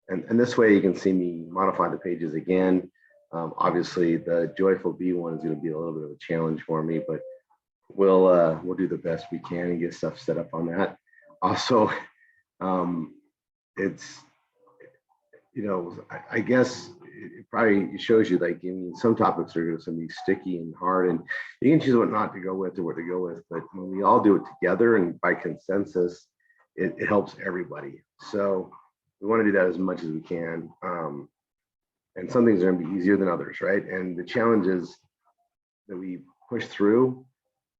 And this way you can see me modify the pages again. Obviously, the Joyful Bee one is going to be a little bit of a challenge for me, but we'll do the best we can and get stuff set up on that. Also, it's, you know, I guess it probably shows you, like, I mean, some topics are going to be sticky and hard, and you can choose what not to go with or what to go with. But when we all do it together and by consensus, it helps everybody. So we want to do that as much as we can. And some things are going to be easier than others, right? And the challenges that we push through,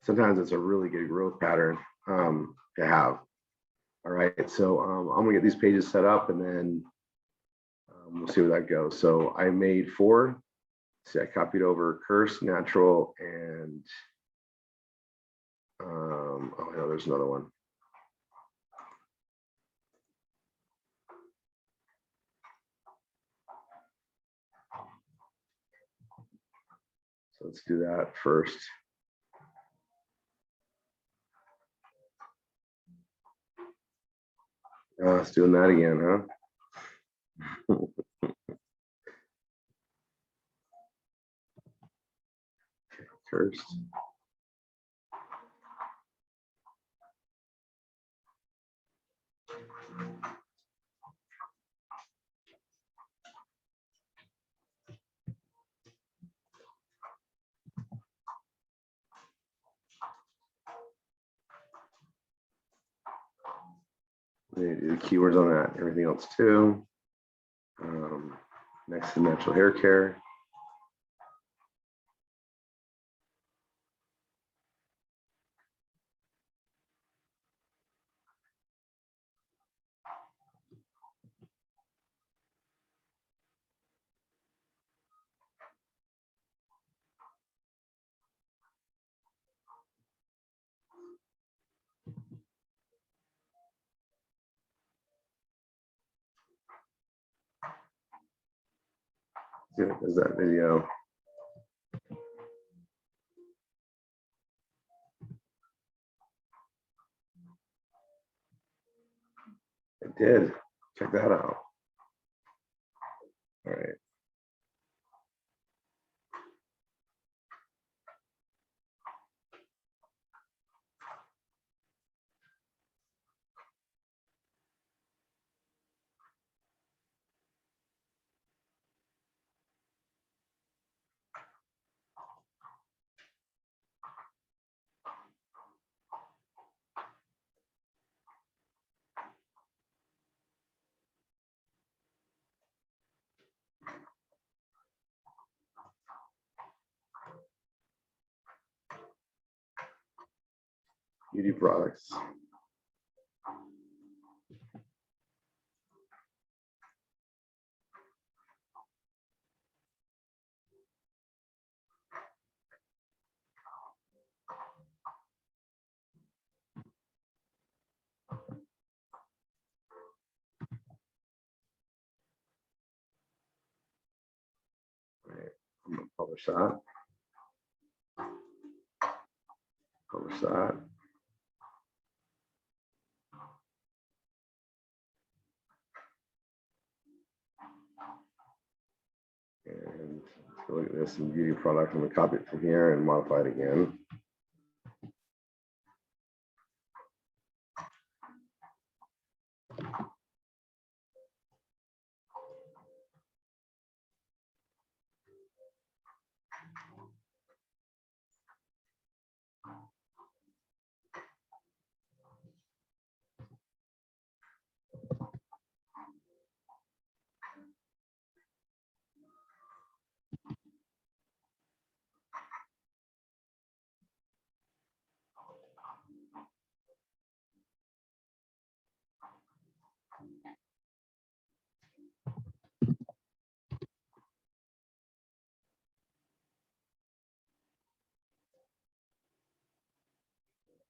sometimes it's a really good growth pattern to have. All right, so I'm gonna get these pages set up, and then we'll see where that goes. So I made 4. See, I copied over curse, natural, and oh no, there's another one. So let's do that first. It's doing that again, huh? First. The keywords on that, everything else too. Next to natural hair care. See if there's that video. It did. Check that out. All right. Beauty products. I'm gonna publish that. Publish that. And let's go look at this in beauty product. I'm gonna copy it from here and modify it again.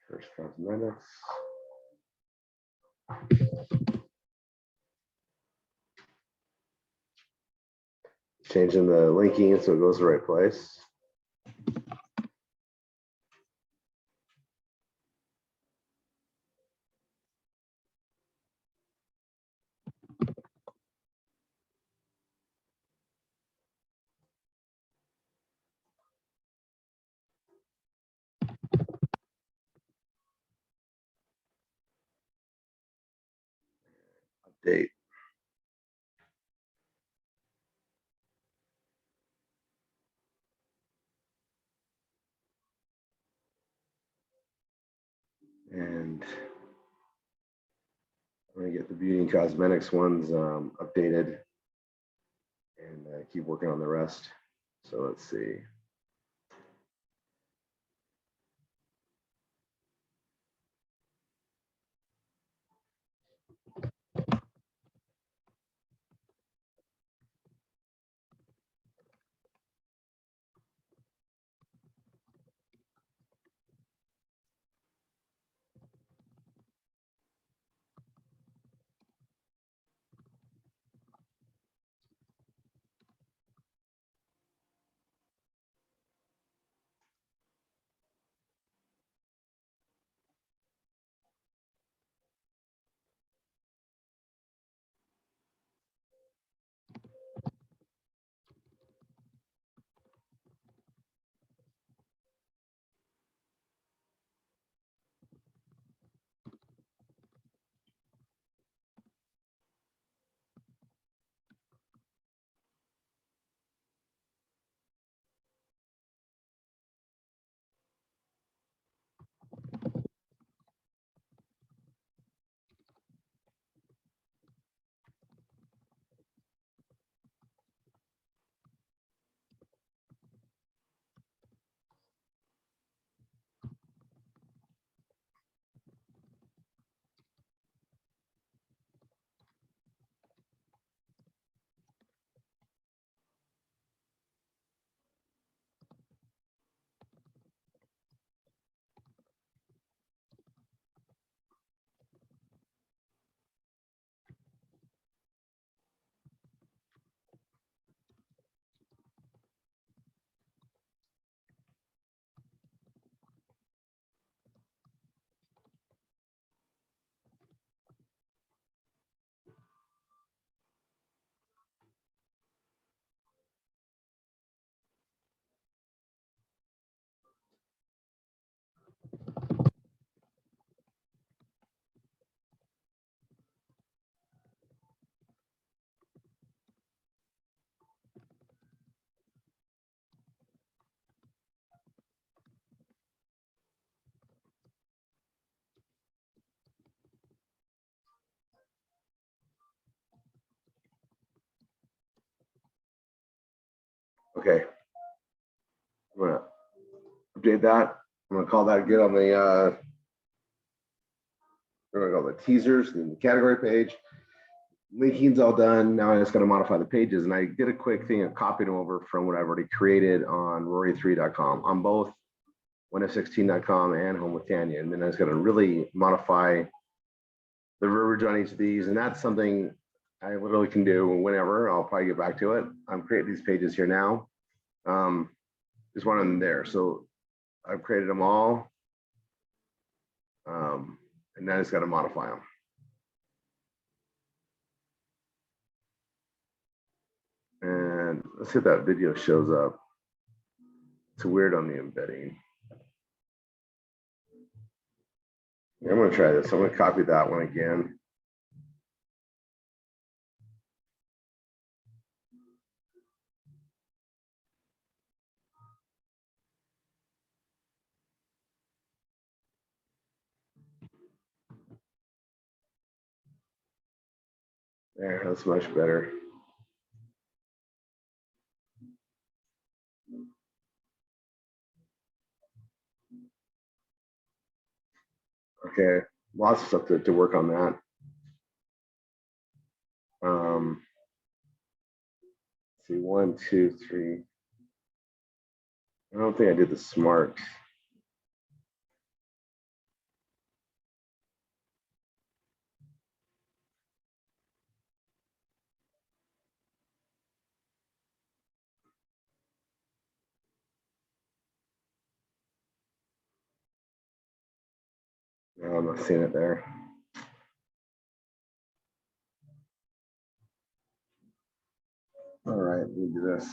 First cosmetics. Changing the linking so it goes to the right place. update. And I'm going to get the beauty and cosmetics ones updated and keep working on the rest. So let's see. Okay, I'm gonna update that. I'm gonna call that good on the we're gonna go the teasers and the category page. Linking's all done. Now I just got to modify the pages, and I did a quick thing of copying them over from what I've already created on Rory3.com on both 1f16.com and Home with Tanya. And then I just got to really modify the verbiage on each of these, and that's something I literally can do whenever. I'll probably get back to it. I'm creating these pages here now. There's one in there, so I've created them all, and then I just got to modify them. And let's see if that video shows up. It's weird on the embedding. I'm going to try this. I'm going to copy that one again. There, that's much better. Okay, lots of stuff to work on that. Let's see, 1, 2, 3. I don't think I did the smart. No, I'm not seeing it there. All right, let me do this.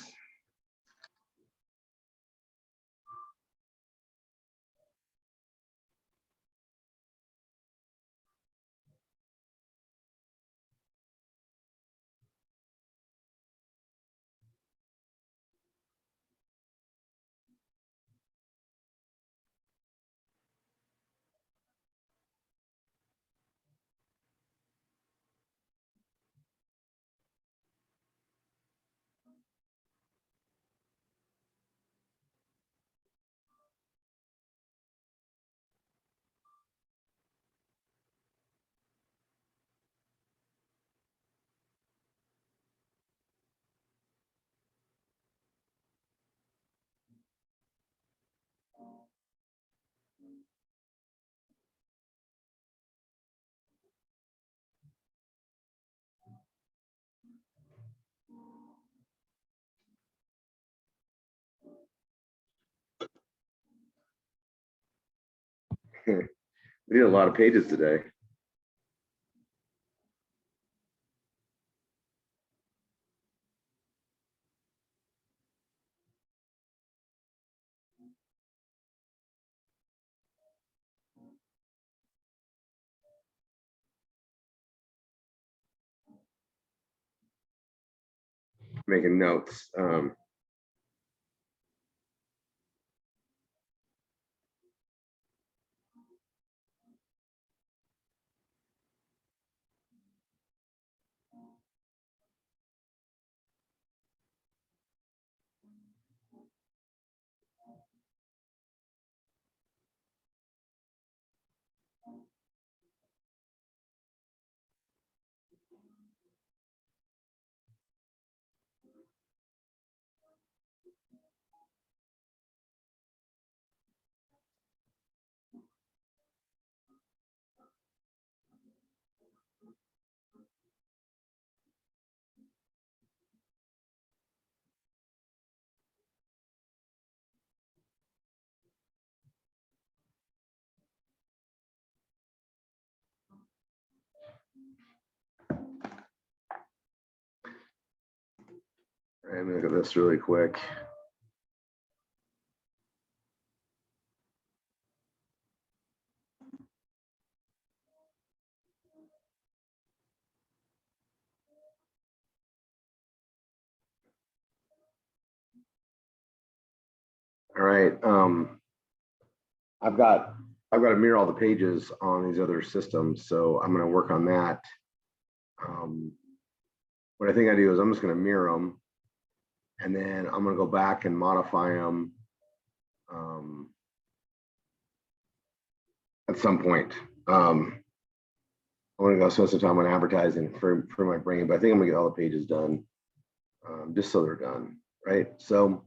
We did a lot of pages today. Making notes. Let me look at this really quick. All right. I've got to mirror all the pages on these other systems, so I'm going to work on that. What I think I do is I'm just going to mirror them, and then I'm going to go back and modify them at some point. I'm going to go spend some time on advertising for my brain, but I think I'm going to get all the pages done, just so they're done, right? So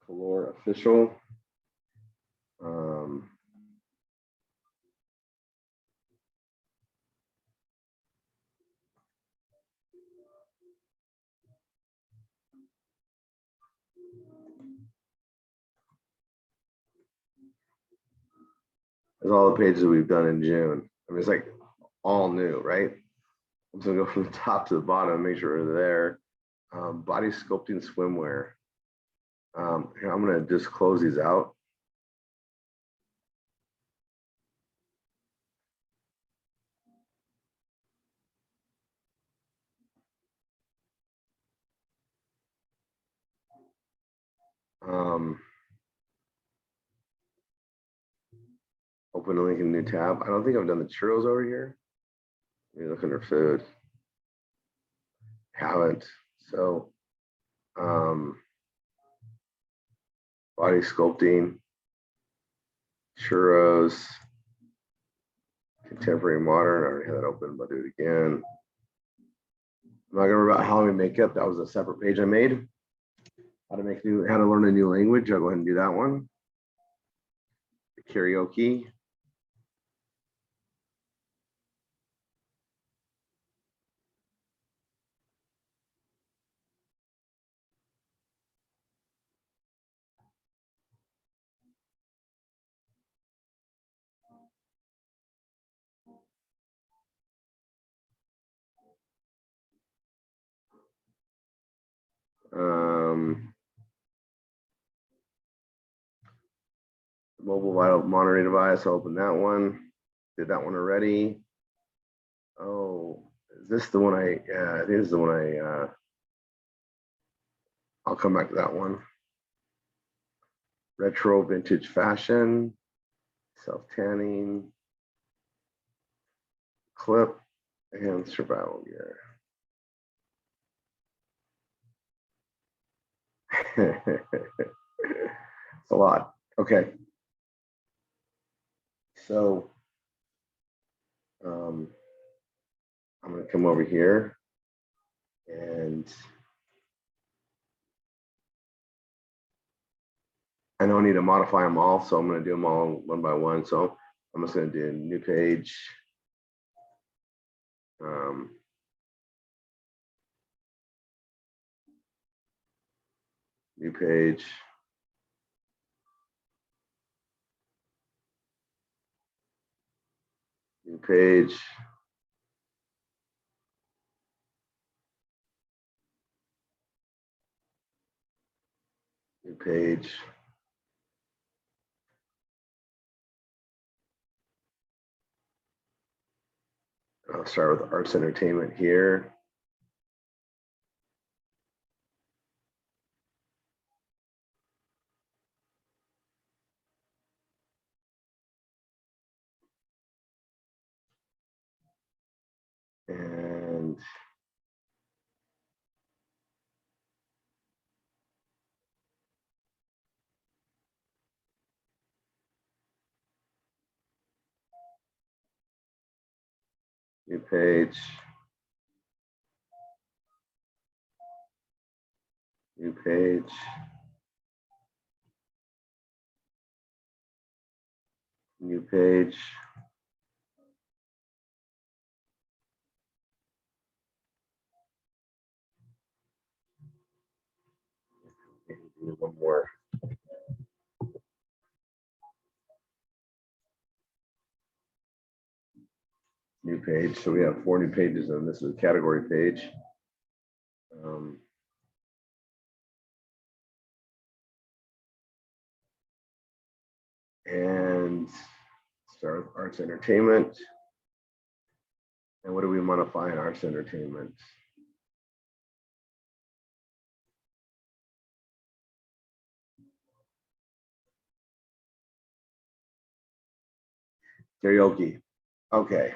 Color official. There's all the pages that we've done in June. I mean, it's like all new, right? I'm just gonna go from the top to the bottom and make sure they're there. Body sculpting swimwear. Here, I'm gonna just close these out. Open a link in a new tab. I don't think I've done the churros over here. Let me look under food. Haven't. So body sculpting, churros, contemporary modern. I already had that open, but I'll do it again. I'm not gonna worry about Halloween makeup. That was a separate page I made. How to learn a new language. I'll go ahead and do that one. Karaoke. Mobile vital monitoring device. I'll open that one. Did that one already. Oh, is this the one I think this is the one I'll come back to that one. Retro vintage fashion, self-tanning, clip, and survival gear. It's a lot. Okay. So I'm going to come over here and I know I need to modify them all, so I'm going to do them all one by one. So I'm just going to do a new page. new page. New page. New page. I'll start with arts entertainment here. And new page. New page. New page. Do one more. New page. So we have 4 new pages, and this is a category page. And start with arts entertainment. And what do we modify in arts entertainment? Karaoke. Okay.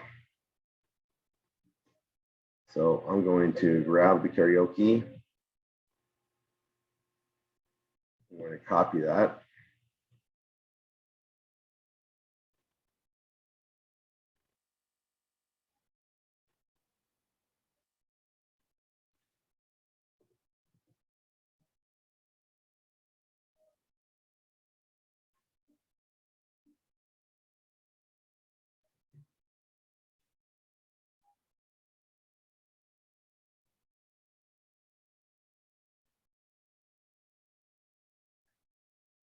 So I'm going to grab the karaoke. I'm going to copy that.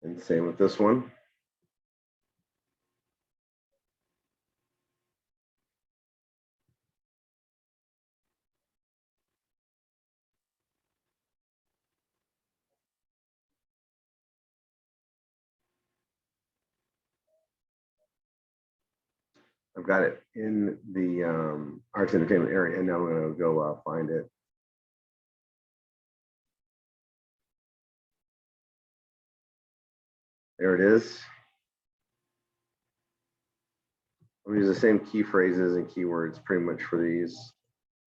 And same with this one. I've got it in the arts entertainment area, and now I'm going to go find it. There it is. I'm going to use the same key phrases and keywords pretty much for these.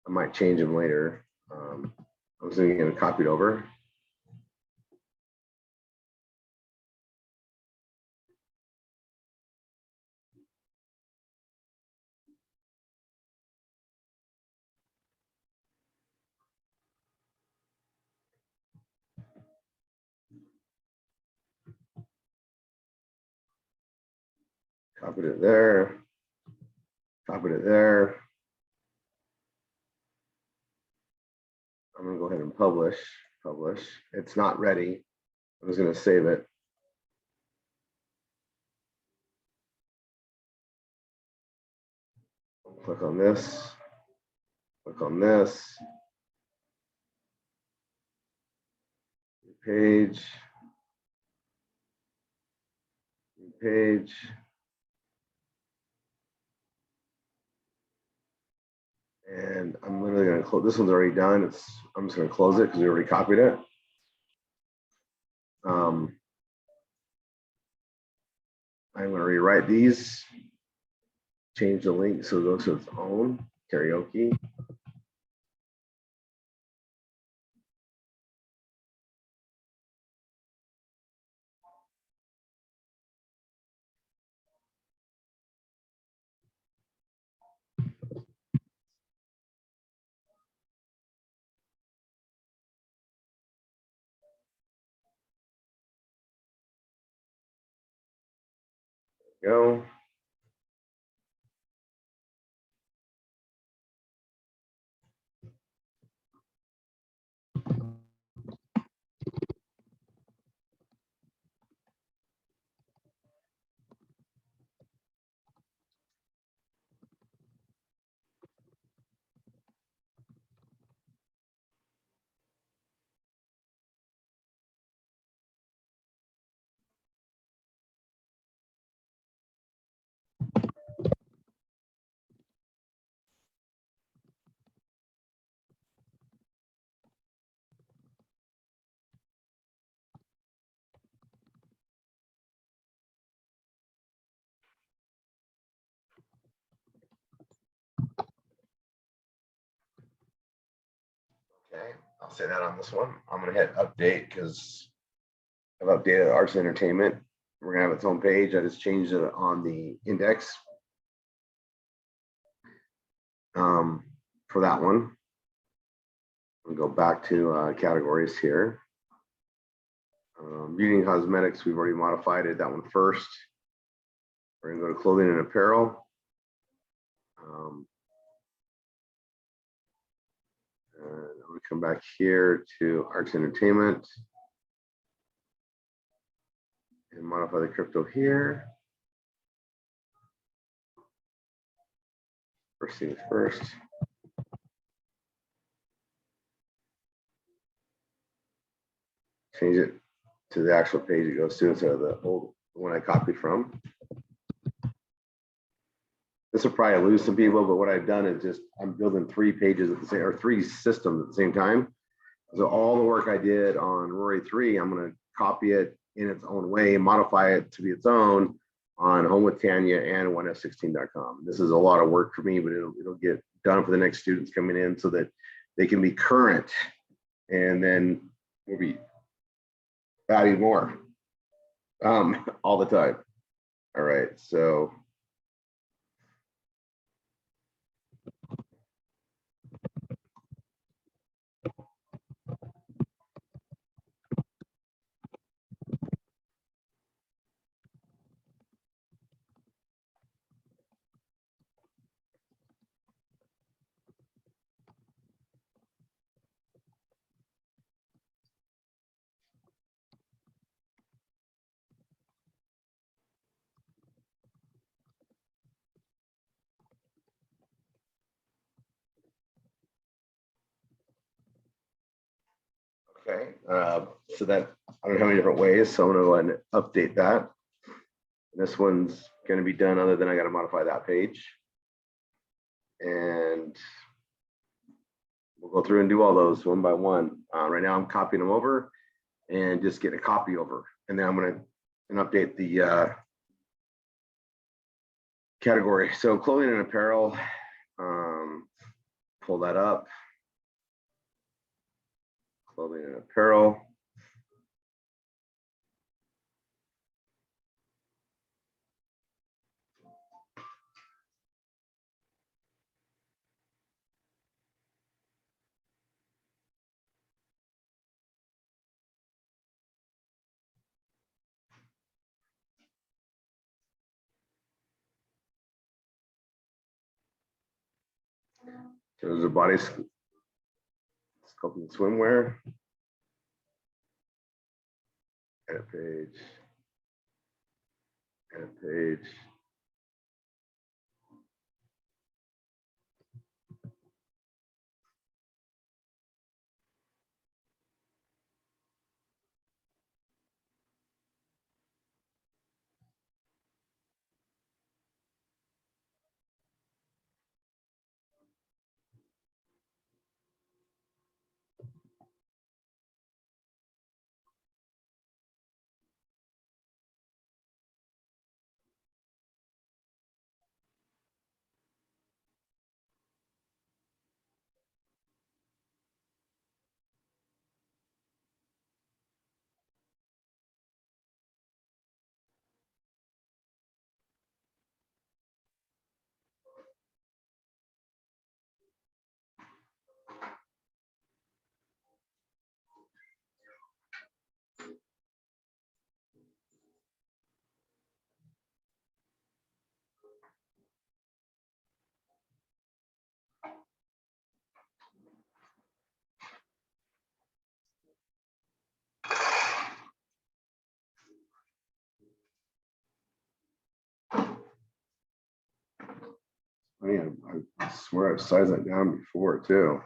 I might change them later. I'm just going to copy it over. Copied it there. Copied it there. I'm going to go ahead and publish. Publish. It's not ready. I'm just going to save it. Click on this. Click on this. Page. Page. And I'm literally going to close. This one's already done. I'm just going to close it because we already copied it. I'm going to rewrite these. Change the link so it goes to its own karaoke. Go. Okay, I'll say that on this one. I'm gonna hit update because I've updated Arts and Entertainment. We're gonna have its own page. I just changed it on the index for that one. We'll go back to categories here. Beauty and cosmetics, we've already modified it. That one first. We're gonna go to clothing and apparel. And we come back here to arts and entertainment and modify the crypto here. First things first. Change it to the actual page it goes to instead of the old one I copied from. This will probably lose some people, but what I've done is just I'm building 3 pages at the same, or 3 systems at the same time. So all the work I did on Rory 3, I'm going to copy it in its own way, modify it to be its own on Home with Tanya and 1f16.com. This is a lot of work for me, but it'll get done for the next students coming in so that they can be current, and then we'll be adding more all the time. All right, so okay, so that I don't know how many different ways, so I'm going to go ahead and update that. This one's going to be done other than I got to modify that page. And we'll go through and do all those one by one. Right now I'm copying them over and just getting a copy over. And then I'm going to update the category. So clothing and apparel, pull that up. Clothing and apparel. So there's a body sculpting swimwear. Edit page. Edit page. Man, I swear I've sized that down before too.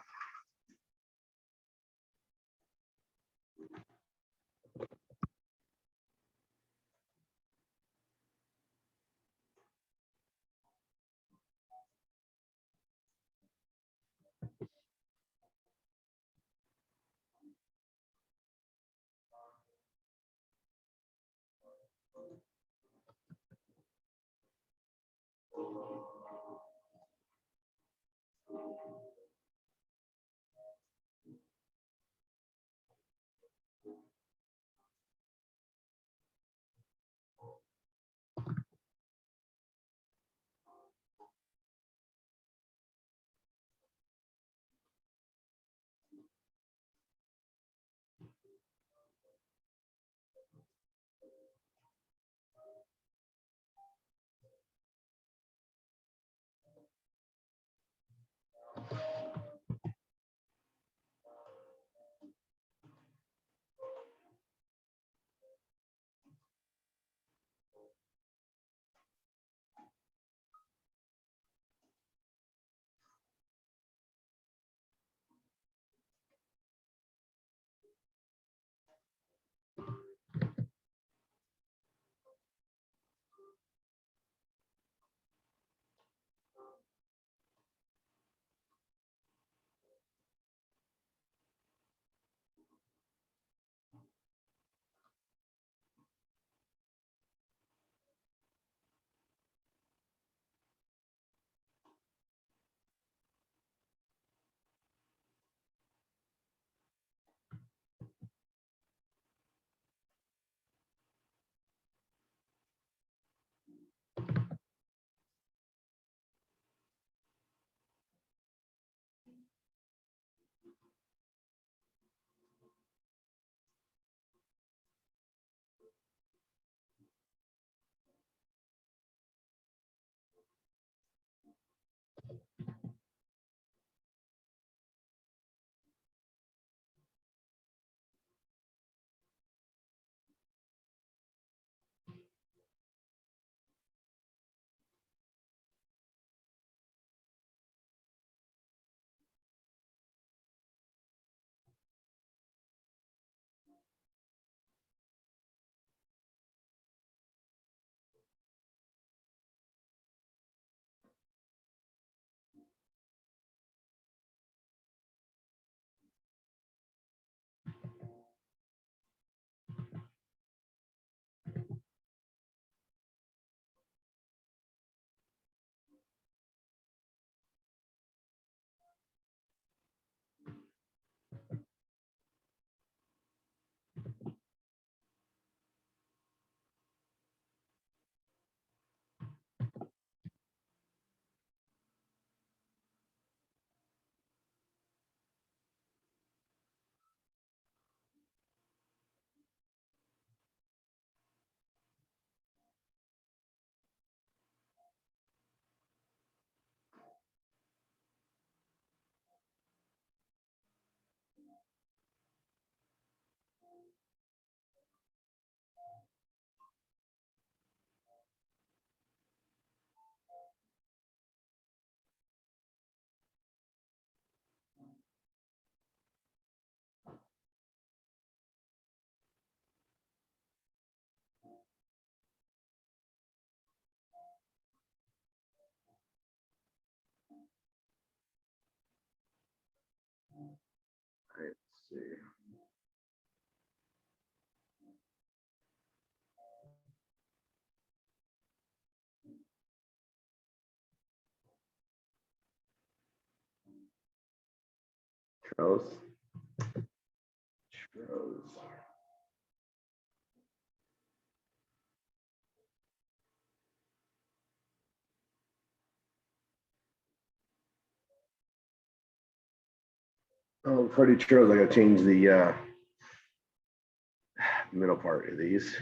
Rose. Rose. Oh, for the churros, I gotta change the middle part of these.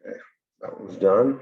Okay, that one's done.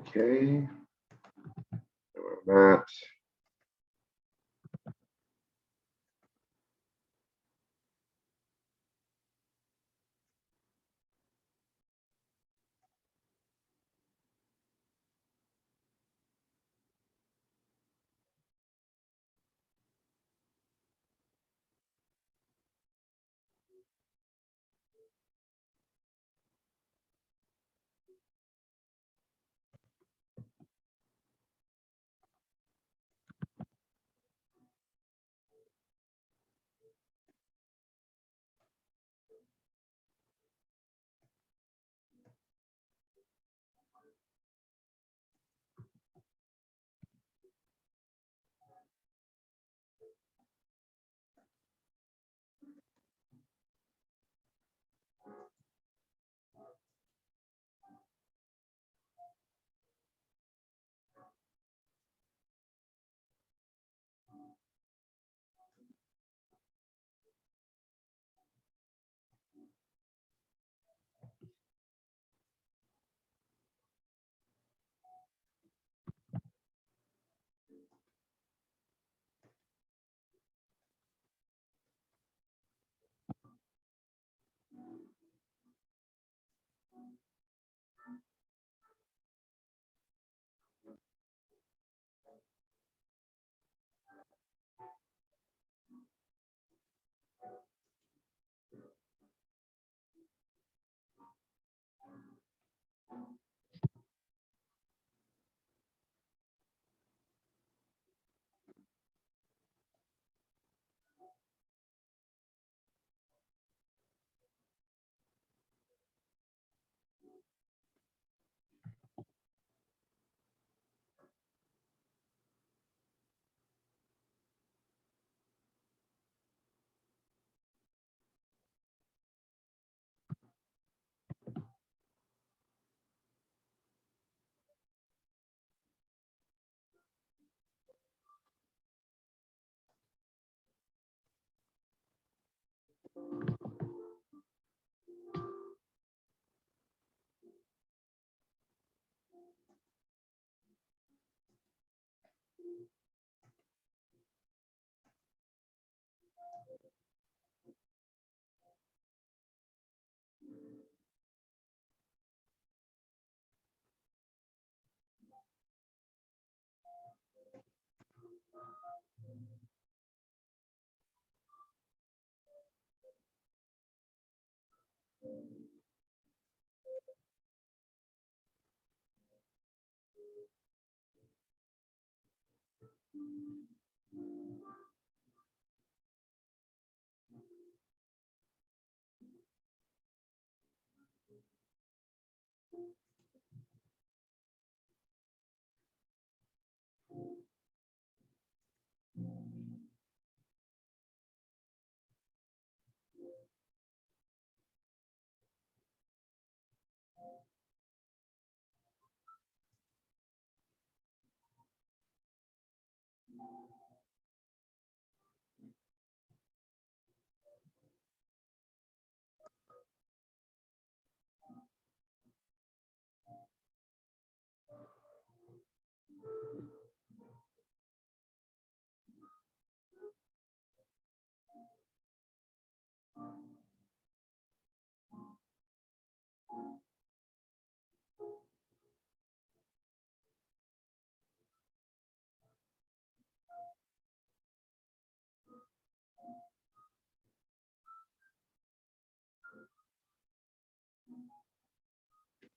Okay. That.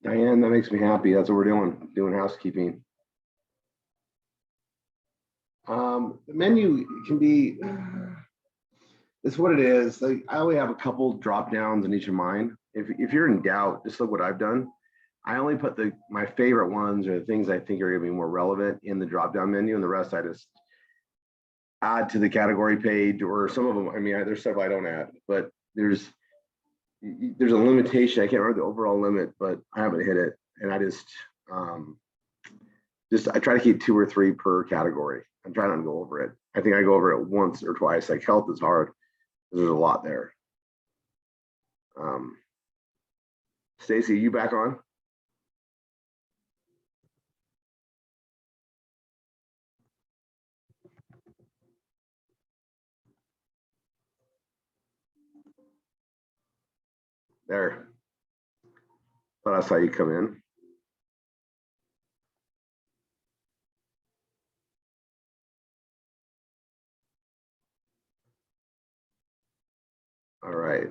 Diane, that makes me happy. That's what we're doing housekeeping. The menu can be, it's what it is. Like, I only have a couple drop downs in each of mine. If you're in doubt, just look what I've done. I only put my favorite ones or the things I think are going to be more relevant in the drop down menu, and the rest I just add to the category page, or some of them. I mean, there's stuff I don't add, but there's a limitation. I can't remember the overall limit, but I haven't hit it, and I I try to keep 2 or 3 per category. I'm trying not to go over it. I think I go over it once or twice. Like health is hard because there's a lot there. Stacy, you back on? There. Thought I saw you come in. All right.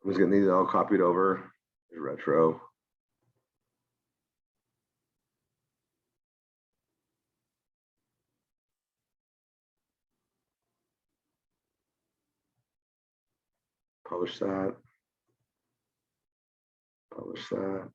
I'm just gonna need it all copied over. There's retro. Publish that. Publish that.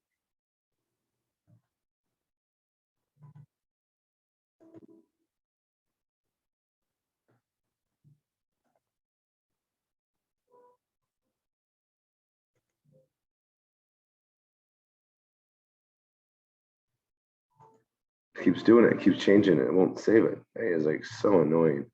It keeps doing it. It keeps changing it. It won't save it. Hey, it's like so annoying.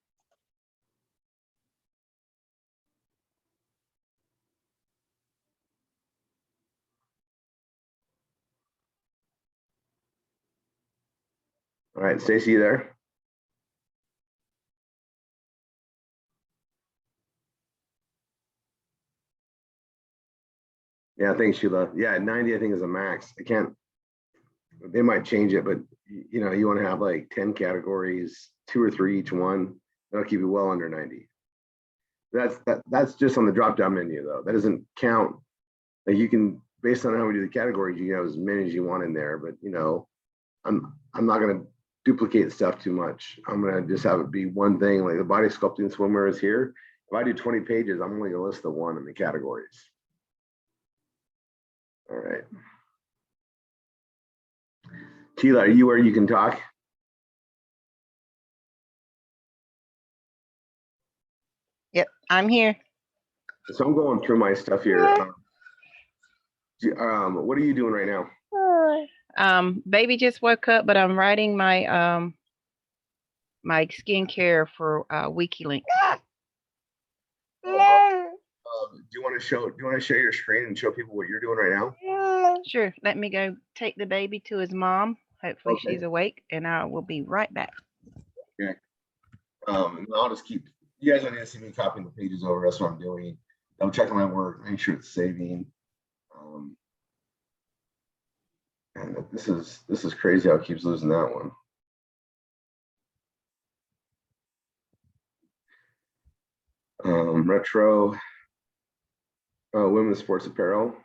All right, Stacy, you there? Yeah, thanks, Sheila. Yeah, 90, I think, is a max. I can't, they might change it, but you know, you want to have like 10 categories, 2 or 3 each one. That'll keep you well under 90. That's just on the drop-down menu, though. That doesn't count. Like, you can, based on how we do the categories, you have as many as you want in there, but you know, I'm not gonna duplicate stuff too much. I'm gonna just have it be one thing, like the body sculpting swimwear is here. If I do 20 pages, I'm only gonna list the one in the categories. All right. Sheila, are you where you can talk? Yep, I'm here. So I'm going through my stuff here. What are you doing right now? Baby just woke up, but I'm writing my my skincare for WikiLink. Do you want to share your screen and show people what you're doing right now? Sure. Let me go take the baby to his mom. Hopefully Okay. she's awake, and I will be right back. Okay. And I'll just keep, you guys don't need to see me copying the pages over. That's what I'm doing. I'm checking my work, make sure it's saving. And this is crazy how it keeps losing that one. Retro women's sports apparel.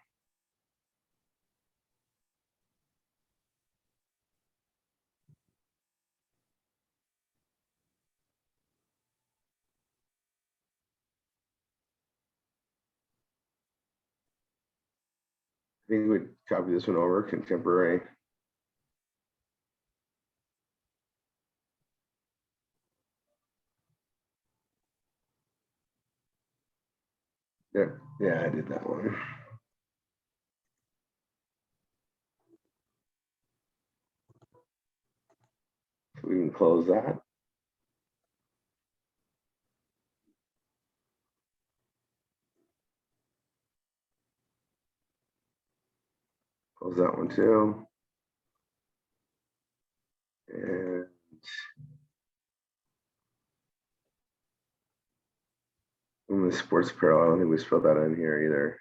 I think we'd copy this one over, contemporary. Yeah, I did that one. So we can close that. Close that one too. And the sports apparel, I don't think we spelled that in here either.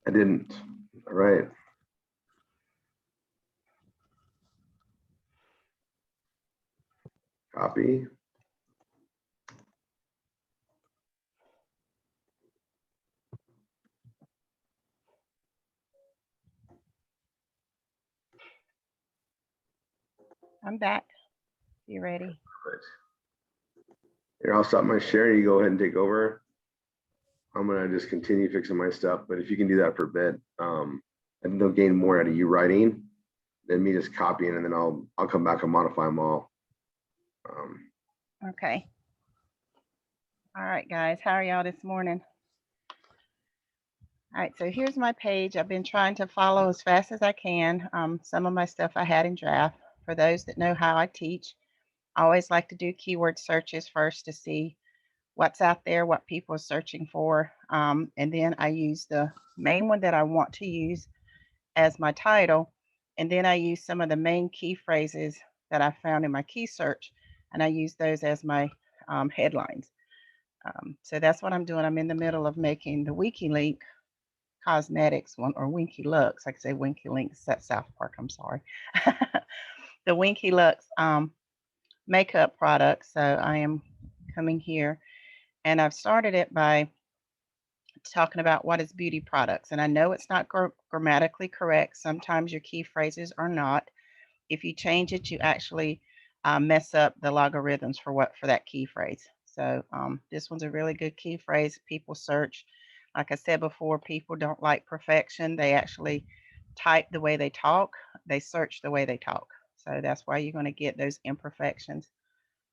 I didn't. All right. Copy. I'm back. You ready? Perfect. Here, I'll stop my share. You go ahead and take over. I'm gonna just continue fixing my stuff, but if you can do that for a bit, and they'll gain more out of you writing than me just copying, and then I'll come back and modify them all. Okay. All right, guys. How are y'all this morning? All right, so here's my page. I've been trying to follow as fast as I can. Some of my stuff I had in draft. For those that know how I teach, I always like to do keyword searches first to see what's out there, what people are searching for. And then I use the main one that I want to use as my title. And then I use some of the main key phrases that I found in my key search, and I use those as my headlines. So that's what I'm doing. I'm in the middle of making the WikiLink cosmetics one, or Winky Lux. I could say Winky Links at South Park. I'm sorry. The Winky Lux makeup product. So I am coming here, and I've started it by talking about what is beauty products. And I know it's not grammatically correct. Sometimes your key phrases are not. If you change it, you actually mess up the logarithms for that key phrase. So this one's a really good key phrase. People search. Like I said before, people don't like perfection. They actually type the way they talk. They search the way they talk. So that's why you're going to get those imperfections.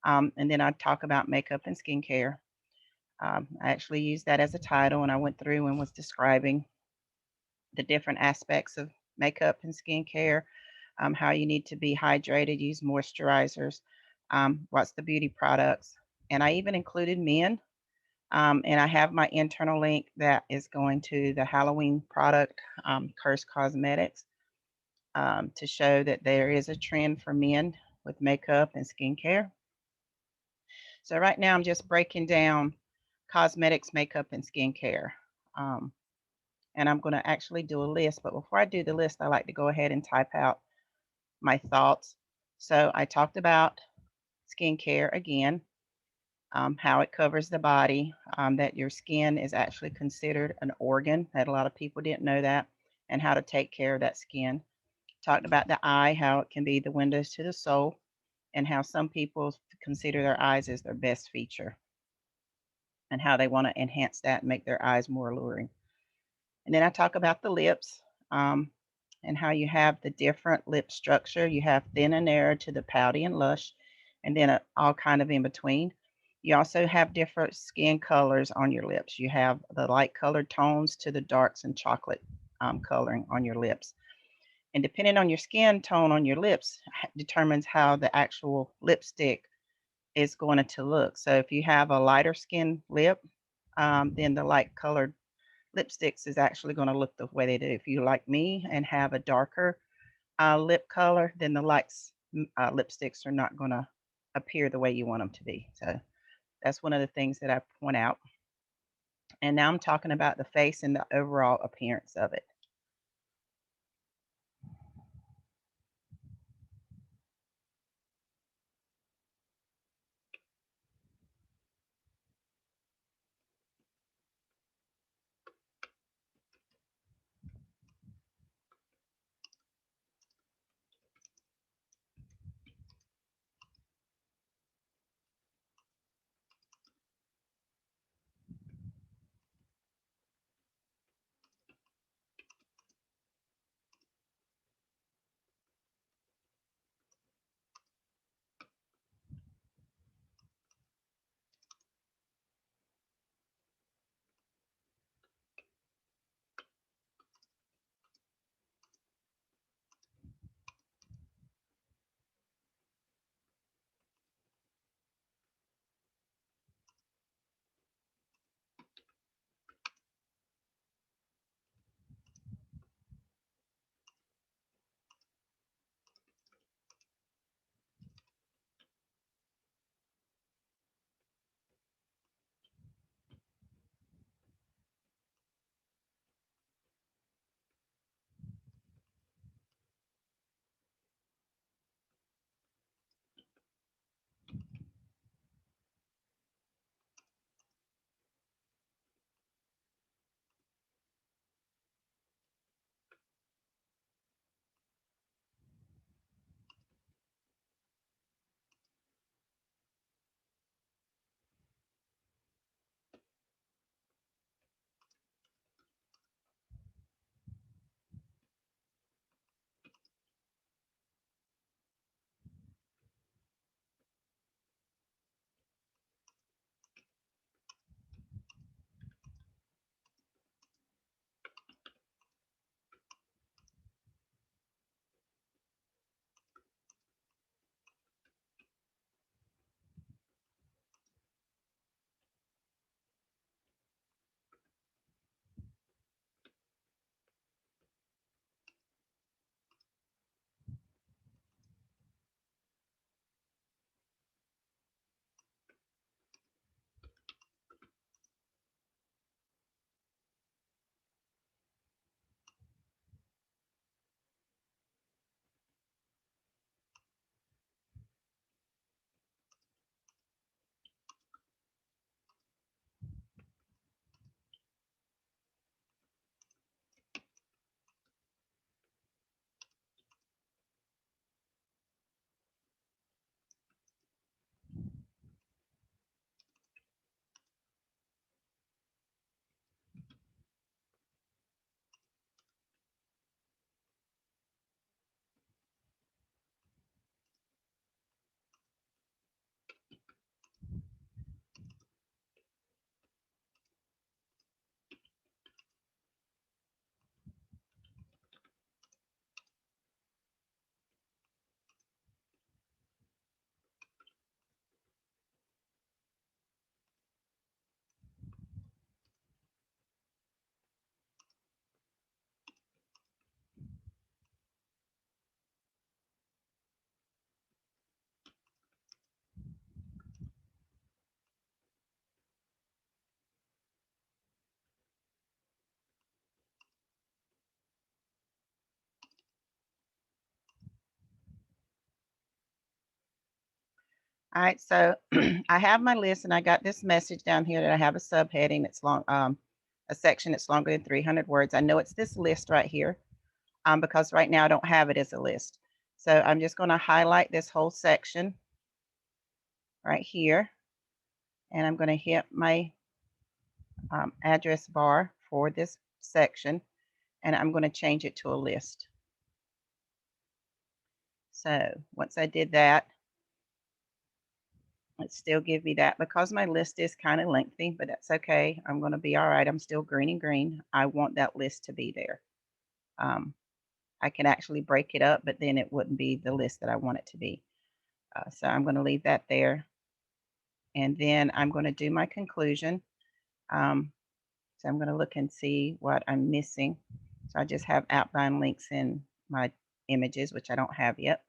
And then I talk about makeup and skincare. I actually used that as a title, and I went through and was describing the different aspects of makeup and skincare, how you need to be hydrated, use moisturizers, what's the beauty products. And I even included men. And I have my internal link that is going to the Halloween product, Curse Cosmetics, to show that there is a trend for men with makeup and skincare. So right now I'm just breaking down cosmetics, makeup, and skincare. Um, and I'm going to actually do a list. But before I do the list, I like to go ahead and type out my thoughts. So I talked about skincare again, how it covers the body, that your skin is actually considered an organ, that a lot of people didn't know that, and how to take care of that skin. Talked about the eye, how it can be the windows to the soul, and how some people consider their eyes as their best feature, and how they want to enhance that and make their eyes more alluring. And then I talk about the lips, and how you have the different lip structure. You have thin and narrow to the pouty and lush, and then all kind of in between. You also have different skin colors on your lips. You have the light colored tones to the darks and chocolate coloring on your lips. And depending on your skin tone on your lips determines how the actual lipstick is going to look. So if you have a lighter skin lip, then the light colored lipsticks is actually going to look the way they do. If you like me and have a darker lip color, then the lights lipsticks are not going to appear the way you want them to be. So that's one of the things that I point out. And now I'm talking about the face and the overall appearance of it. All right, so I have my list and I got this message down here that I have a subheading that's long, a section that's longer than 300 words. I know it's this list right here because right now I don't have it as a list. So I'm just going to highlight this whole section right here, and I'm going to hit my address bar for this section, and I'm going to change it to a list. So once I did that, it still give me that because my list is kind of lengthy, but that's okay. I'm going to be all right. I'm still green and green. I want that list to be there. I can actually break it up, but then it wouldn't be the list that I want it to be. So I'm going to leave that there. And then I'm going to do my conclusion. So I'm going to look and see what I'm missing. So I just have outbound links in my images, which I don't have yet.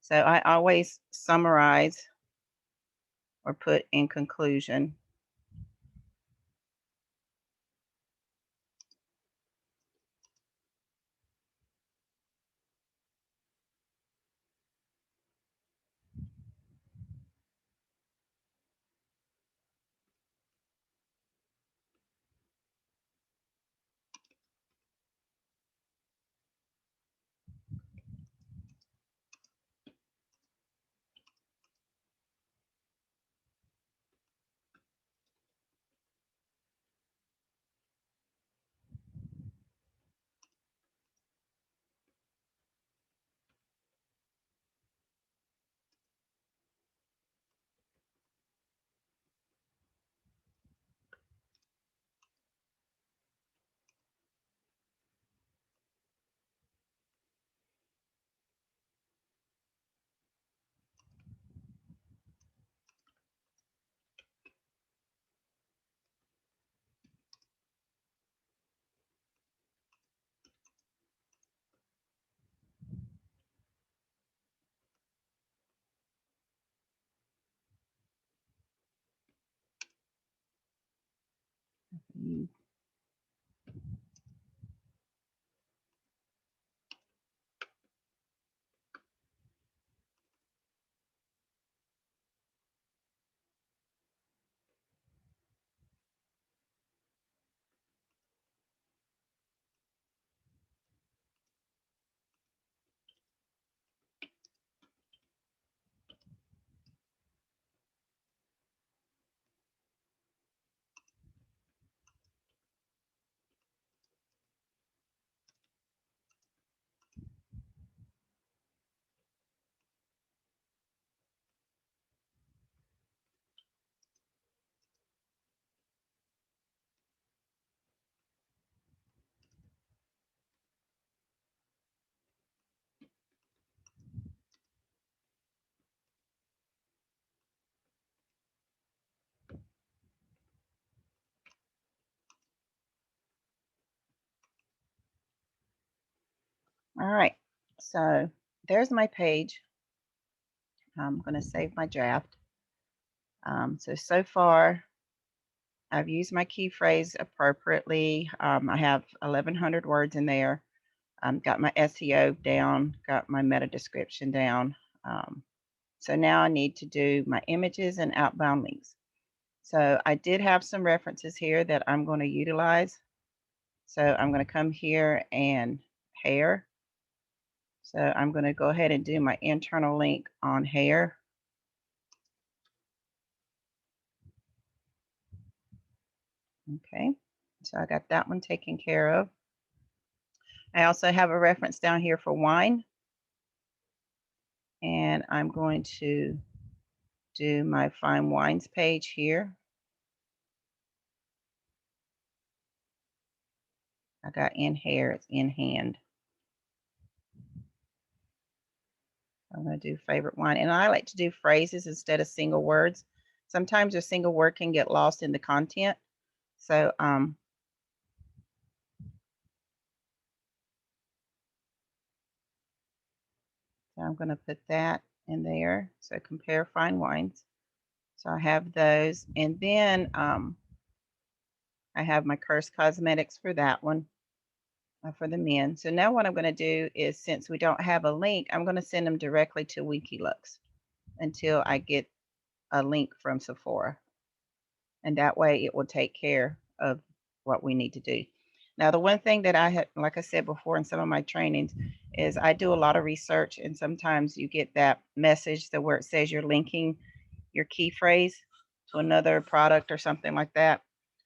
So I always summarize or put in conclusion. All right, so there's my page. I'm going to save my draft. So far, I've used my key phrase appropriately. I have 1,100 words in there. Got my SEO down, got my meta description down. So now I need to do my images and outbound links. So I did have some references here that I'm going to utilize. So I'm going to come here and hair. So I'm going to go ahead and do my internal link on hair. Okay, so I got that one taken care of. I also have a reference down here for wine. And I'm going to do my fine wines page here. I got in hair, it's in hand. I'm going to do favorite wine. And I like to do phrases instead of single words. Sometimes a single word can get lost in the content. So I'm going to put that in there. So compare fine wines. So I have those. And then I have my Curse Cosmetics for that one, for the men. So now what I'm going to do is, since we don't have a link, I'm going to send them directly to WikiLux. until I get a link from Sephora. And that way it will take care of what we need to do. Now, the one thing that I had, like I said before in some of my trainings, is I do a lot of research, and sometimes you get that message that where it says you're linking your key phrase to another product or something like that.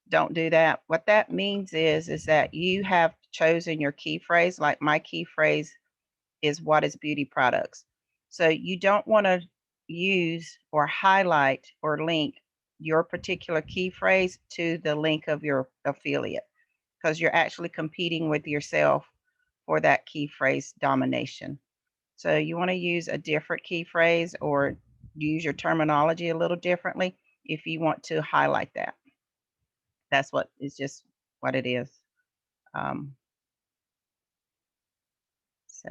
Don't do that. What that means is that you have chosen your key phrase. Like my key phrase is what is beauty products. So you don't want to use or highlight or link your particular key phrase to the link of your affiliate, because you're actually competing with yourself for that key phrase domination. So you want to use a different key phrase or use your terminology a little differently if you want to highlight that. That's what is just what it is. Um, so,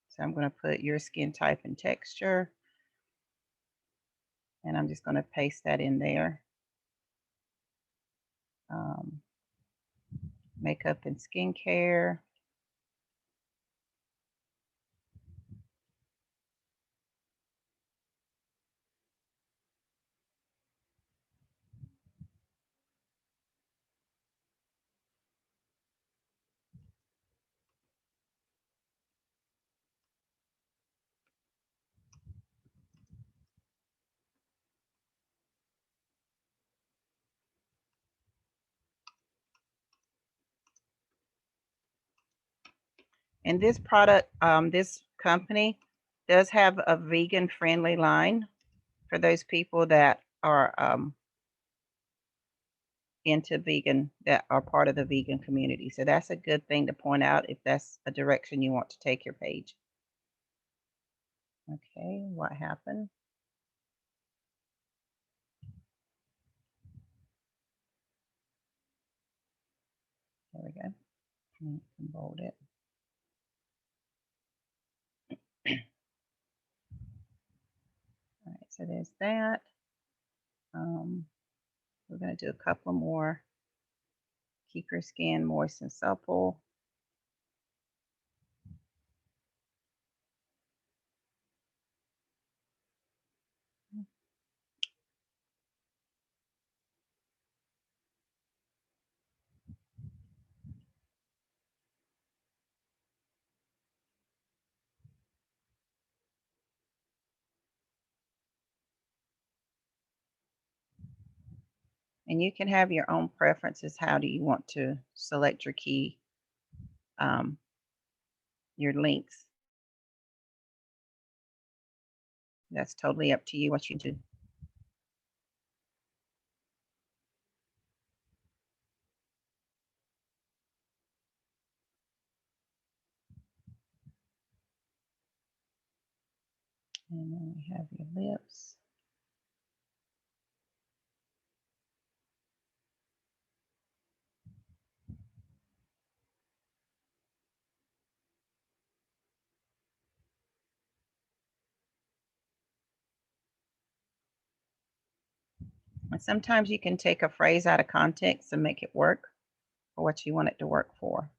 so I'm going to put your skin type and texture, and I'm just going to paste that in there. Makeup and skincare. And this product, this company does have a vegan friendly line for those people that are into vegan, that are part of the vegan community. So that's a good thing to point out if that's a direction you want to take your page. Okay, what happened? There we go. You can bold it. All right, so there's that. We're going to do a couple more. Keep your skin moist and supple. And you can have your own preferences. How do you want to select your key, your links? That's totally up to you what you do. And then we have your lips. And sometimes you can take a phrase out of context and make it work for what you want it to work for.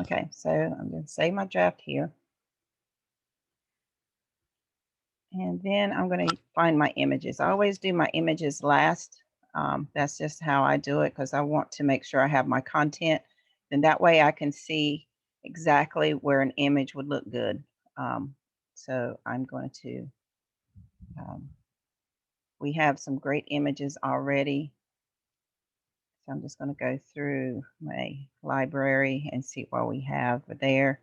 Okay, so I'm going to save my draft here. And then I'm going to find my images. I always do my images last. That's just how I do it because I want to make sure I have my content. And that way I can see exactly where an image would look good. So I'm going to, we have some great images already. So I'm just going to go through my library and see what we have there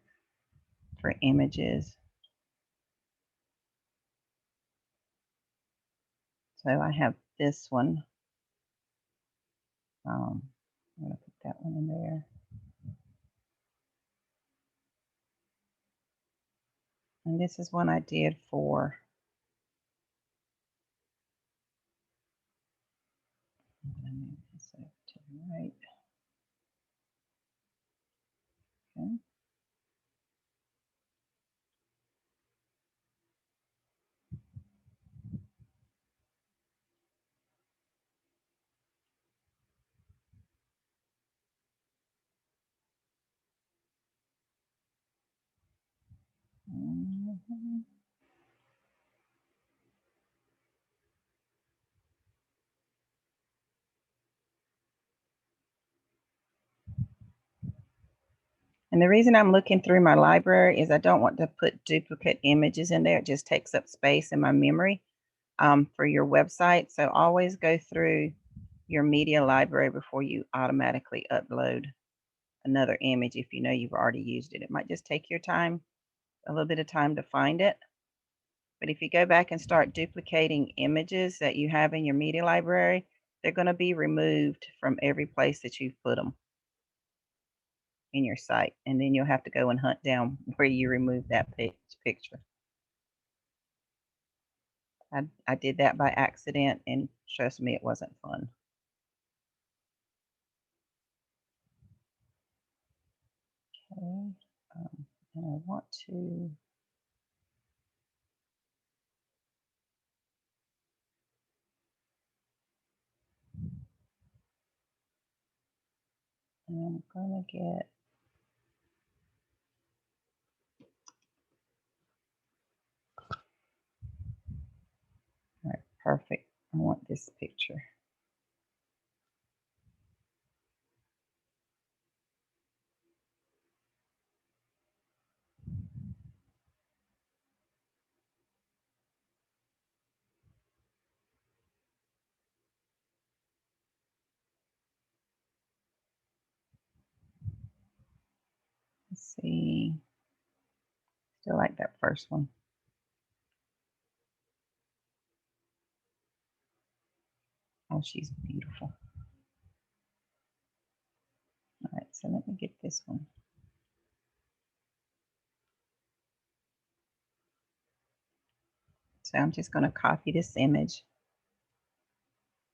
for images. So I have this one. I'm going to put that one in there. And this is one I did for, I'm going to move this over to the right. Okay. Mhm. And the reason I'm looking through my library is I don't want to put duplicate images in there. It just takes up space in my memory for your website. So always go through your media library before you automatically upload another image if you know you've already used it. It might just take your time, a little bit of time to find it. But if you go back and start duplicating images that you have in your media library, they're going to be removed from every place that you've put them in your site. And then you'll have to go and hunt down where you removed that picture. I did that by accident, and trust me, it wasn't fun. Okay, and I want to, and I'm gonna get, all right, perfect. I want this picture. Let's see. Still like that first one. Oh, she's beautiful. All right, so let me get this one. So I'm just going to copy this image,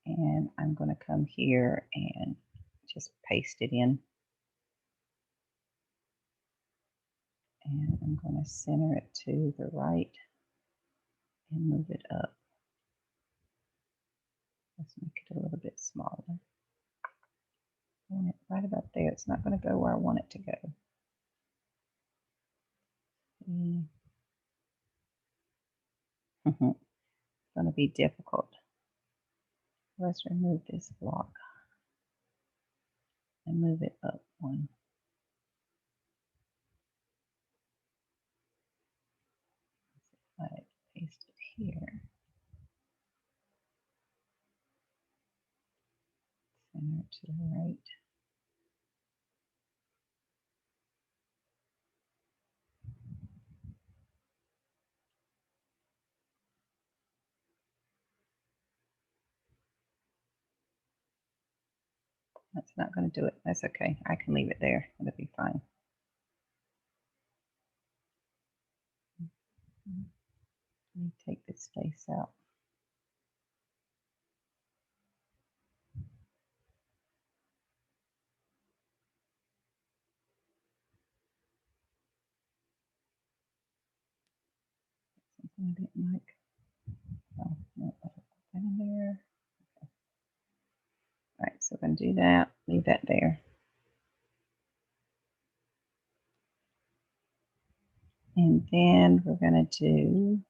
and I'm going to come here and just paste it in. And I'm going to center it to the right and move it up. Let's make it a little bit smaller. I want it right about there. It's not going to go where I want it to go. It's going to be difficult. Let's remove this block and move it up one. I paste it here. Center it to the right. That's not going to do it. That's okay. I can leave it there. It'll be fine. Let me take this space out. Something I didn't like. Oh, no, I'll put that in there. Okay. All right, so we're going to do that. Leave that there. And then we're going to do,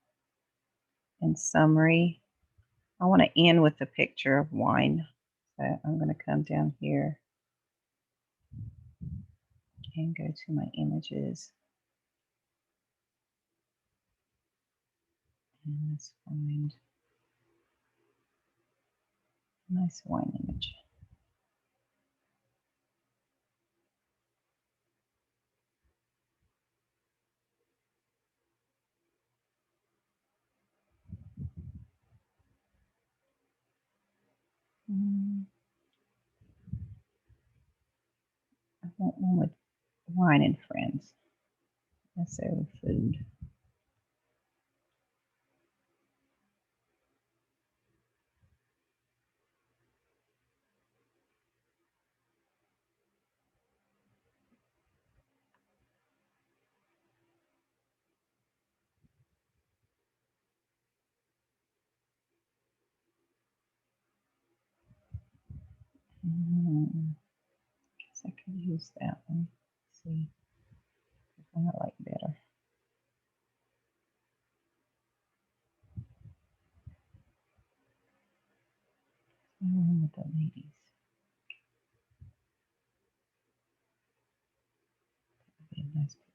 in summary, I want to end with a picture of wine. So I'm going to come down here and go to my images. And let's find a nice wine image. want one with wine and friends. So food. Guess I could use that one. Let's see, which one I like better. One with the ladies. That'd be a nice picture.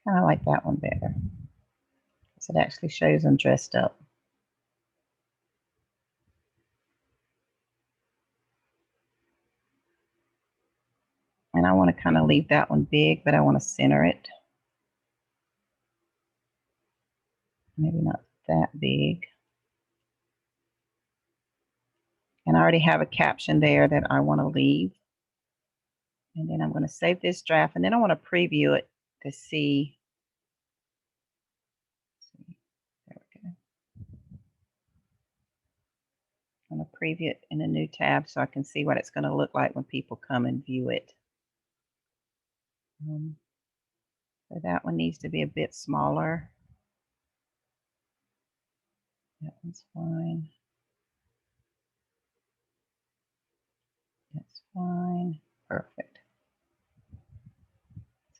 Kind of like that one better, because it actually shows them dressed up. And I want to kind of leave that one big, but I want to center it. Maybe not that big. And I already have a caption there that I want to leave. And then I'm going to save this draft, and then I want to preview it to see. There we go. I'm going to preview it in a new tab so I can see what it's going to look like when people come and view it. So that one needs to be a bit smaller. That one's fine. That's fine. Perfect.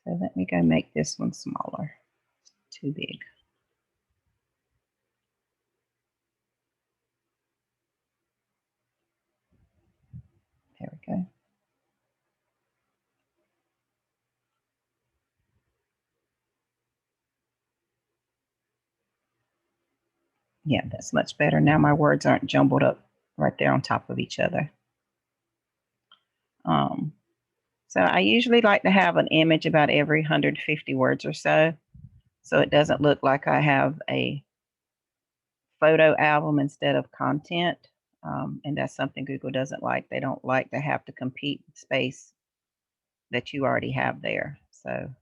So let me go make this one smaller. It's too big. There we go. Yeah, that's much better. Now my words aren't jumbled up right there on top of each other. So I usually like to have an image about every 150 words or so it doesn't look like I have a photo album instead of content. And that's something Google doesn't like. They don't like to have to compete with space that you already have there. So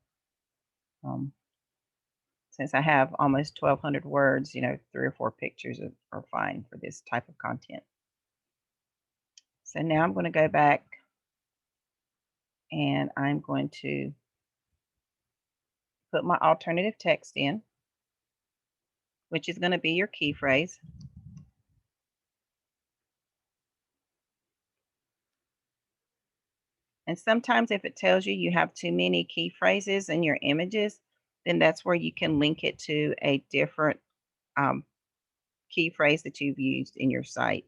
since I have almost 1,200 words, 3 or 4 pictures are fine for this type of content. So now I'm going to go back and I'm going to put my alternative text in, which is going to be your key phrase. And sometimes if it tells you you have too many key phrases in your images, then that's where you can link it to a different key phrase that you've used in your site.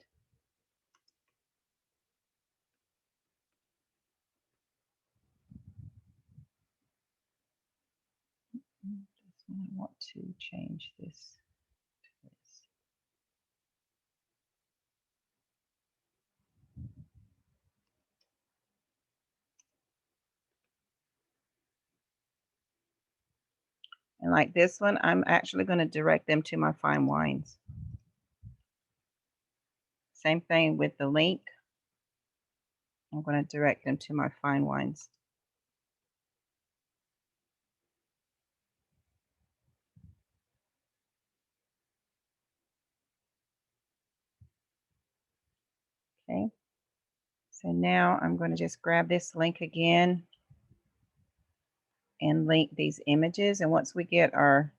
I want to change this to this. And like this one, I'm actually going to direct them to my fine wines. Same thing with the link. I'm going to direct them to my fine wines. Okay. So now I'm going to just grab this link again and link these images. And once we get our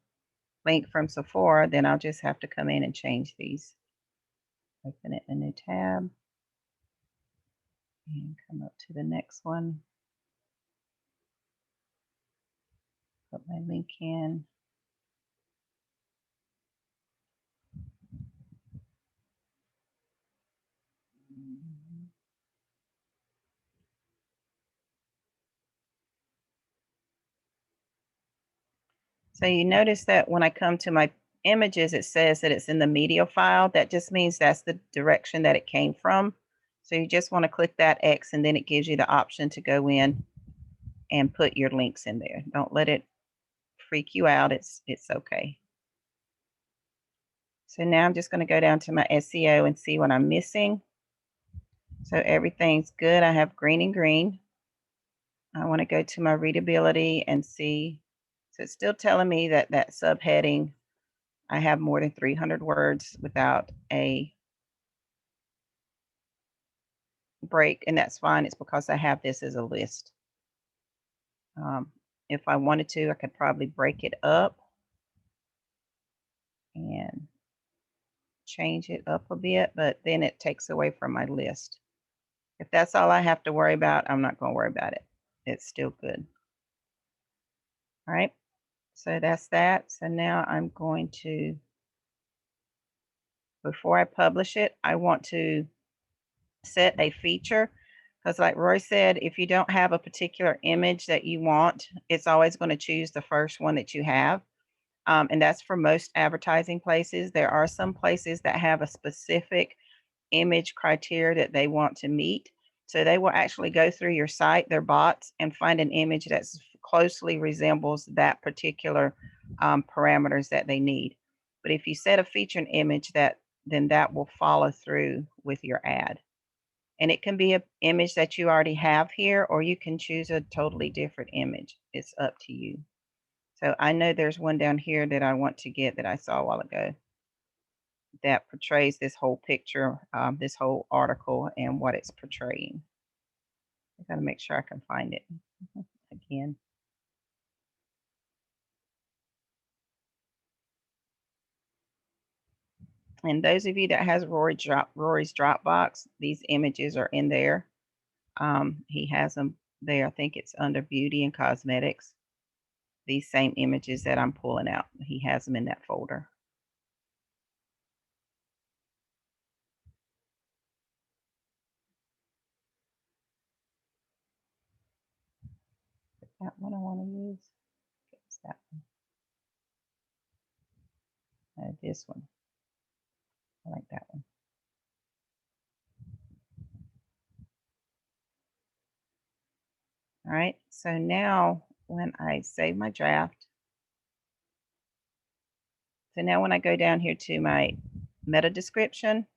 link from Sephora, then I'll just have to come in and change these. Open it in a new tab and come up to the next one. Put my link in. So you notice that when I come to my images, it says that it's in the media file. That just means that's the direction that it came from. So you just want to click that X, and then it gives you the option to go in and put your links in there. Don't let it freak you out. It's okay. So now I'm just going to go down to my SEO and see what I'm missing. So everything's good. I have green and green. I want to go to my readability and see. So it's still telling me that that subheading, I have more than 300 words without a break, and that's fine. It's because I have this as a list. If I wanted to, I could probably break it up and change it up a bit, but then it takes away from my list. If that's all I have to worry about, I'm not going to worry about it. It's still good. All right. So that's that. So now I'm going to, before I publish it, I want to set a feature, because like Roy said, if you don't have a particular image that you want, it's always going to choose the first one that you have. And that's for most advertising places. There are some places that have a specific image criteria that they want to meet. So they will actually go through your site, their bots, and find an image that closely resembles that particular parameters that they need. But if you set a featured image, then that will follow through with your ad. And it can be an image that you already have here, or you can choose a totally different image. It's up to you. So I know there's one down here that I want to get that I saw a while ago that portrays this whole picture, this whole article and what it's portraying. I got to make sure I can find it again. And those of you that has Rory's Dropbox, these images are in there. He has them there. I think it's under beauty and cosmetics. These same images that I'm pulling out, he has them in that folder. That one I want to use. It's that one. This one. I like that one. All right. So now when I save my draft, so now when I go down here to my meta description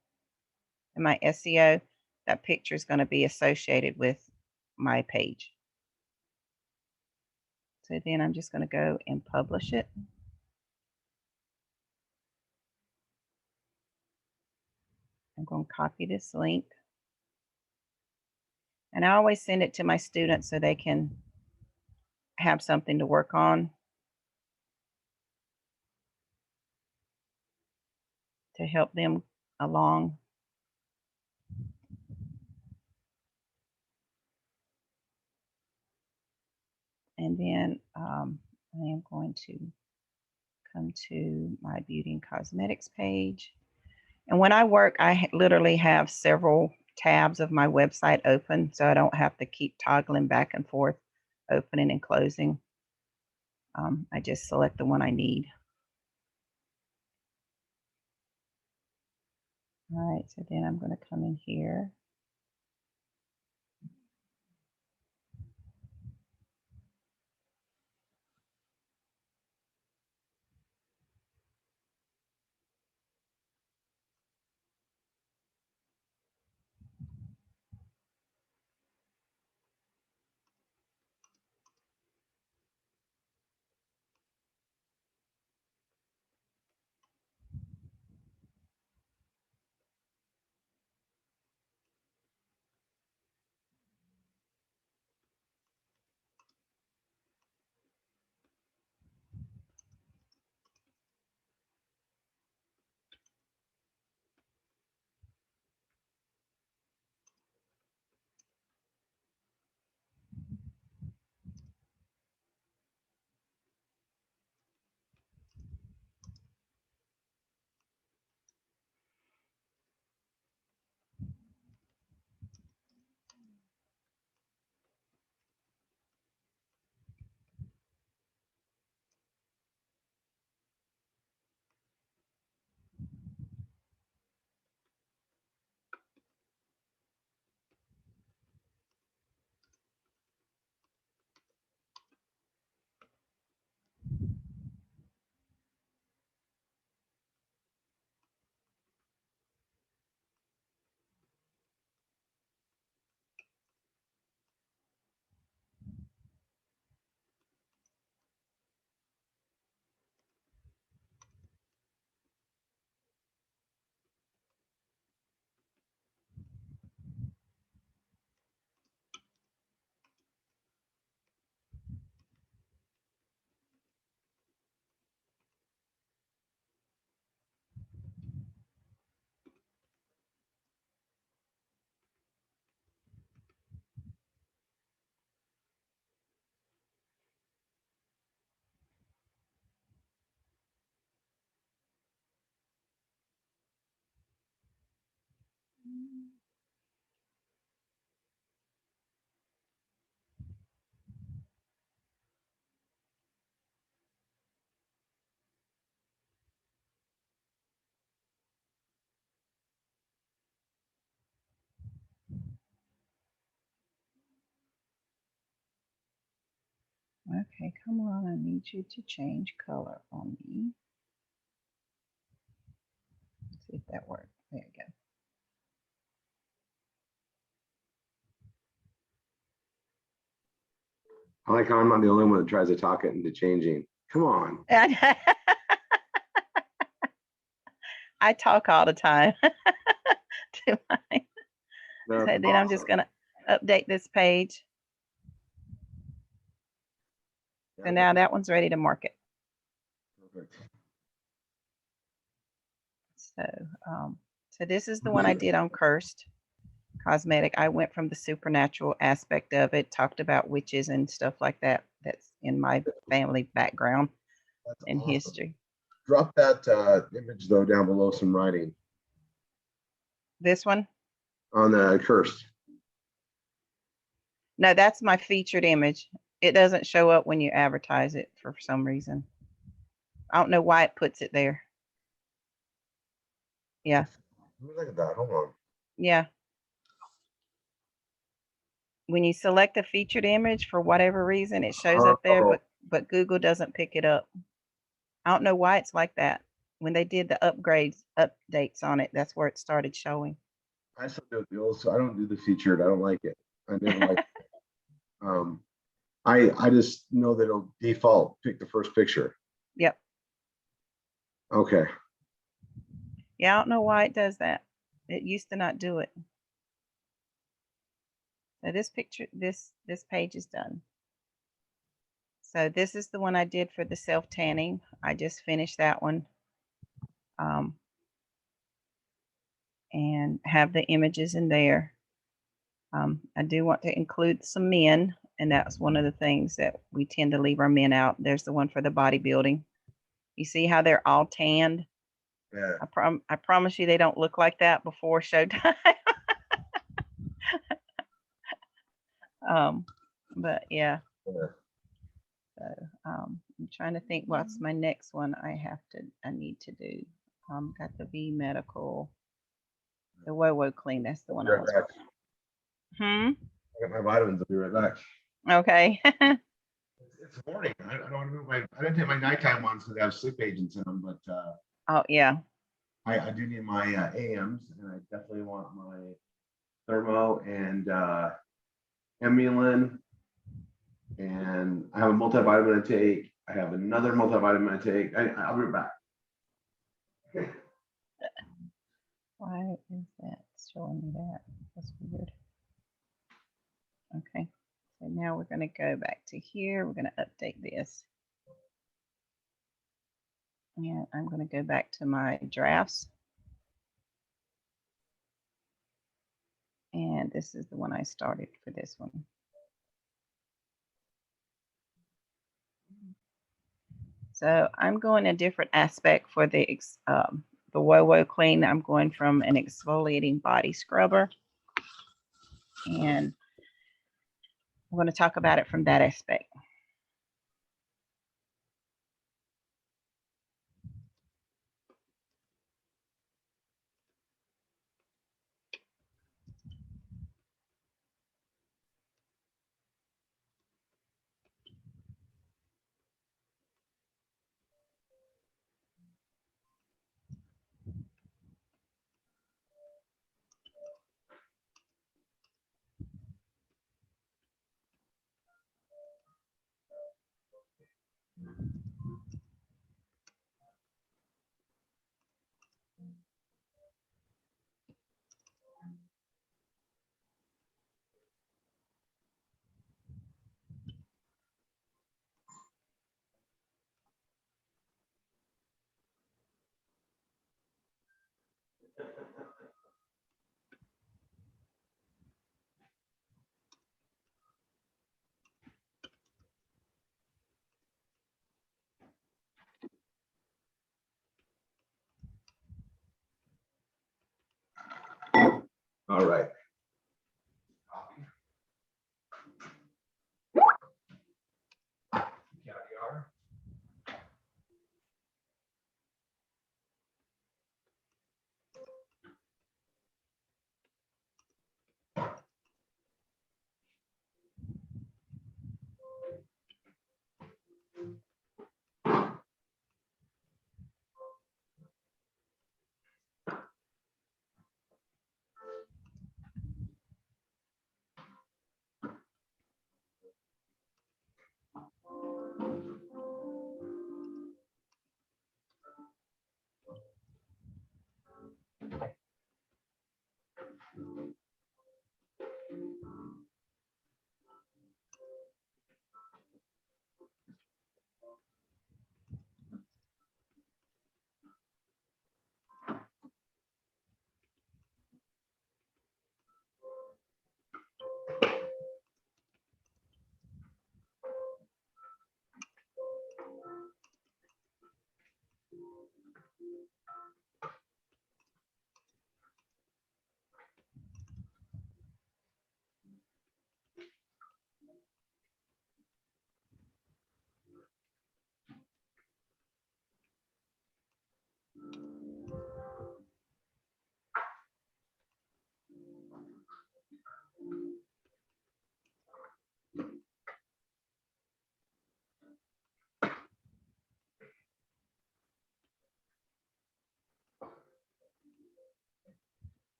and my SEO, that picture is going to be associated with my page. So then I'm just going to go and publish it. I'm going to copy this link. And I always send it to my students so they can have something to work on to help them along. And then I am going to come to my beauty and cosmetics page. And when I work, I literally have several tabs of my website open, so I don't have to keep toggling back and forth, opening and closing. I just select the one I need. All right, so then I'm going to come in here. Okay, come on, I need you to change color on me. Let's see if that works. There you go. I like how I'm not the only one that tries to talk it into changing. Come on. I talk all the time to mine. That's So then I'm just awesome. gonna update this page. So now that one's ready to market. Perfect. So this is the one I did on Cursed Cosmetic. I went from the supernatural aspect of it, talked about witches and stuff like that. That's in my family background and awesome. history. Drop that image though down below some writing. This one? On the Cursed. No, that's my featured image. It doesn't show up when you advertise it for some reason. I don't know why it puts it there. Yeah. Look at that. Hold on. Yeah. When you select a featured image for whatever reason, it shows up there, but Google doesn't pick it up. I don't know why it's like that. When they did the updates on it, that's where it started showing. I still do it the old, so I don't do the featured. I don't like it. I never like it. I just know that it'll default pick the first picture. Yep. Okay. Yeah, I don't know why it does that. It used to not do it. So this picture, this page is done. So this is the one I did for the self tanning. I just finished that one. And have the images in there. I do want to include some men, and that's one of the things that we tend to leave our men out. There's the one for the bodybuilding. You see how they're all tanned? Yeah. I promise you they don't look like that before showtime. But yeah. So I'm trying to think what's my next one I need to do. Got the V medical, the Wo Clean. That's the one I was. I got my vitamins. I'll be right back. Okay. It's morning. I don't want to move my. I didn't take my nighttime ones because they have sleep agents in them, but oh yeah. I do need my AMs, and I definitely want my Thermo and Emulin, and I have a multivitamin I take. I have another multivitamin I take. I'll be right back. Okay. Why is that showing me that? That's weird. Okay, so now we're going to go back to here. We're going to update this. And I'm going to go back to my drafts. And this is the one I started for this one. So I'm going a different aspect for the Wo Clean. I'm going from an exfoliating body scrubber. And I'm going to talk about it from that aspect.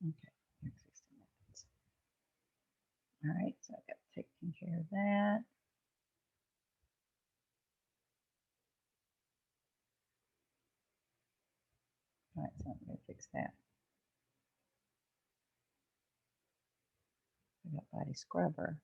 Okay. Existing methods. All right, so I got taken care of that. All right, so I'm going to fix that. I got body scrubber.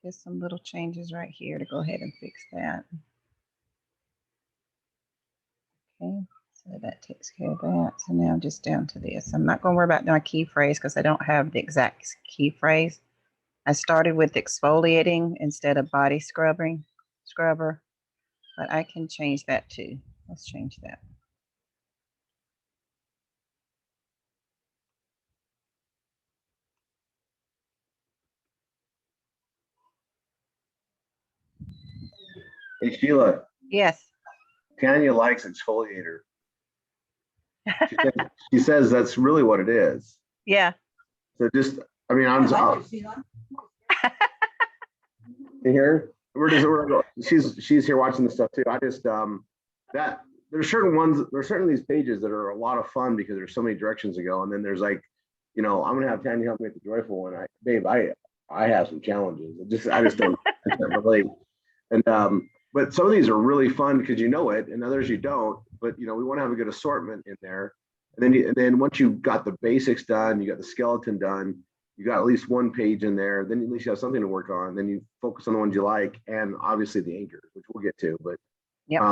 Just some little changes right here to go ahead and fix that. Okay, so that takes care of that. So now I'm just down to this. I'm not going to worry about my key phrase because I don't have the exact key phrase. I started with exfoliating instead of body scrubber, but I can change that too. Let's change that. Hey, Sheila, Yes. Tanya likes exfoliator. She says that's really what it is. Yeah. So just, I mean, I'm here. She's here watching the stuff too. I just that there's certain these pages that are a lot of fun because there's so many directions to go, and then there's like, I'm gonna have Tanya help me with the joyful one. I have some challenges. I just don't, I can't relate. And but some of these are really fun because you know it, and others you don't. But we want to have a good assortment in there. And then once you got the basics done, you got the skeleton done, you got at least one page in there, then at least you have something to work on. Then you focus on the ones you like, and obviously the anchors, which we'll get to. But Yep.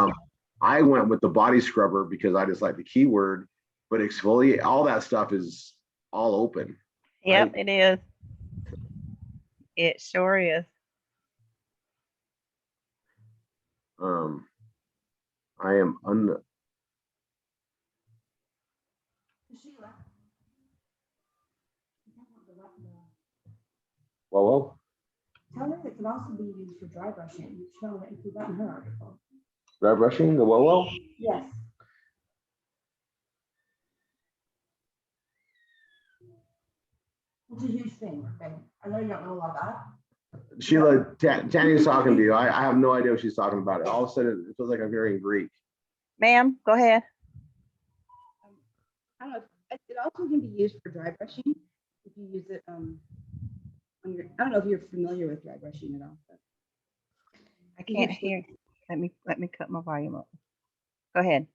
I went with the body scrubber because I just like the keyword, but exfoliate, all that stuff is all open. Yep, Right? it is. It sure is. I am Whoa. Tell her it can also be used for dry brushing. Show that if you got in her article. Dry brushing, the whoa. Yes. It's a huge thing. Okay. I know you don't know a lot about it. Sheila, Tanya's talking to you. I have no idea what she's talking about. All of a sudden, it feels like I'm hearing Greek. Ma'am, go ahead. I don't know. It also can be used for dry brushing if you use it on your. I don't know if you're familiar with dry brushing at all. But I can't hear. Let me cut my volume up. Go ahead.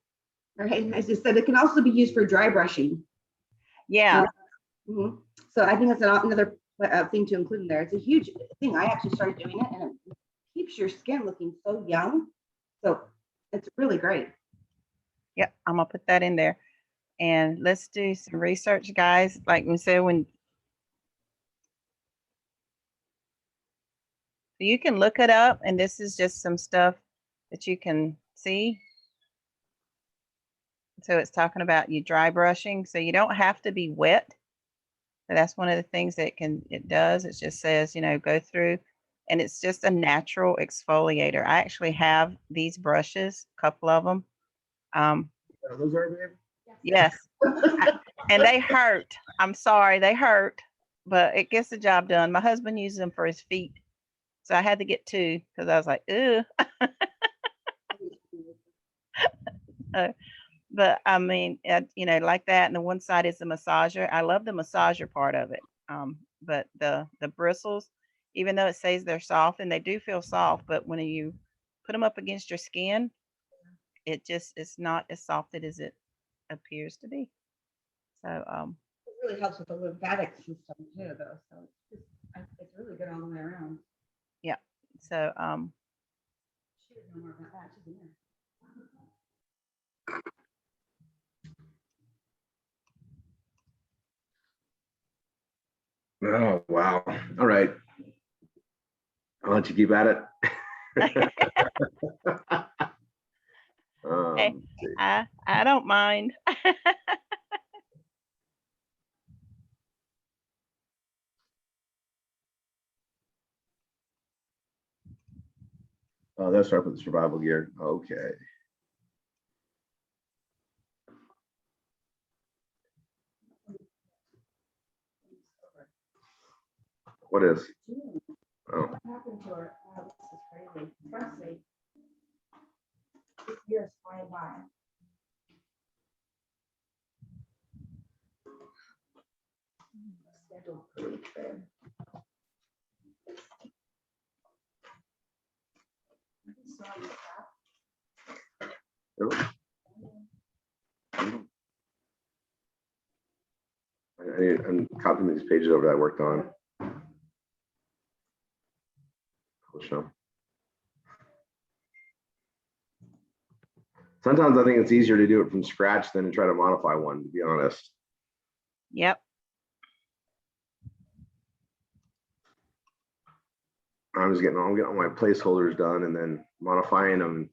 all right. I just said it can also be used for dry brushing. Yeah. Mm-hmm. So I think that's another thing to include in there. It's a huge thing. I actually started doing it, and it keeps your skin looking so young. So it's really great. Yep, I'm gonna put that in there. And let's do some research, guys. Like we said, when you can look it up, and this is just some stuff that you can see. So it's talking about you dry brushing, so you don't have to be wet. So that's one of the things that it does. It just says, go through, and it's just a natural exfoliator. I actually have these brushes, a couple of them. Those are babe? Yes. And they hurt. I'm sorry, they hurt, but it gets the job done. My husband uses them for his feet. So I had to get two because I was like, ew. But I mean, like that. And the one side is the massager. I love the massager part of it. But the bristles, even though it says they're soft, and they do feel soft, but when you put them up against your skin, it's not as soft as it appears to be. So It really helps with the lymphatic system too, though. So it's really good all the way around. yeah. So She would know more about that. She's in there. Oh, wow. All right. I'll let you keep at it. hey, I don't mind. Oh, that's right with the survival gear. Okay. What is? Oh, What happened to her? Oh, this is crazy. Honestly, this year is flying by. Schedule for each trip. really? I'm copying these pages over that I worked on. Cool show. Sometimes I think it's easier to do it from scratch than to try to modify one, to be honest. Yep. I'm getting all my placeholders done and then modifying them.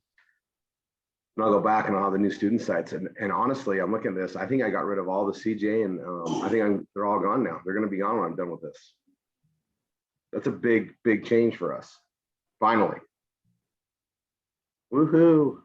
And I'll go back and I'll have the new student sites. And honestly, I'm looking at this. I think I got rid of all the CJ and I think they're all gone now. They're going to be gone when I'm done with this. That's a big, big change for us. Finally. Woohoo.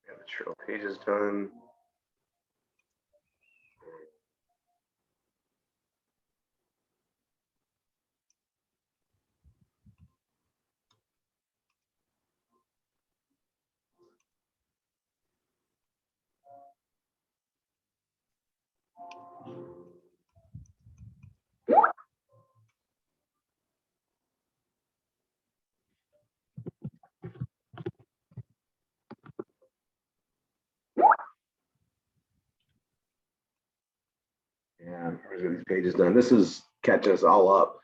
Yeah, the trail page is done. Yeah, let's get these pages done. This is catching us all up.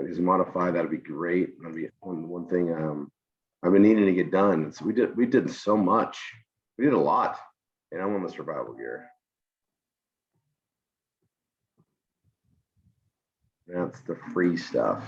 These modified, that'd be great. That'd be one thing I've been needing to get done. So we did so much. We did a lot, and I'm on the survival gear. That's the free stuff.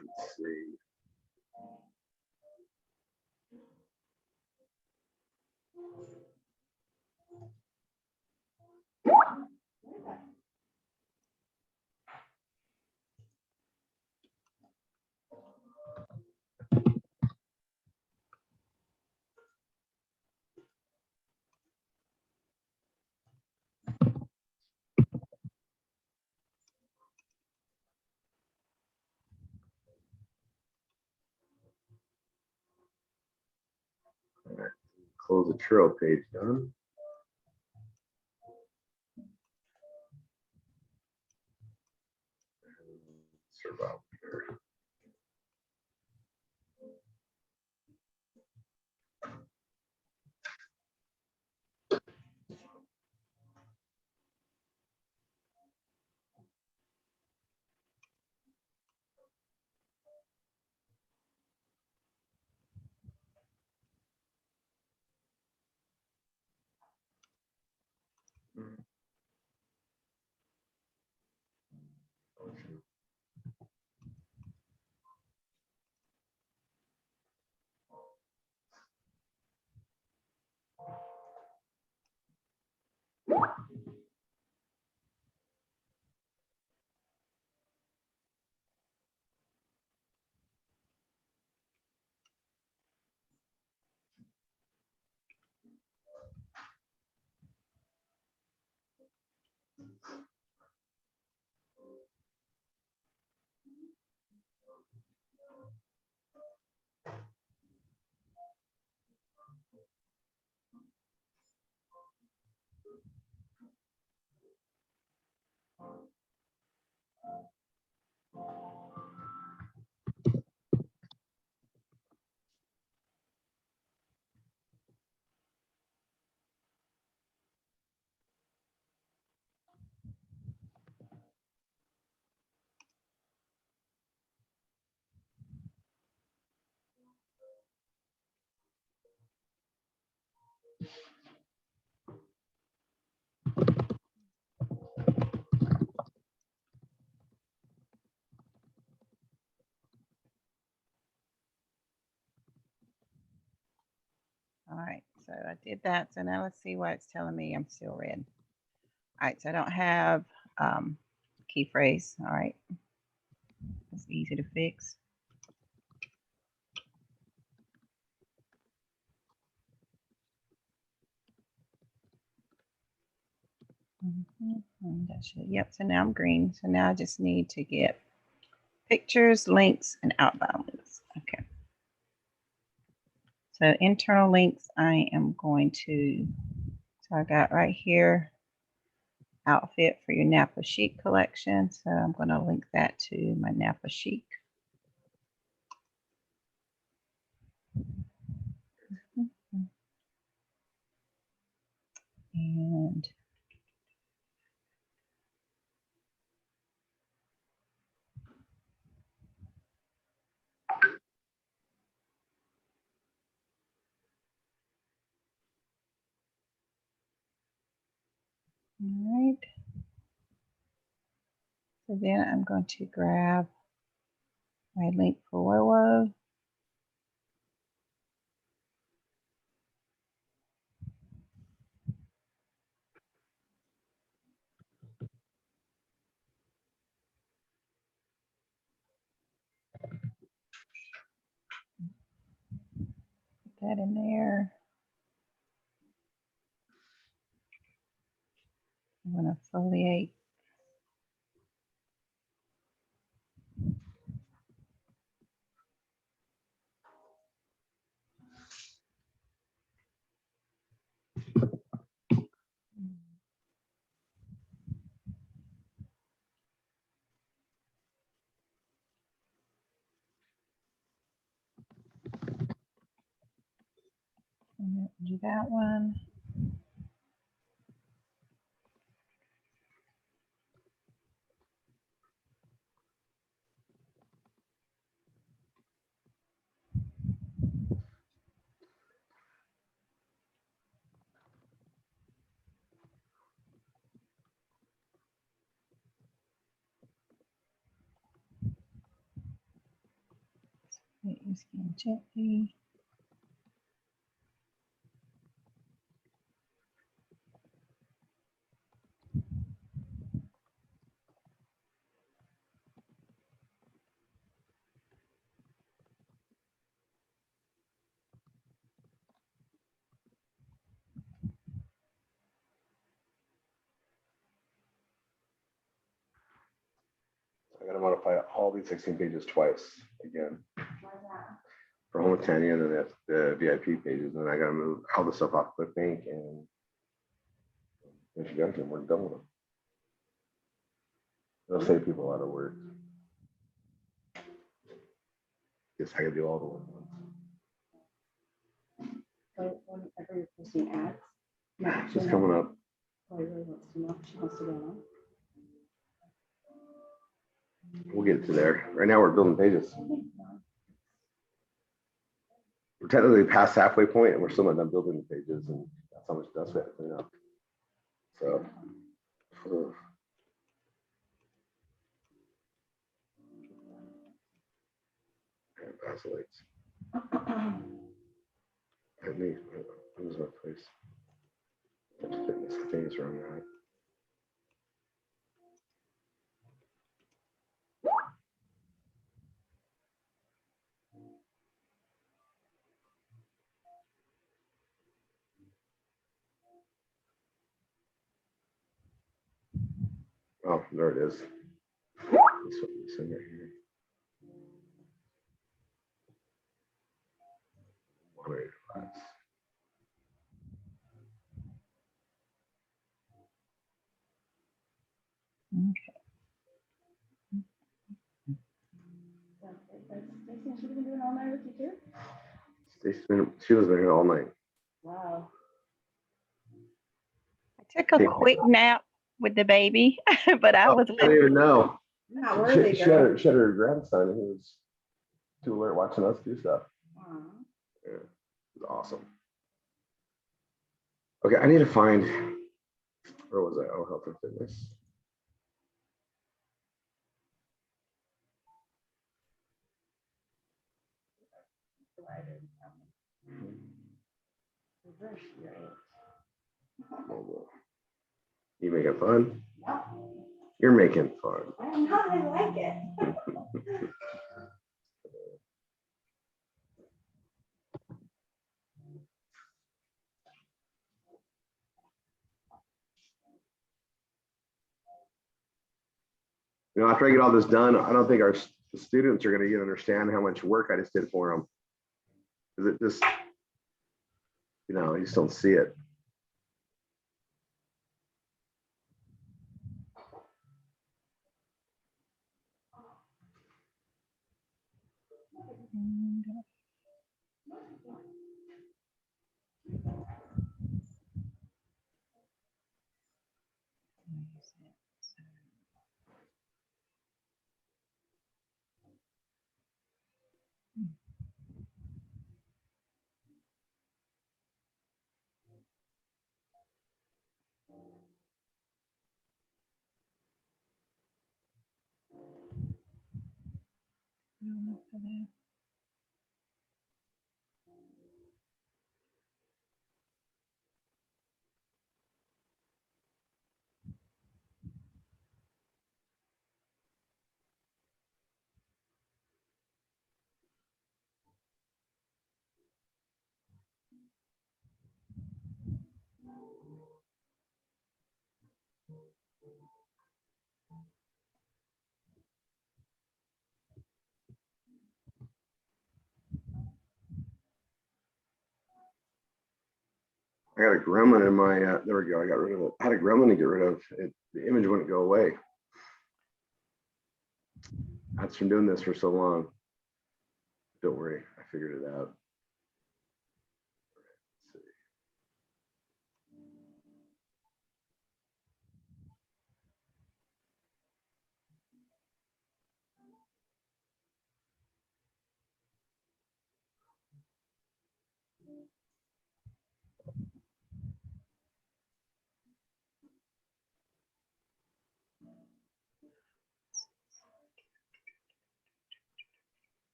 Let's see. All right. Close the Trello page done. Survival gear. All right, so I did that. So now let's see why it's telling me I'm still red. All right, so I don't have key phrase. All right, it's easy to fix. Yep, so now I'm green. So now I just need to get pictures, links, and outbound links. Okay. So internal links, I am going to So I got right here, outfit for your Napa Chic collection. So I'm going to link that to my Napa Chic. And all right. So then I'm going to grab my link for Willow. Put that in there. I'm going to foliate. And do that one. Let you scan gently. I gotta modify all these 16 pages twice again. For home Tanya and then that's the VIP pages, and I gotta move all the stuff off ClickBank and if you got them, we're done with them. It'll save people a lot of work. Guess I gotta do all the work once. So whenever you're posting ads, It's just coming up. Rory really wants to know if she wants to go on. We'll get to there. Right now we're building pages. We're technically past halfway point and we're still not done building the pages, and that's how much dust we have to clean up. So vacillates. At me, I lose my place. Fitness things wrong, right? Oh, there it is. This one right here. 185. Stacey, she's been doing all night with you too? She was there all night. Wow. I took a quick nap with the baby, but I was I didn't even know. Not worthy, She girl. had her grandson, who was too alert watching us do stuff. Aw. Yeah, it was awesome. Okay, I need to find, where was I? Oh, health and fitness. Mobile. You making fun? No, You're making fun. I'm not. I like it. You know, after I get all this done, I don't think the students are going to understand how much work I just did for them. Because it just, you know, you just don't see it. And, where is it? So, look for that. I got a gremlin in my, there we go. I got rid of it. I had a gremlin to get rid of it. The image wouldn't go away. That's from doing this for so long. Don't worry, I figured it out. Let's see.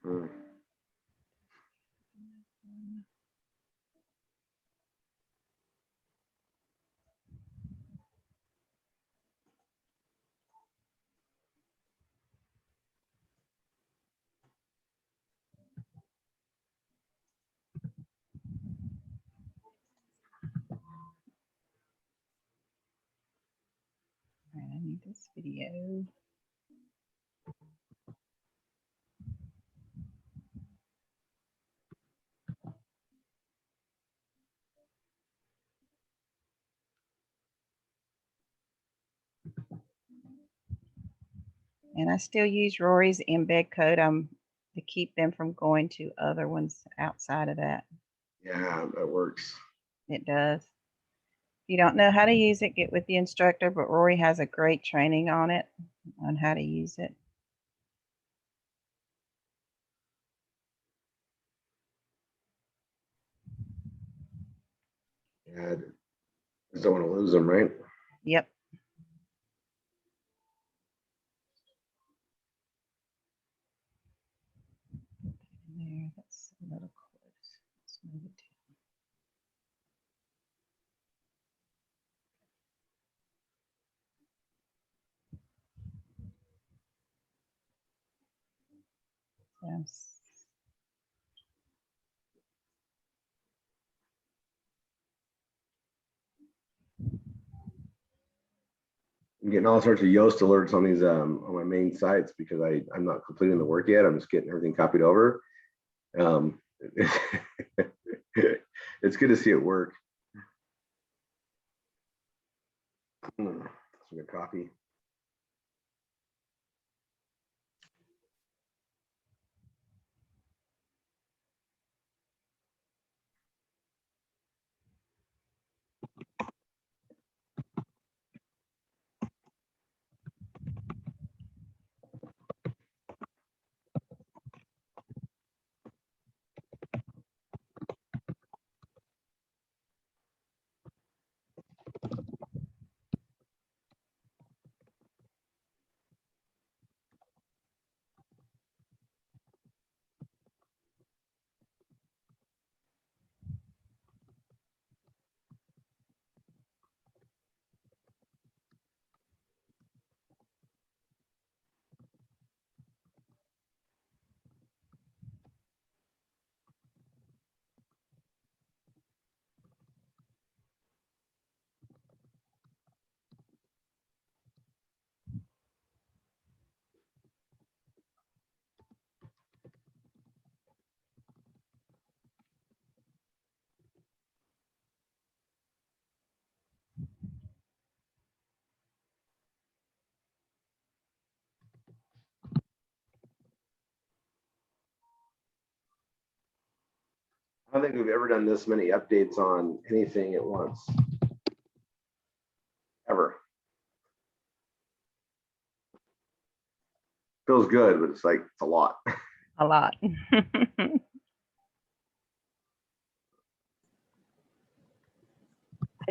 Hmm. All right, I need this video. And I still use Rory's embed code to keep them from going to other ones outside of that. Yeah, that works. It does. If you don't know how to use it, get with the instructor, but Rory has a great training on it, on how to use it. Yeah, just don't want to lose them, right? Yep. There, that's a little close. Let's move it down. I'm getting all sorts of Yoast alerts on these on my main sites because I'm not completing the work yet. I'm just getting everything copied over. It's good to see it work. Some good coffee. I don't think we've ever done this many updates on anything at once. Ever. Feels good, but it's like, it's a lot. A lot. I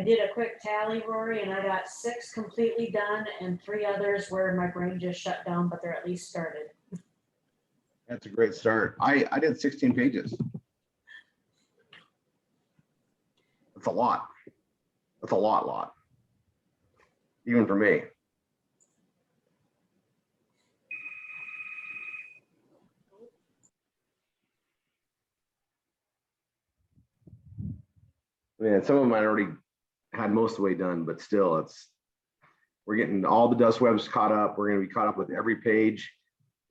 did a quick tally, Rory, and I got 6 completely done and 3 others where my brain just shut down, but they're at least started. That's a great start. I did 16 pages. That's a lot. That's a lot. Even for me. Man, some of them I already had most of the way done, but still, we're getting all the dust webs caught up. We're going to be caught up with every page.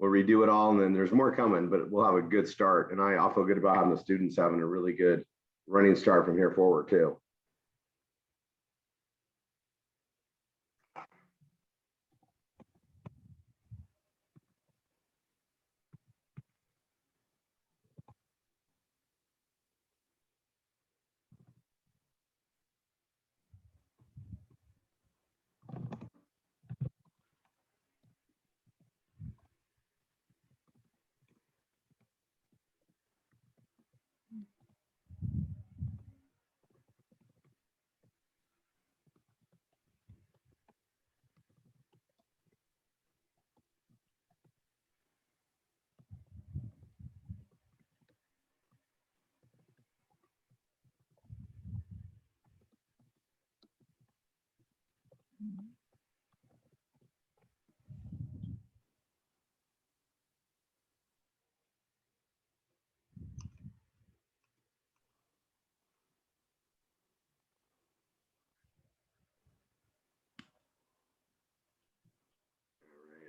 We'll redo it all, and then there's more coming, but we'll have a good start. And I feel good about having the students having a really good running start from here forward too.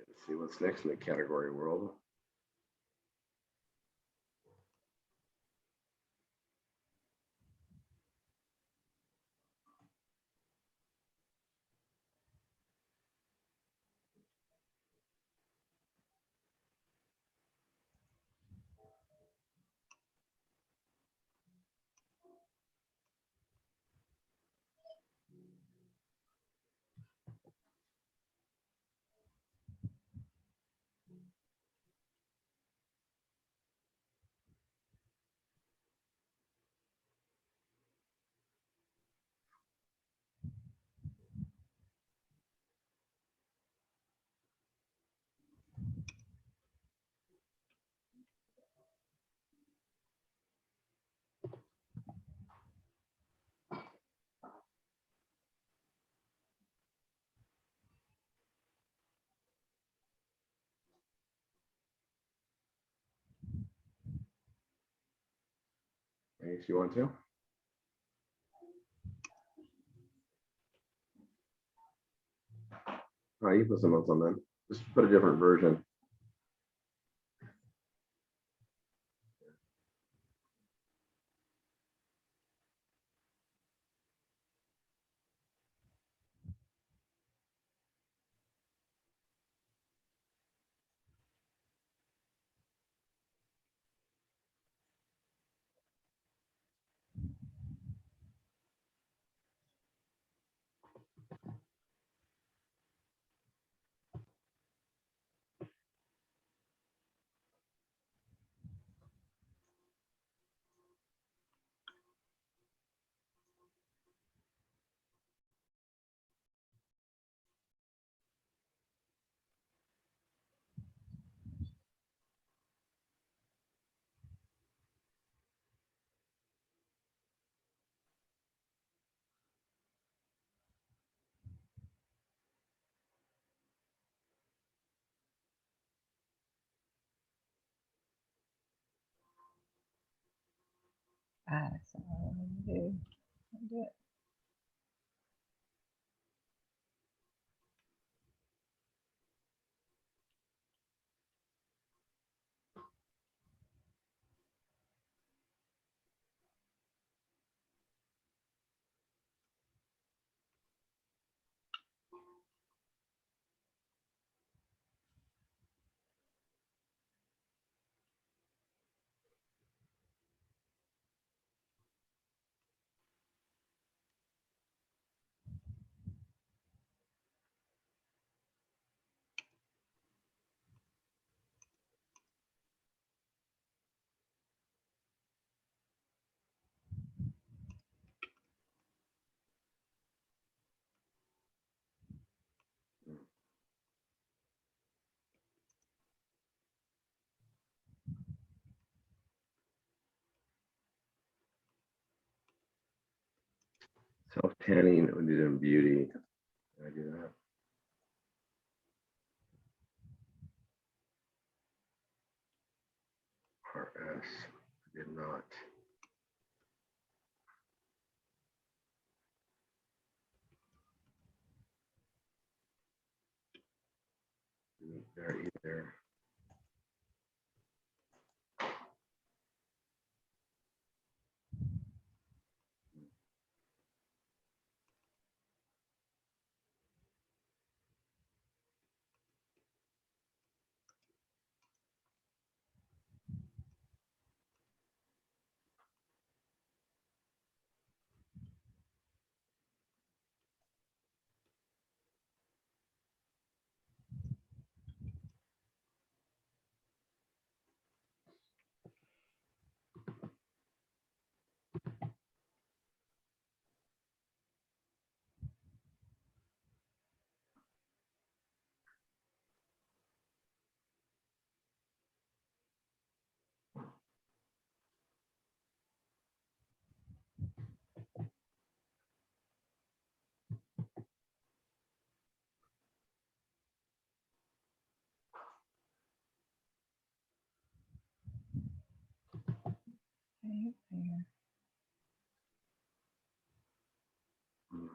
Let's see what's next in the category world. If you want to. Oh, you put some notes on that. Just put a different version. So do it. Self tanning when you do beauty. Can I do that? RS did not. Isn't there either. Okay, there. Mhm.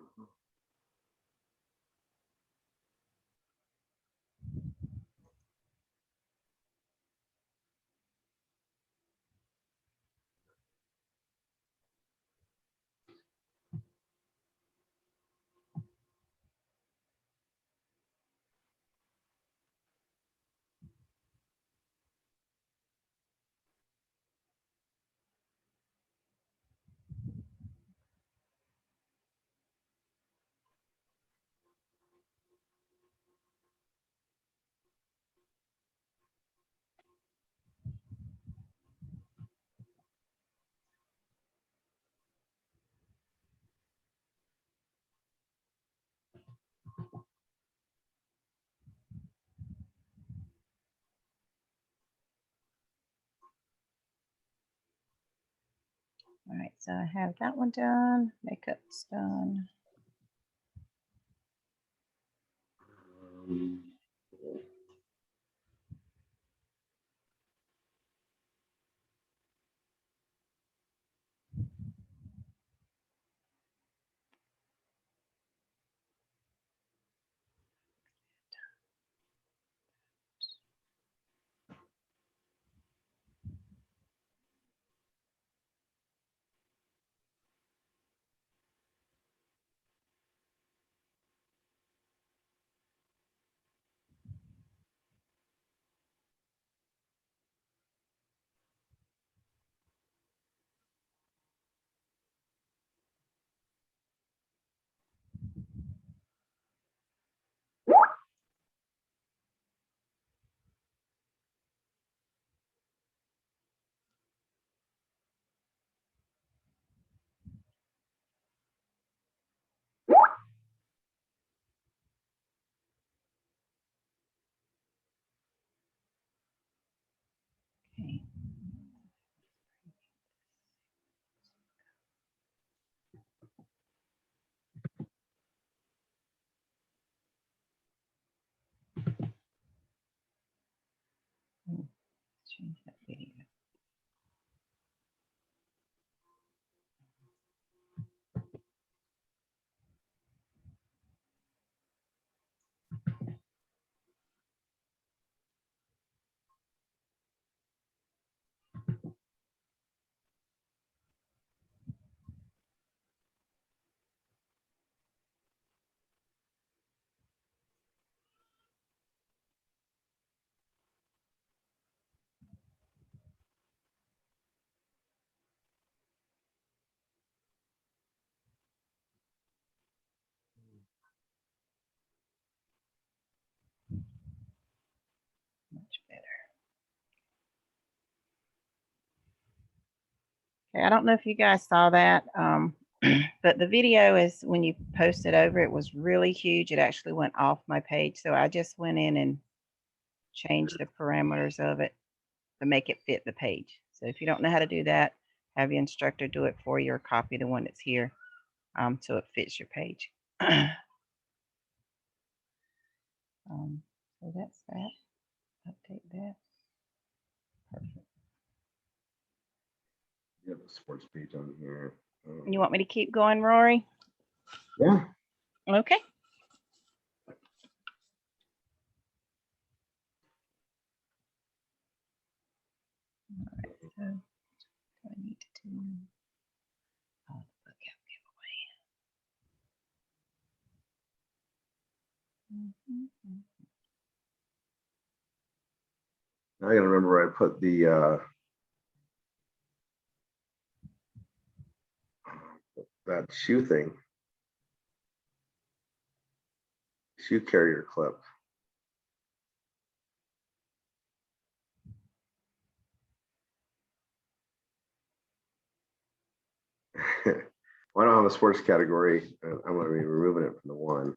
All right, so I have that one done. Makeup's done. Um, Okay. Oh, change that video. Much better. Okay, I don't know if you guys saw that, but the video is when you post it over, it was really huge. It actually went off my page. So I just went in and changed the parameters of it to make it fit the page. So if you don't know how to do that, have your instructor do it for you or copy the one that's here. so it fits your page. So that's that. Update that. Perfect. You have a sports page on here. You want me to keep going, Rory? Yeah. Okay. All right, so do I need to do oh, the book out giveaway? Now I gotta remember where I put the that shoe thing. Shoe carrier clip. Why don't I have a sports category? I'm going to be removing it from the one.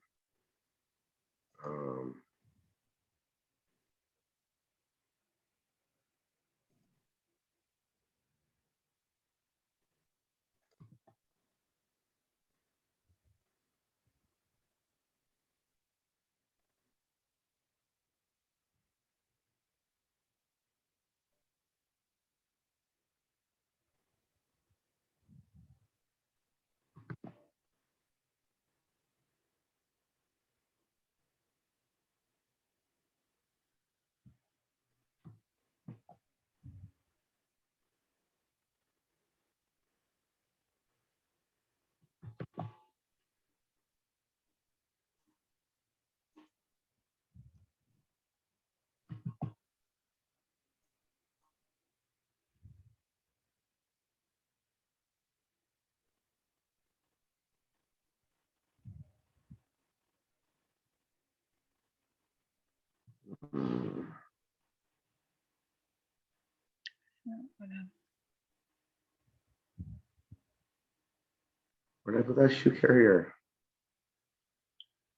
Where did I put that shoe carrier?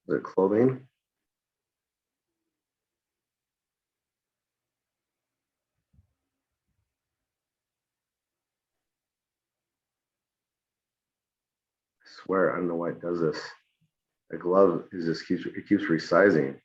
Is it clothing? I swear, I don't know why it does this. The glove is just keeps resizing.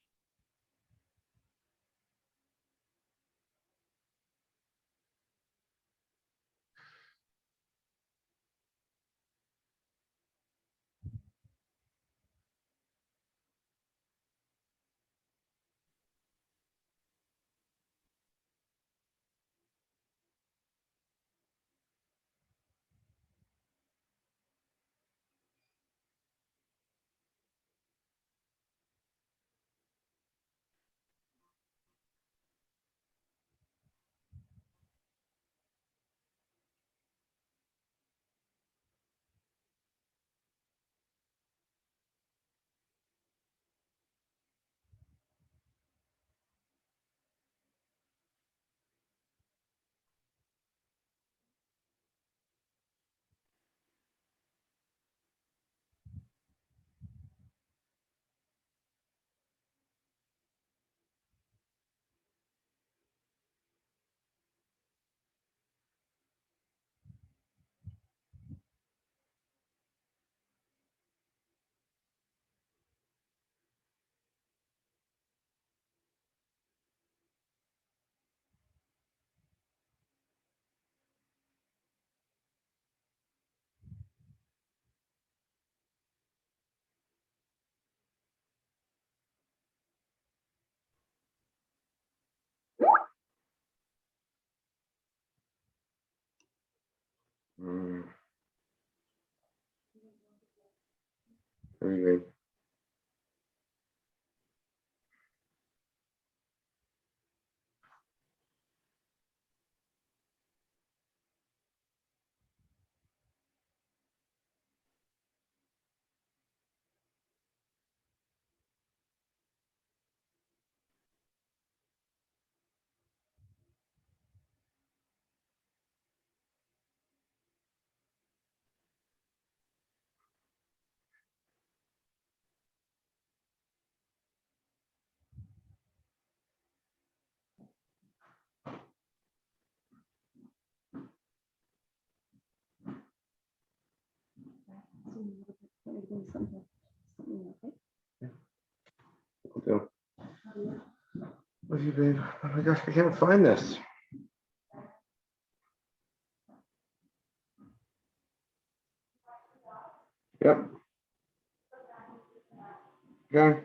Anyway. Something, okay. Will do. What have you been? Oh my gosh, I can't find this. Yep. Okay.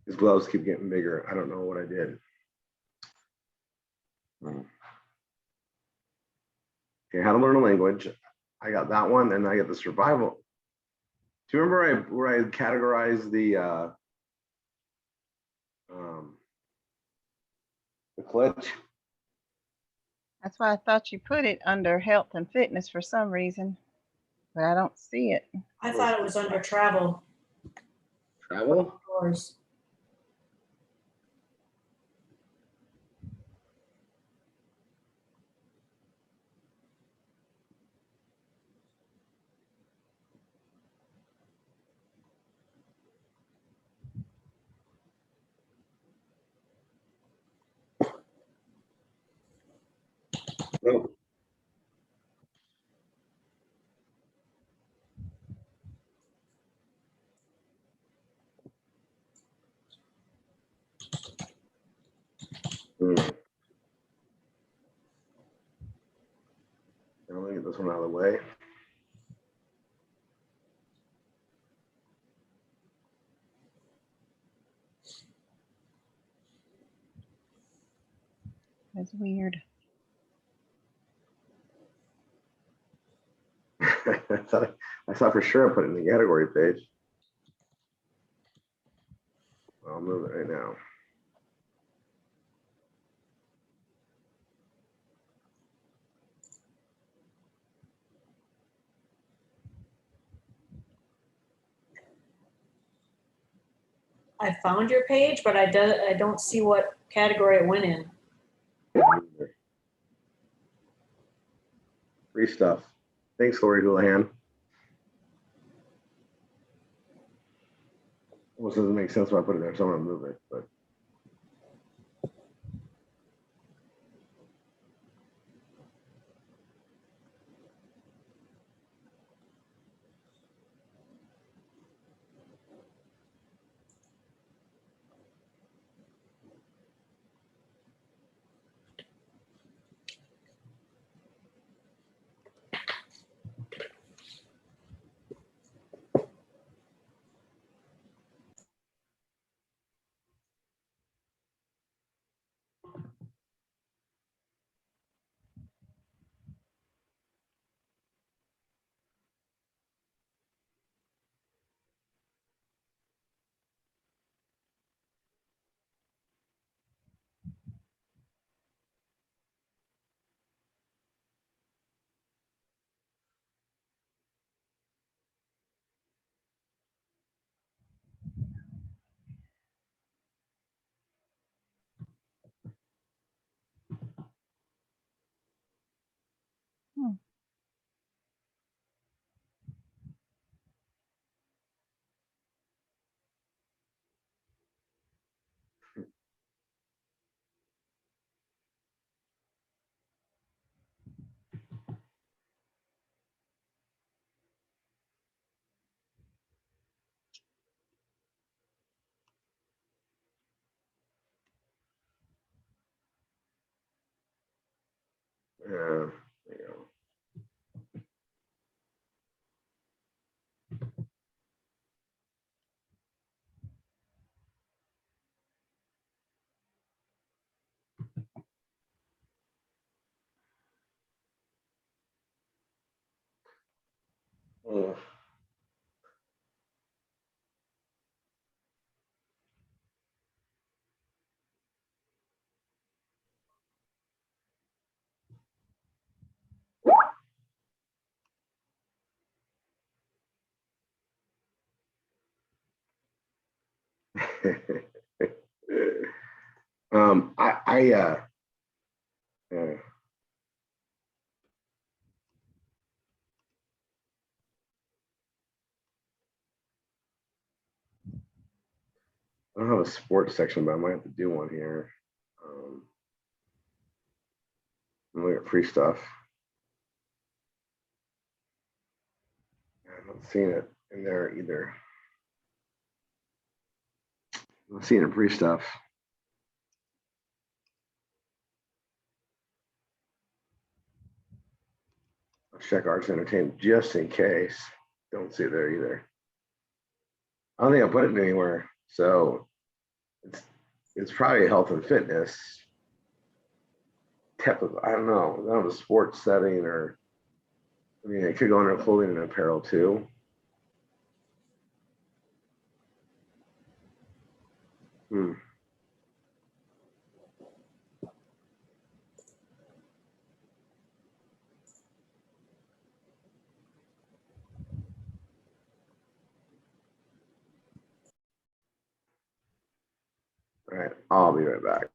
His gloves keep getting bigger. I don't know what I did. Okay, how to learn a language. I got that one, and I got the survival. Do you remember where I categorized the clutch? That's why I thought you put it under health and fitness for some reason, but I don't see it. I thought it was under travel. Travel? Yours. Oh. Hmm. Let me get this one out of the way. That's weird. I thought for sure I put it in the category page. I'll move it right now. I found your page, but I don't see what category it went in. Free stuff. Thanks, Rory Houlihan. Almost doesn't make sense why I put it there, so I'm gonna move it, but. Hmm. There you go. Oh. Uh, I don't have a sports section, but I might have to do one here. Look at free stuff. I'm not seeing it in there either. I'm not seeing it free stuff. I'll check arts and entertainment just in case. Don't see it there either. I don't think I put it anywhere. So it's probably health and fitness. Typical, I don't know. I don't have a sports setting, or I mean, it could go under clothing and apparel too. Hmm. All right, I'll be right back.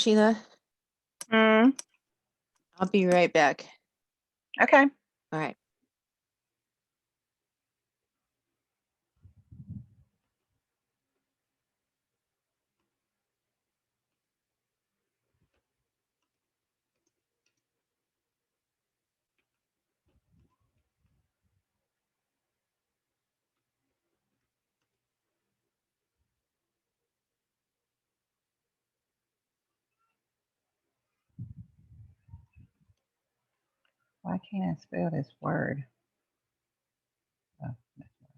Sheila. Mm, I'll be right back. okay. All right. Why can't I spell this word? Oh, that's why.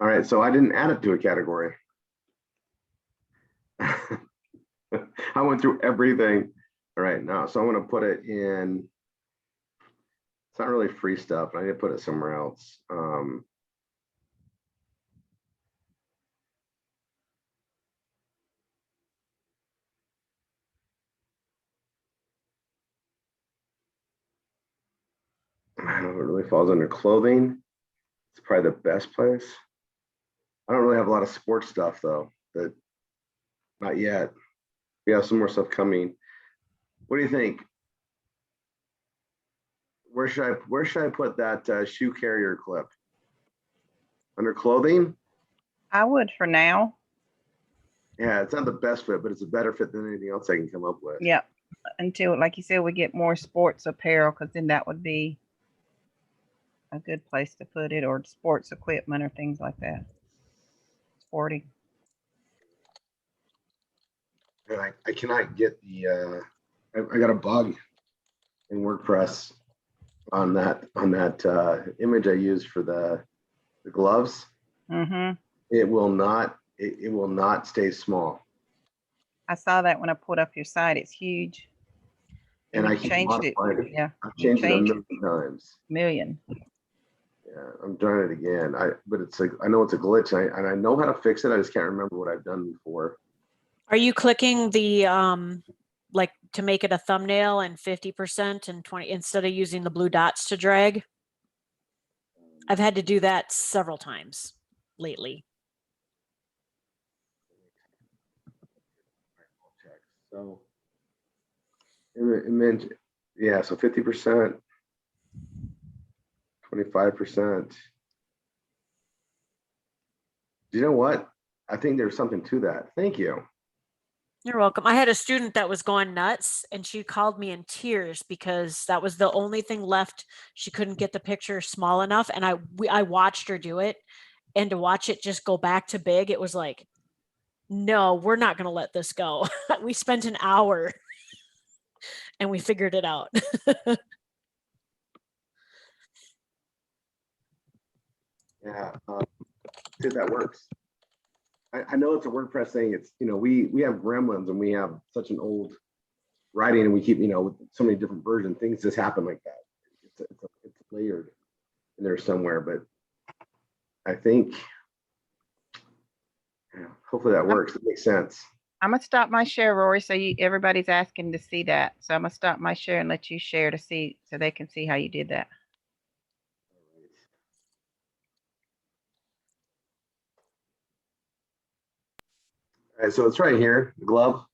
All right, so I didn't add it to a category. I went through everything. All right, now, so I'm gonna put it in, it's not really free stuff. I need to put it somewhere else. I don't know if it really falls under clothing. It's probably the best place. I don't really have a lot of sports stuff though, but not yet. We have some more stuff coming. What do you think? Where should I put that shoe carrier clip? Under clothing? I would for now. Yeah, it's not the best fit, but it's a better fit than anything else I can come up with. Yep. Until, like you said, we get more sports apparel, because then that would be a good place to put it, or sports equipment or things like that. Sporty. And I cannot get the I got a bug in WordPress on that image I used for the gloves. Mm-hmm. It will not stay small. I saw that when I put up your site. It's huge. And I you keep changed it. modifying it. Yeah. I've you changed it a changed million times. Million. Yeah, I'm trying it again. But it's like, I know it's a glitch, and I know how to fix it. I just can't remember what I've done before. Are you clicking the like to make it a thumbnail and 50% and 20 instead of using the blue dots to drag? I've had to do that several times lately. So image, yeah, so 50%, 25%. You know what? I think there's something to that. Thank you. You're welcome. I had a student that was going nuts and she called me in tears because that was the only thing left. She couldn't get the picture small enough. And I watched her do it, and to watch it just go back to big, it was like, no, we're not going to let this go. We spent an hour and we figured it out. Yeah, see if that works. I know it's a WordPress thing. It's, we have gremlins and we have such an old writing, and we keep, with so many different versions, things just happen like that. It's layered in there somewhere, but I think, yeah, hopefully that works. It makes sense. I'm gonna stop my share, Rory. So everybody's asking to see that. So I'm gonna stop my share and let you share to see, so they can see how you did that. All right, so it's right here, the glove.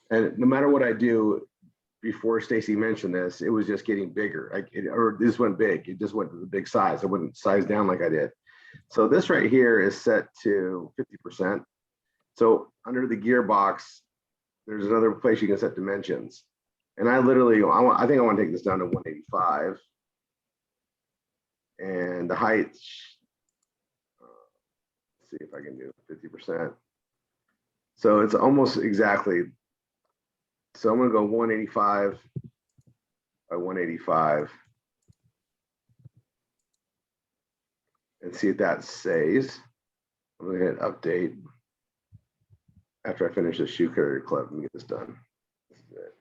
And no matter what I do, before Stacy mentioned this, it was just getting bigger. Or this went big. It just went to the big size. I wouldn't size down like I did. So this right here is set to 50%. So under the gearbox, there's another place you can set dimensions. And I literally, I think I want to take this down to 185. And the height, let's see if I can do 50%. So it's almost exactly. So I'm going to go 185 by 185 and see if that saves. I'm going to hit update after I finish the shoe carrier clip and get this done. This is it.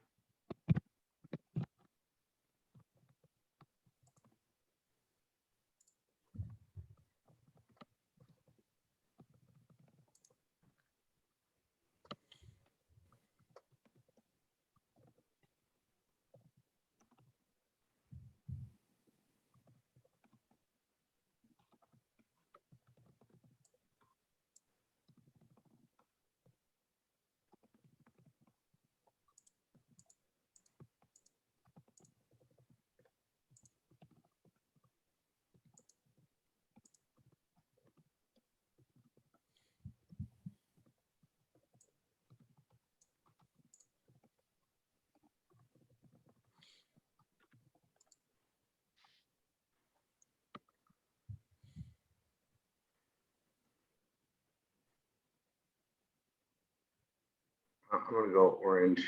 I'm going to go orange.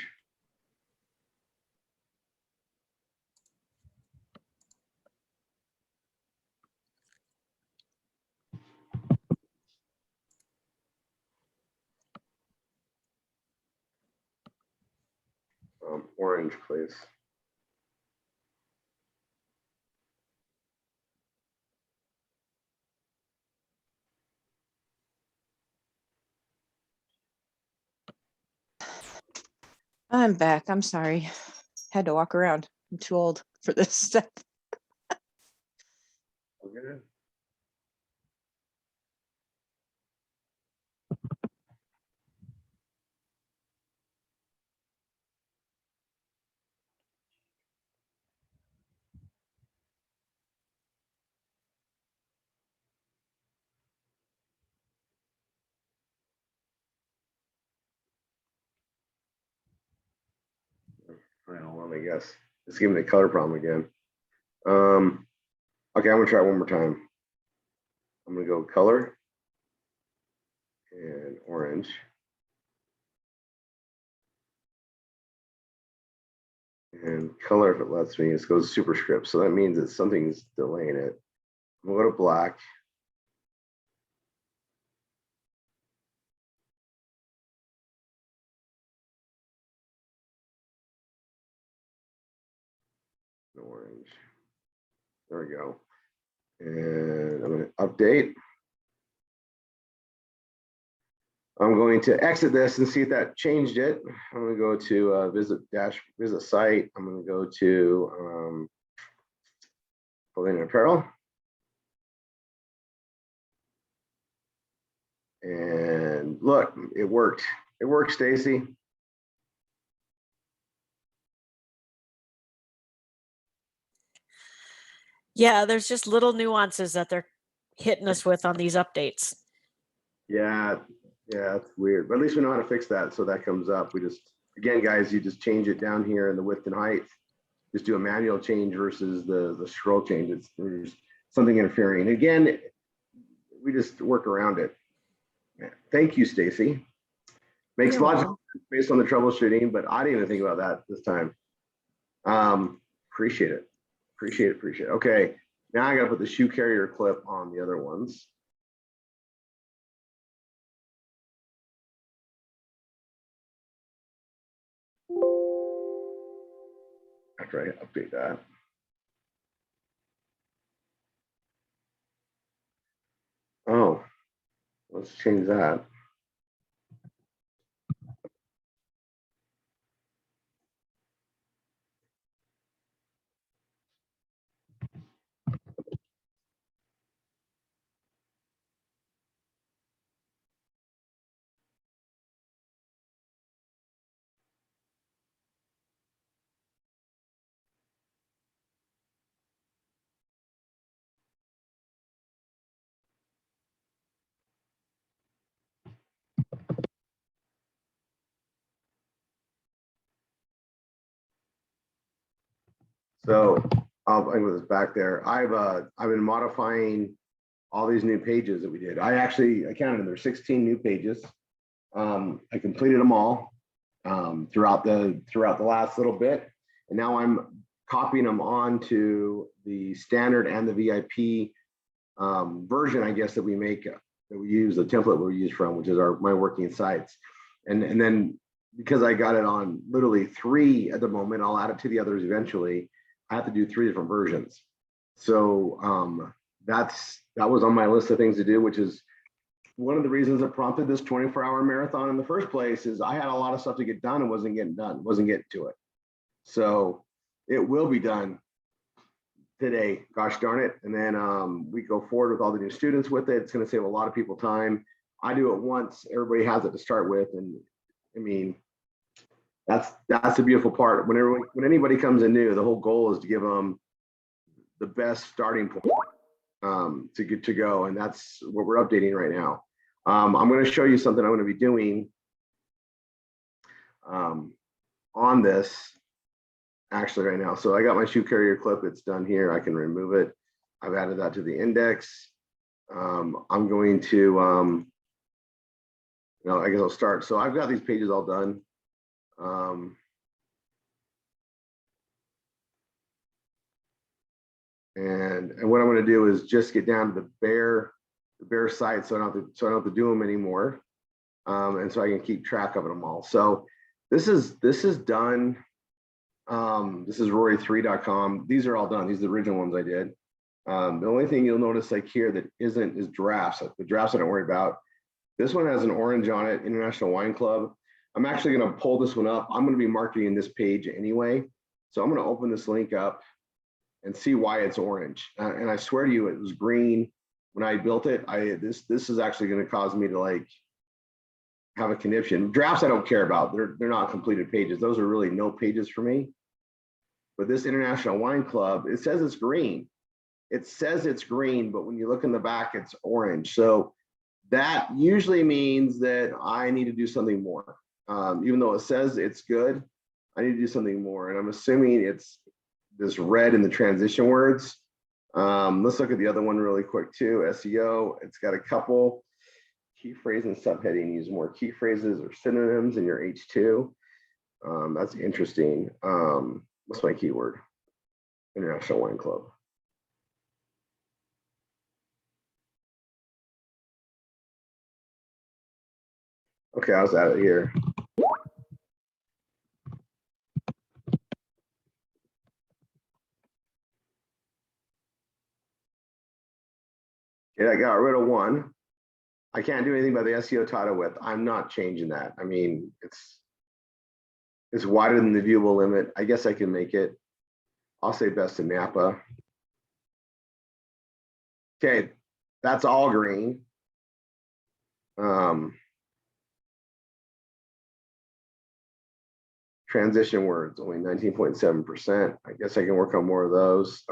Orange, please. I'm back. I'm sorry. Had to walk around. I'm too old for this stuff. Okay. I don't know, I guess. It's giving me the color problem again. Okay, I'm gonna try one more time. I'm gonna go color and orange. And color, if it lets me, it goes superscript. So that means that something's delaying it. I'm gonna go to black. Orange. There we go. And I'm going to update. I'm going to exit this and see if that changed it. I'm going to go to visit site. I'm going to go to clothing and apparel. And look, it worked. It worked, Stacy. Yeah, there's just little nuances that they're hitting us with on these updates. Yeah, it's weird, but at least we know how to fix that. So that comes up. We just, again, guys, you just change it down here in the width and height. Just do a manual change versus the scroll change. There's something interfering. Again, we just work around it. Thank you, Stacy. Makes You're logical sense based on the troubleshooting, but I didn't even think about that this time. Appreciate it. Appreciate it. Okay, now I gotta put the shoe carrier clip on the other ones. After I update that. Oh, let's change that. So I'll bring this back there. I've been modifying all these new pages that we did. I counted them. There's 16 new pages. I completed them all throughout the last little bit, and now I'm copying them onto the standard and the VIP version, I guess, that we make, that we use, the template we use from, which is my working sites. And then because I got it on literally 3 at the moment, I'll add it to the others eventually. I have to do 3 different versions. So that was on my list of things to do, which is one of the reasons that prompted this 24-hour marathon in the first place. Is I had a lot of stuff to get done and wasn't getting to it. So it will be done today, gosh darn it. And then we go forward with all the new students with it. It's going to save a lot of people time. I do it once, everybody has it to start with. And I mean, that's the beautiful part. When anybody comes in new, the whole goal is to give them the best starting point to get to go. And that's what we're updating right now. I'm going to show you something I'm going to be doing on this actually right now. So I got my shoe carrier clip. It's done here. I can remove it. I've added that to the index. I'm going to, I guess I'll start. So I've got these pages all done. And what I'm going to do is just get down to the bare site, so I don't have to do them anymore, and so I can keep track of them all. So this is done. This is Rory3.com. These are all done. These are the original ones I did. The only thing you'll notice like here that isn't is drafts. The drafts I don't worry about. This one has an orange on it, International Wine Club. I'm actually going to pull this one up. I'm going to be marketing this page anyway. So I'm going to open this link up and see why it's orange. And I swear to you, it was green when I built it. This is actually going to cause me to like have a conniption. Drafts I don't care about. They're not completed pages. Those are really no pages for me. But this International Wine Club, it says it's green. It says it's green, but when you look in the back, it's orange. So that usually means that I need to do something more. Even though it says it's good, I need to do something more. And I'm assuming it's this red in the transition words. Let's look at the other one really quick too. SEO, it's got a couple key phrase and subheading. Use more key phrases or synonyms in your H2. That's interesting. What's my keyword? International Wine Club. Okay, I was at it here. Okay, I got rid of one. I can't do anything about the SEO title width. I'm not changing that. I mean, it's wider than the viewable limit. I guess I can make it. I'll say best in Napa. Okay, that's all green. Transition words, only 19.7%. I guess I can work on more of those.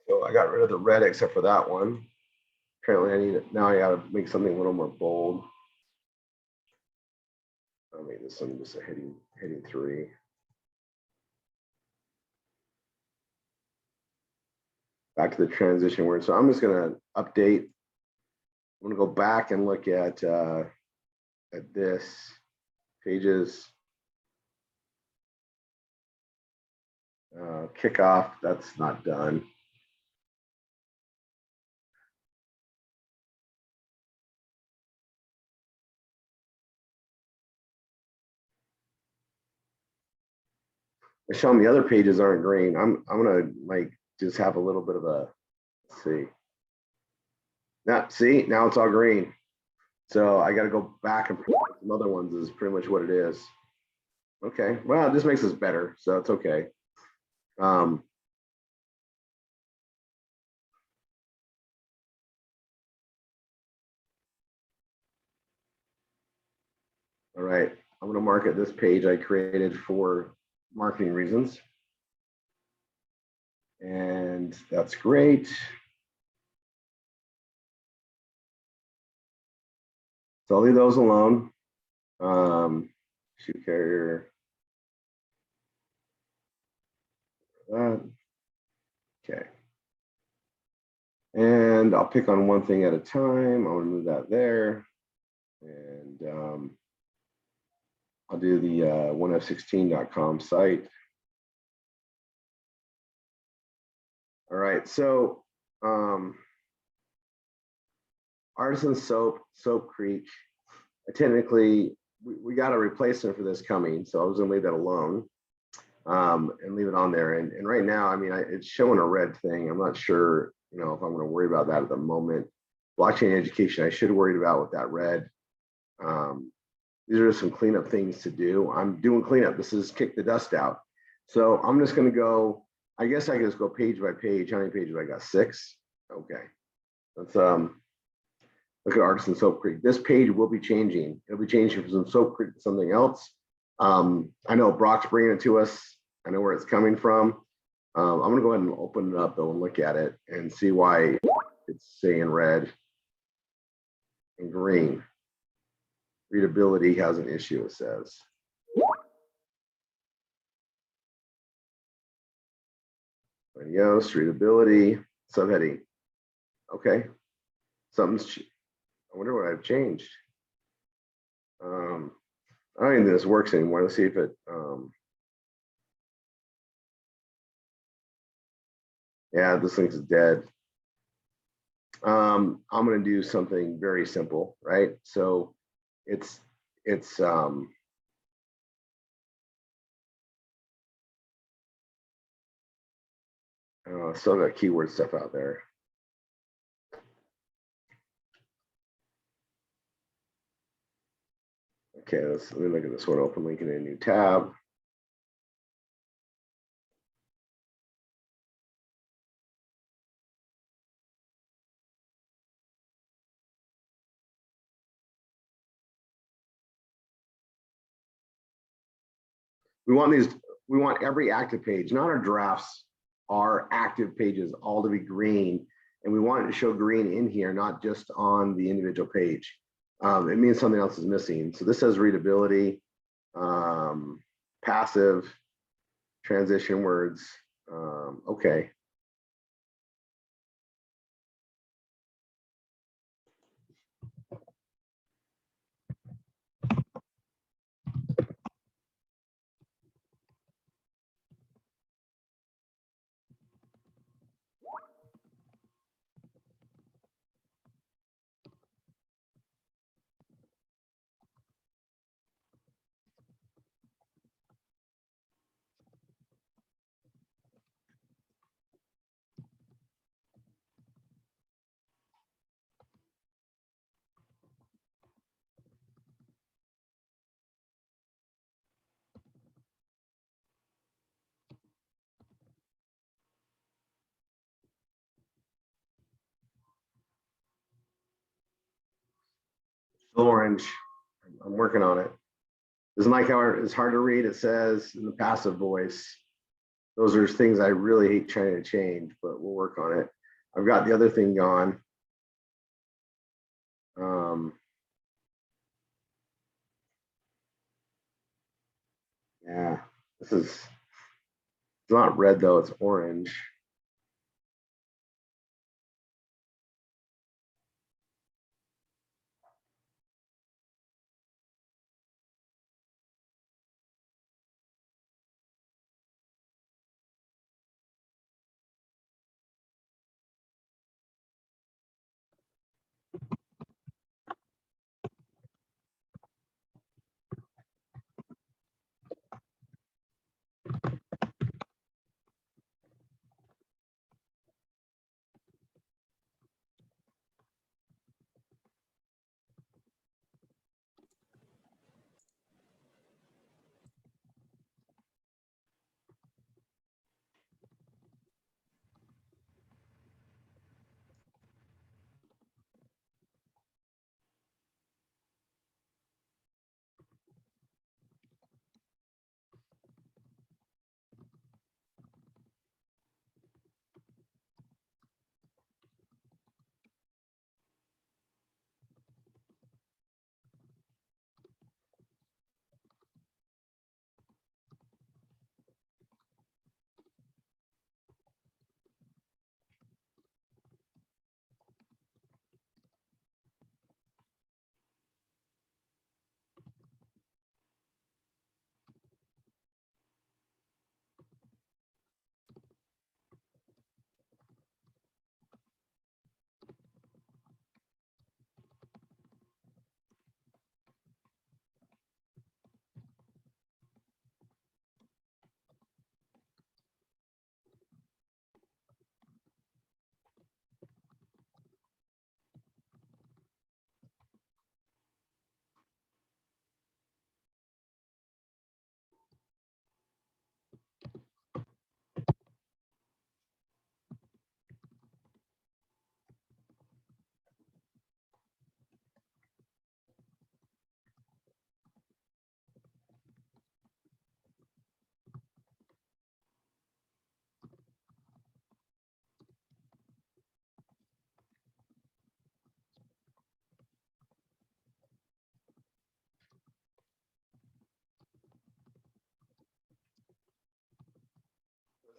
So I got rid of the red except for that one. Apparently I need it. Now I gotta make something a little more bold. I'll make this one just a heading 3. Back to the transition word. So I'm just gonna update. I'm gonna go back and look at this pages. Kickoff, that's not done. Show me the other pages aren't green. I'm gonna like just have a little bit of a, let's see. Now, see, now it's all green. So I got to go back and put some other ones is pretty much what it is. Okay, well, this makes us better, so it's okay. All right, I'm gonna market this page I created for marketing reasons. And that's great. So I'll leave those alone. Shoe carrier. Okay. And I'll pick on one thing at a time. I'm gonna move that there. And I'll do the 1f16.com site. All right, so Artisan Soap Creek. Technically, we got a replacement for this coming, so I was gonna leave that alone and leave it on there. And right now, I mean, it's showing a red thing. I'm not sure, you know, if I'm gonna worry about that at the moment. Blockchain education, I should worry about with that red. These are some cleanup things to do. I'm doing cleanup. This is kick the dust out. So I'm just gonna go, I guess I can just go page by page. How many pages I got? 6. Okay. Let's look at Artisan Soap Creek. This page will be changing. It'll be changing from some Soap Creek to something else. I know Brock's bringing it to us. I know where it's coming from. I'm gonna go ahead and open it up though and look at it and see why it's saying red and green. Readability has an issue, it says. Yes, readability, subheading. Okay, something's, I wonder what I've changed. I don't even think this works anymore. Let's see if it, yeah, this thing's dead. I'm gonna do something very simple, right? So it's still got keyword stuff out there. Okay, let me look at this one. Open link in a new tab. We want every active page, not our drafts, our active pages all to be green. And we want it to show green in here, not just on the individual page. It means something else is missing. So this says readability, passive, transition words. Okay. Orange. I'm working on it. Doesn't like how it's hard to read. It says in the passive voice. Those are things I really hate trying to change, but we'll work on it. I've got the other thing gone. Yeah, this is, it's not red though, it's orange.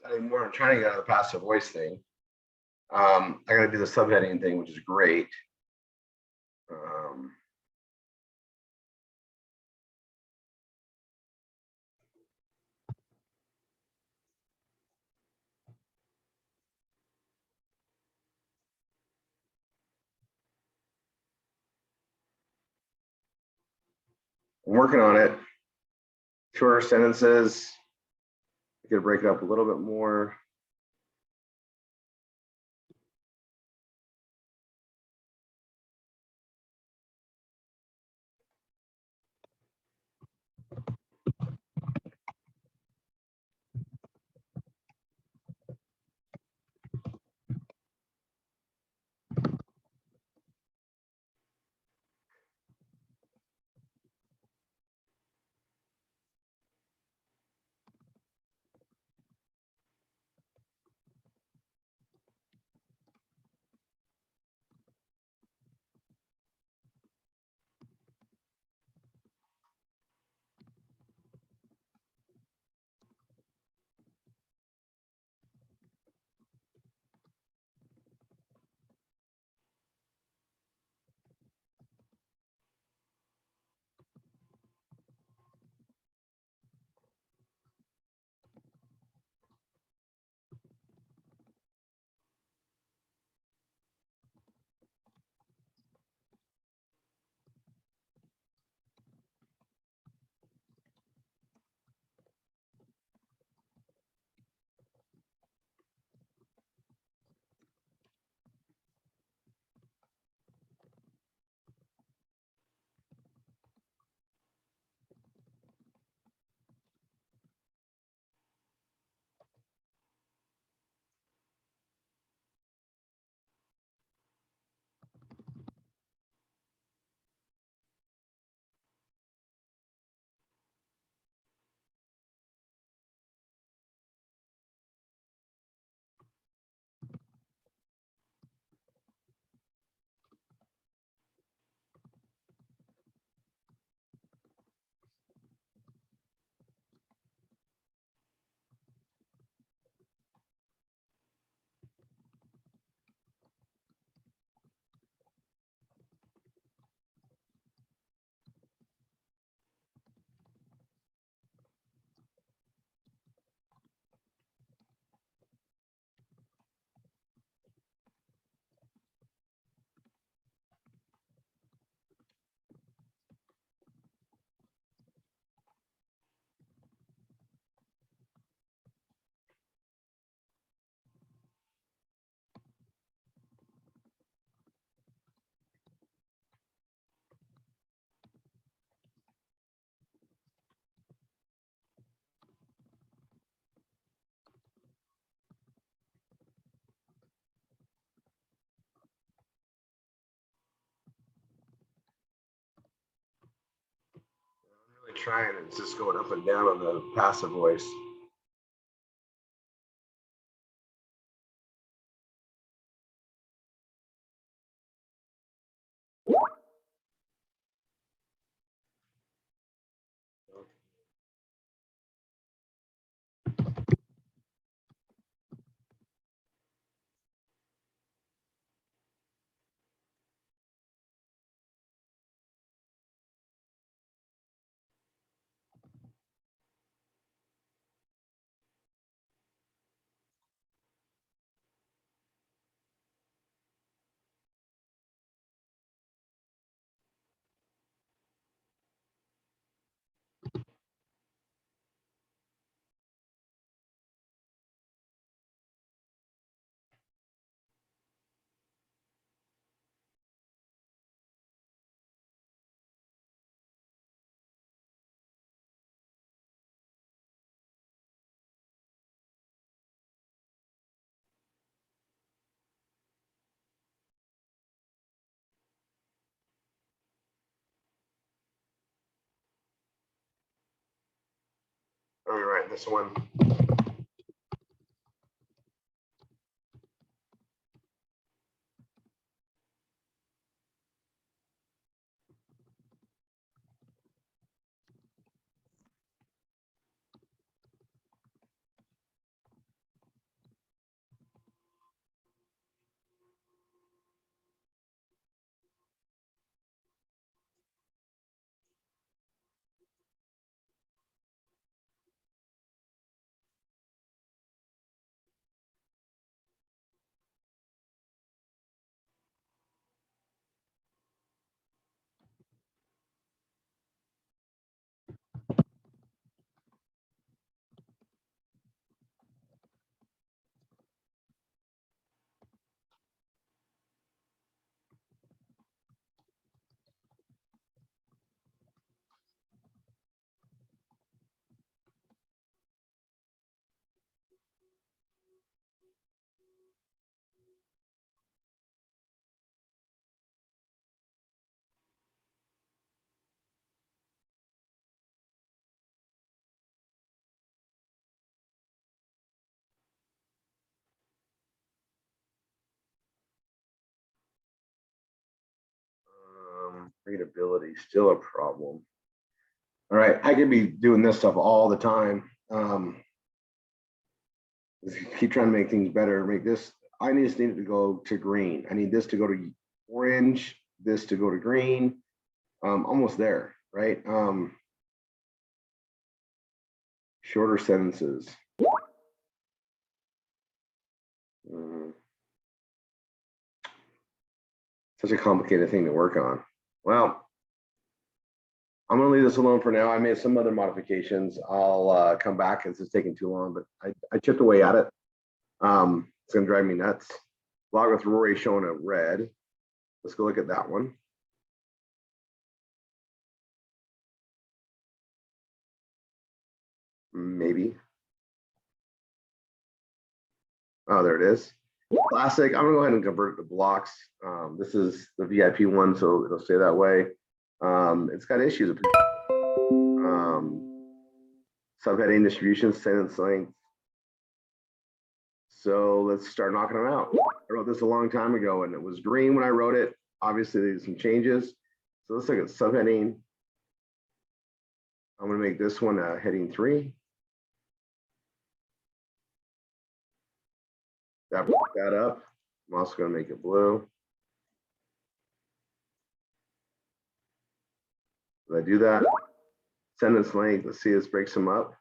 anymore. I'm trying to get out of the passive voice thing. I got to do the subheading thing, which is great. I'm working on it. Shorter sentences. I could break it up a little bit more. I'm really trying. It's just going up and down on the passive voice. All right, this one. Readability, still a problem. All right, I could be doing this stuff all the time. Keep trying to make things better. Make this, I just need it to go to green. I need this to go to orange, this to go to green. Almost there, right? Shorter sentences. Such a complicated thing to work on. Well, I'm gonna leave this alone for now. I made some other modifications. I'll come back. This is taking too long, but I chipped away at it. It's gonna drive me nuts. Log with Rory showing a red. Let's go look at that one. Maybe. Oh, there it is. Classic. I'm gonna go ahead and convert it to blocks. This is the VIP one, so it'll stay that way. It's got issues. Subheading, distribution, sentence length. So let's start knocking them out. I wrote this a long time ago and it was green when I wrote it. Obviously there's some changes. So let's look at subheading. I'm gonna make this one heading 3. That up. I'm also gonna make it blue. Did I do that? Sentence length, let's see, let's break some up.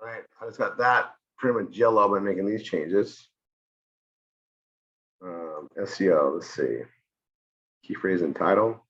All right, I just got that pretty much yellow by making these changes. SEO, let's see. Key phrase and title.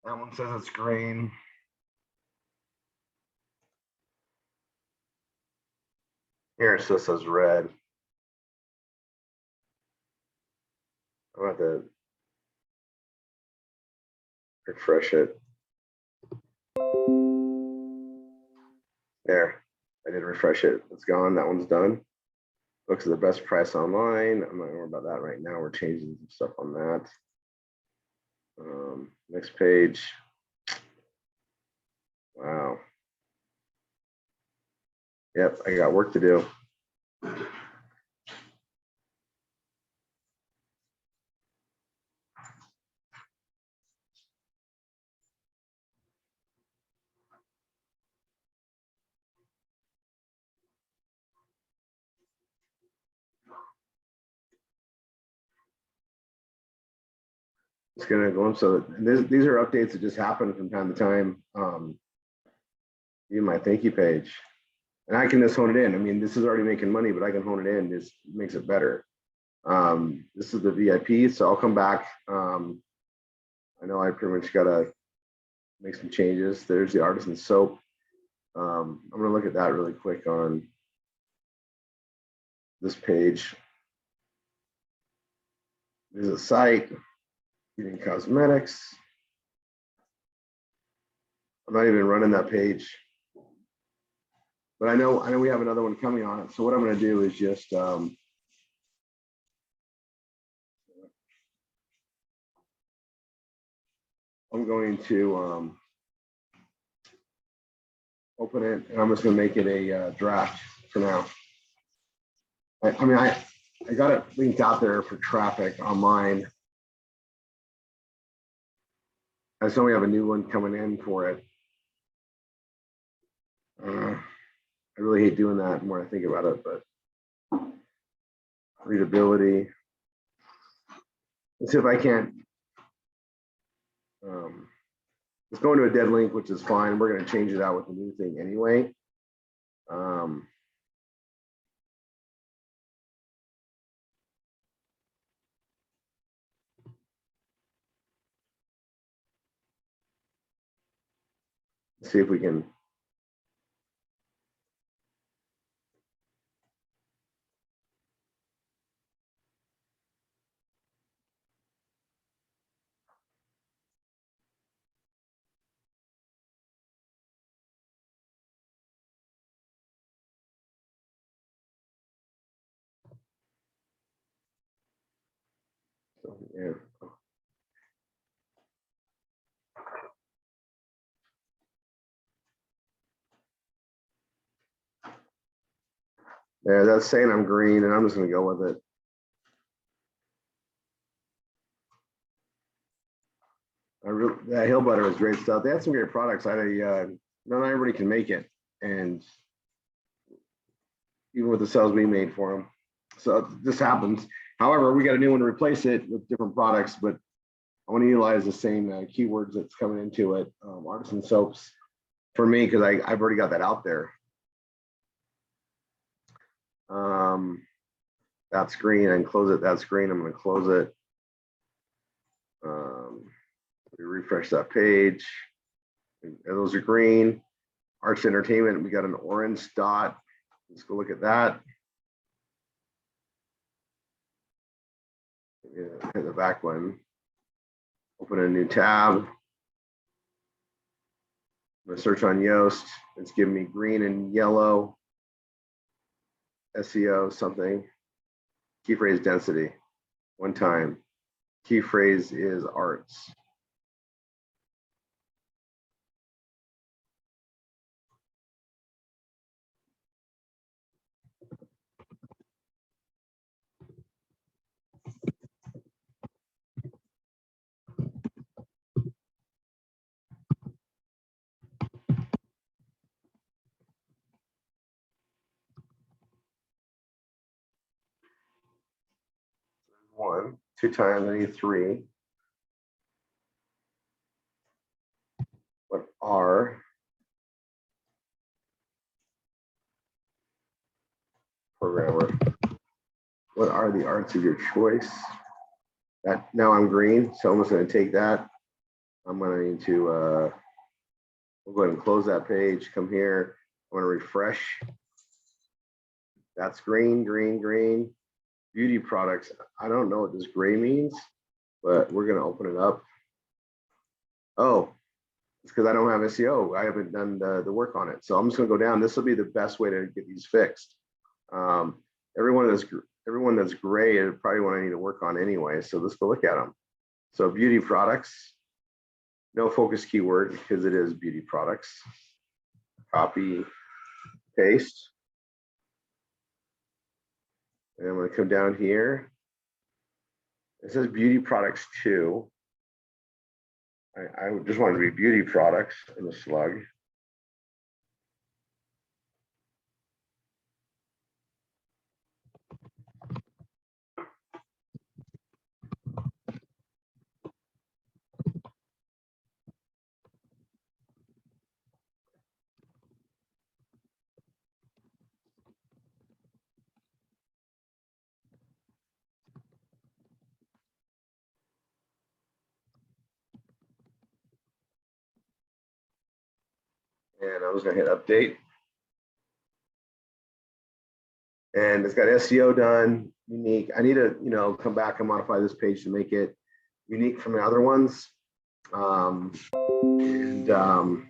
That one says it's green. Here it still says red. I'm going to have to refresh it. There, I did refresh it. It's gone. That one's done. Looks at the best price online. I'm not worried about that right now. We're changing some stuff on that. Next page. Wow. Yep, I got work to do. It's gonna go in. So these are updates that just happen from time to time. View my thank you page, and I can just hone it in. I mean, this is already making money, but I can hone it in. This makes it better. This is the VIP, so I'll come back. I know I pretty much gotta make some changes. There's the artisan soap. I'm gonna look at that really quick on this page. There's a site. Eating cosmetics. I'm not even running that page, but I know we have another one coming on it. So what I'm going to do is just I'm going to open it, and I'm just going to make it a draft for now. I mean, I got it linked out there for traffic online. I just know we have a new one coming in for it. I really hate doing that the more I think about it, but readability. Let's see if I can't. It's going to a dead link, which is fine. We're going to change it out with the new thing anyway. See if we can. So, yeah. Yeah, that's saying I'm green, and I'm just going to go with it. That Hill Butter is great stuff. They had some great products. Not everybody can make it, and even with the sales we made for them. So this happens. However, we got a new one to replace it with different products, but I want to utilize the same keywords that's coming into it. Artisan soaps for me, because I've already got that out there. That's green. I can close it. That's green. I'm going to close it. We refresh that page. And those are green. Arts Entertainment, we got an orange dot. Let's go look at that. Yeah, hit the back one. Open a new tab. I'm going to search on Yoast. It's giving me green and yellow. SEO something. Key phrase density. One time. Key phrase is arts. One, 2 times, I need 3. What are programmer? What are the arts of your choice? That now I'm green, so I'm just going to take that. I'm gonna need to, we'll go ahead and close that page, come here, I'm gonna refresh. That's green, green, green. Beauty products, I don't know what this gray means, but we're gonna open it up. Oh, it's because I don't have SEO. I haven't done the work on it. So I'm just gonna go down. This will be the best way to get these fixed. Everyone that's gray is probably what I need to work on anyway. So let's go look at them. So beauty products, no focus keyword because it is beauty products. Copy, paste. And I'm gonna come down here. It says beauty products 2. I just wanted to be beauty products in the slug. And I was gonna hit update. And it's got SEO done, unique. I need to, come back and modify this page to make it unique from the other ones. And I'm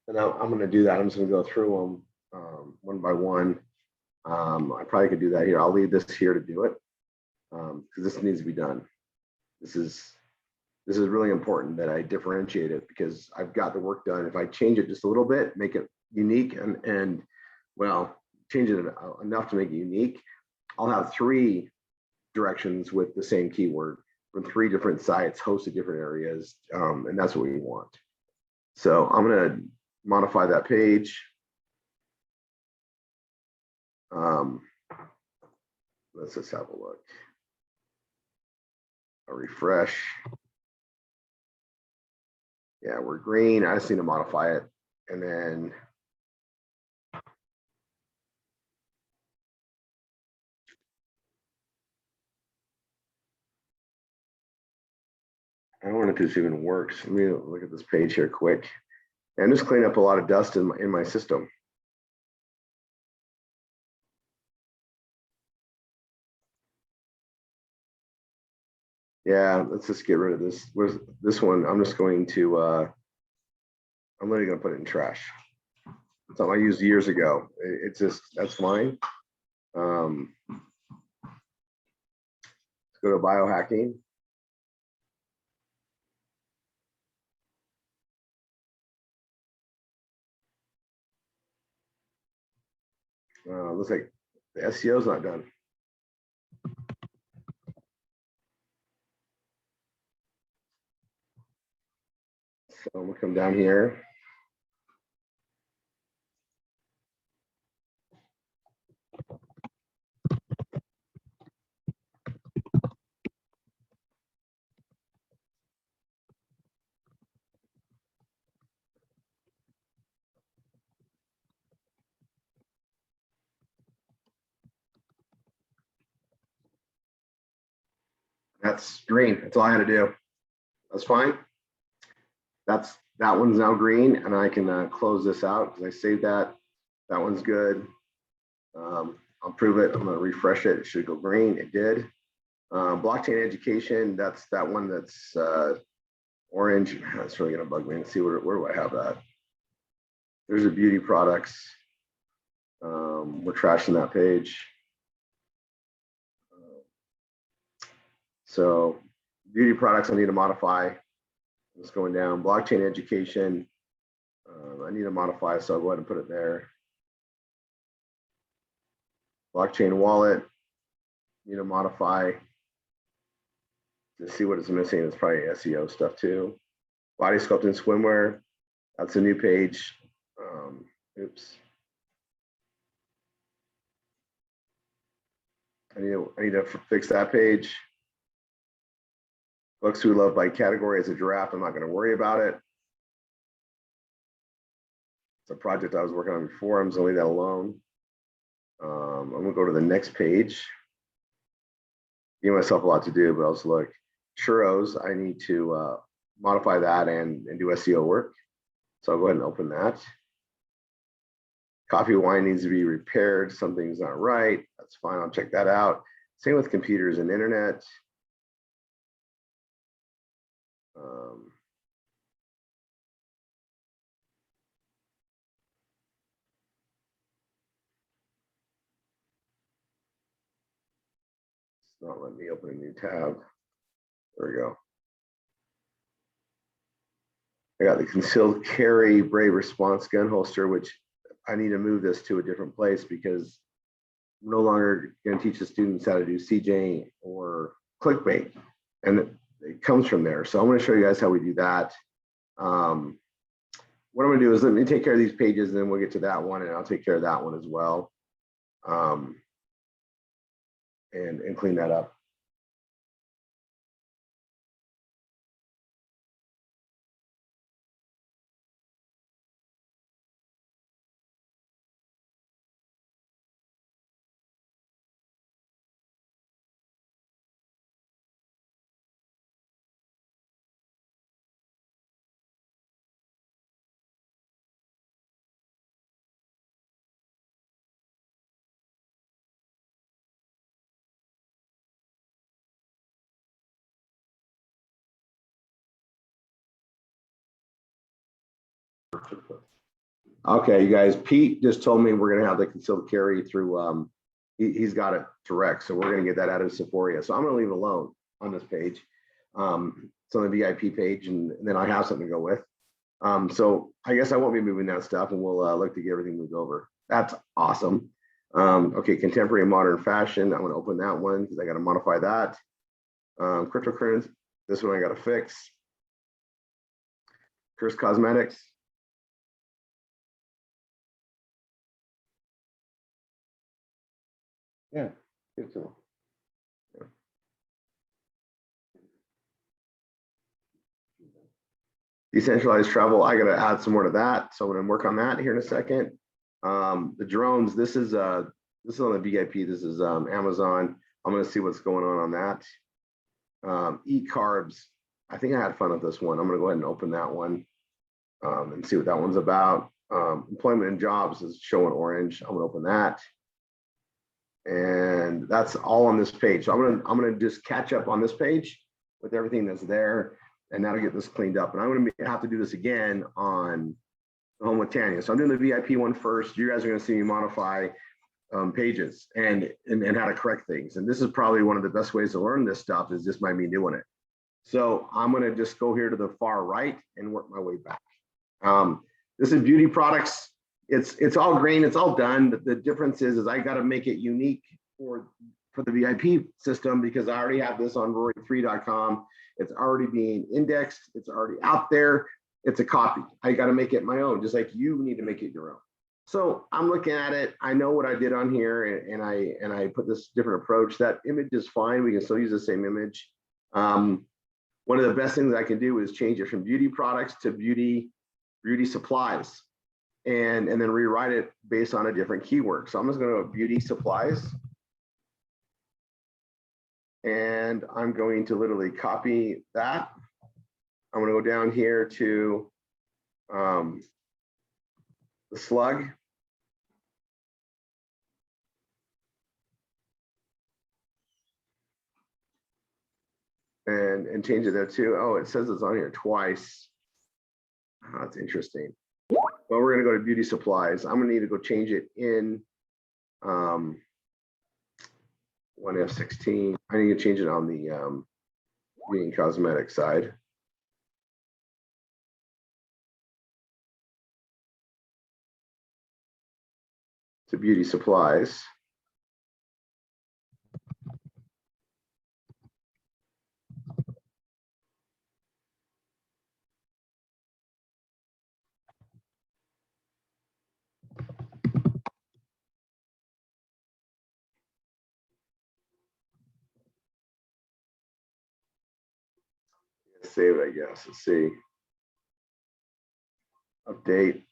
going to do that. I'm just going to go through them one by one. I probably could do that here. I'll leave this here to do it because this needs to be done. This is really important that I differentiate it because I've got the work done. If I change it just a little bit, make it unique and well, change it enough to make it unique, I'll have 3 directions with the same keyword from 3 different sites, hosted different areas, and that's what we want. So I'm going to modify that page. Let's just have a look. A refresh. Yeah, we're green. I just need to modify it. And then I wonder if this even works. Let me look at this page here quick. And just clean up a lot of dust in my system. Yeah, let's just get rid of this. Where's this one? I'm just going to, I'm literally going to put it in trash. Something I used years ago. It's just, that's fine. Let's go to biohacking. Looks like the SEO is not done. So I'm gonna come down here. That's green. That's all I had to do. That's fine. That one's now green, and I can close this out because I saved that. That one's good. I'll prove it. I'm going to refresh it. It should go green. It did. Blockchain education. That's that one that's orange. That's really going to bug me. Let's see where do I have that? There's the beauty products. We're trashing that page. So beauty products I need to modify. It's going down. Blockchain education. I need to modify, so I'll go ahead and put it there. Blockchain wallet. Need to modify to see what is missing. It's probably SEO stuff too. Body sculpting swimwear. That's a new page. Oops. I need to fix that page. Books we love by category as a draft. I'm not going to worry about it. It's a project I was working on before. I'm just going to leave that alone. I'm going to go to the next page. Give myself a lot to do, but I'll just look. churros, I need to modify that and do SEO work. So I'll go ahead and open that. Coffee wine needs to be repaired. Something's not right. That's fine. I'll check that out. Same with computers and internet. It's not letting me open a new tab. There we go. I got the concealed carry brave response gun holster, which I need to move this to a different place because I'm no longer going to teach the students how to do CJ or clickbait. And it comes from there. So I'm going to show you guys how we do that. What I'm going to do is let me take care of these pages and then we'll get to that one and I'll take care of that one as well. And clean that up. Okay, you guys, Pete just told me we're gonna have the concealed carry through, he's got it direct, so we're gonna get that out of Sephoria. So I'm gonna leave it alone on this page. It's on the VIP page and then I have something to go with. So I guess I won't be moving that stuff and we'll look to get everything moved over. That's awesome. Okay, contemporary and modern fashion. I'm gonna open that one because I gotta modify that. Cryptocurrency, this one I gotta fix. Curse Cosmetics. Yeah, good too. Yeah. Decentralized travel, I gotta add some more to that. So I'm gonna work on that here in a second. The drones, this is on the VIP, this is Amazon. I'm gonna see what's going on that. E-carbs, I think I had fun with this one. I'm gonna go ahead and open that one and see what that one's about. Employment and jobs is showing orange. I'm gonna open that. And that's all on this page. So I'm gonna just catch up on this page with everything that's there, and that'll get this cleaned up. And I'm gonna have to do this again on Home with Tanya. So I'm doing the VIP one first. You guys are gonna see me modify pages and how to correct things. And this is probably one of the best ways to learn this stuff is just by me doing it. So I'm gonna just go here to the far right and work my way back. This is beauty products. It's all green, it's all done. The difference is I got to make it unique for the VIP system because I already have this on Rory3.com. It's already being indexed. It's already out there. It's a copy. I got to make it my own, just like you need to make it your own. So I'm looking at it. I know what I did on here, and I put this different approach. That image is fine. We can still use the same image. One of the best things I can do is change it from beauty products to beauty supplies. And then rewrite it based on a different keyword. So I'm just going to go beauty supplies. And I'm going to literally copy that. I'm going to go down here to the slug. And change it there too. Oh, it says it's on here twice. Oh, that's interesting. Well, we're going to go to beauty supplies. I'm going to need to go change it in 1F16. I need to change it on the beauty and cosmetic side. To beauty supplies. Save it, I guess. Let's see. Update.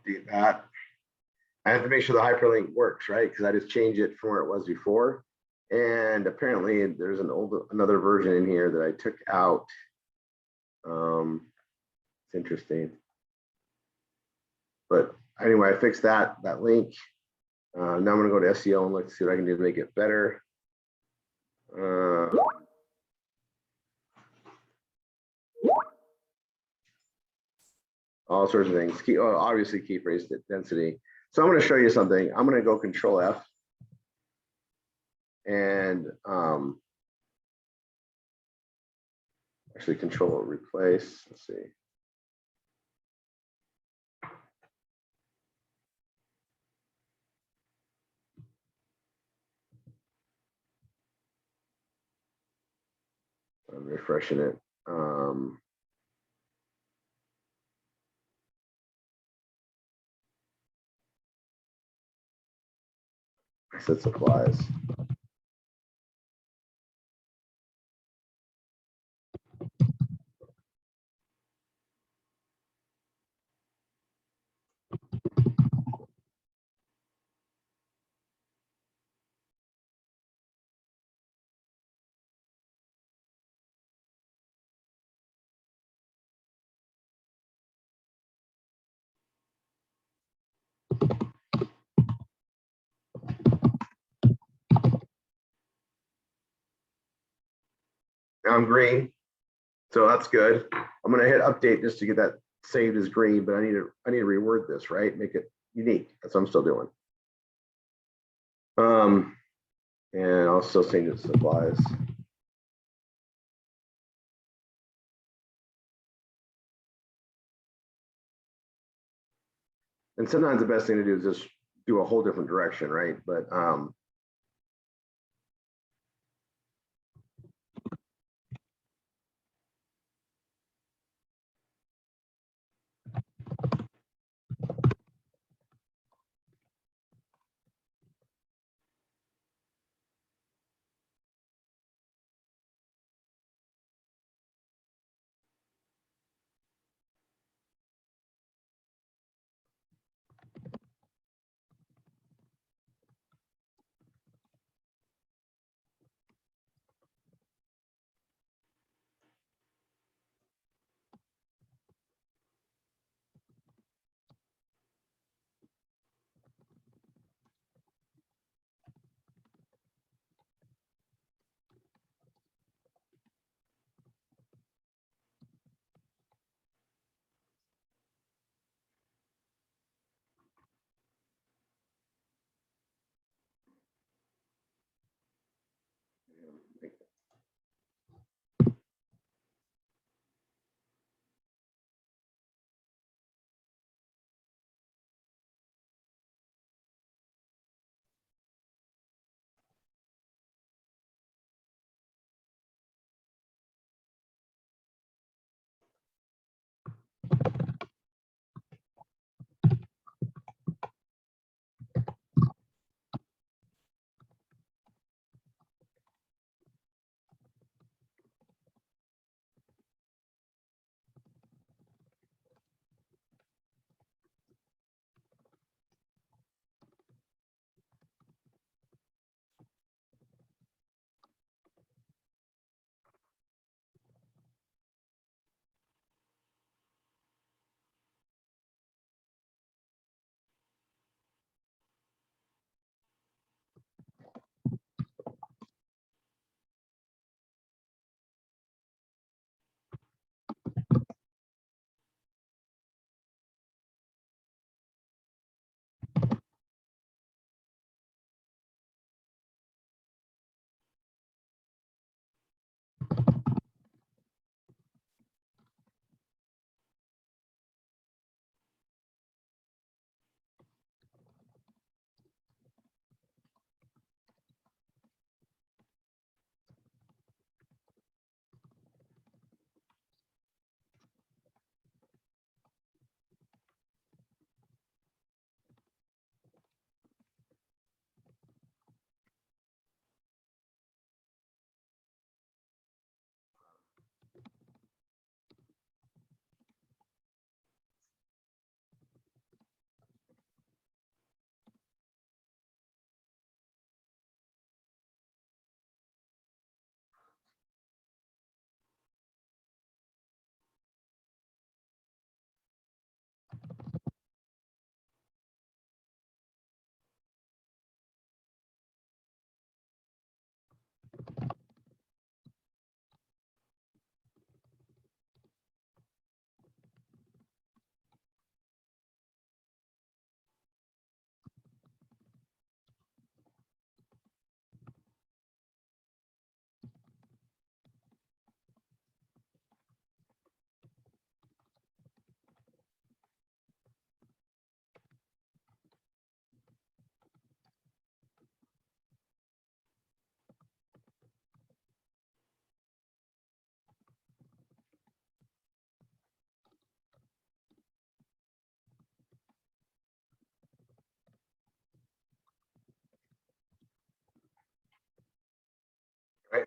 update that. I have to make sure the hyperlink works, right? Because I just changed it from where it was before. And apparently there's another version in here that I took out. It's interesting. But anyway, I fixed that link. Now I'm going to go to SEO and look to see what I can do to make it better. All sorts of things. Obviously key phrase density. So I'm going to show you something. I'm going to go Control F and actually Control replace. Let's see. I'm refreshing it. I said supplies. Now I'm green, so that's good. I'm gonna hit update just to get that saved as green, but I need to reword this, right? Make it unique. That's what I'm still doing. And I'll still change it to supplies. And sometimes the best thing to do is just do a whole different direction, right? But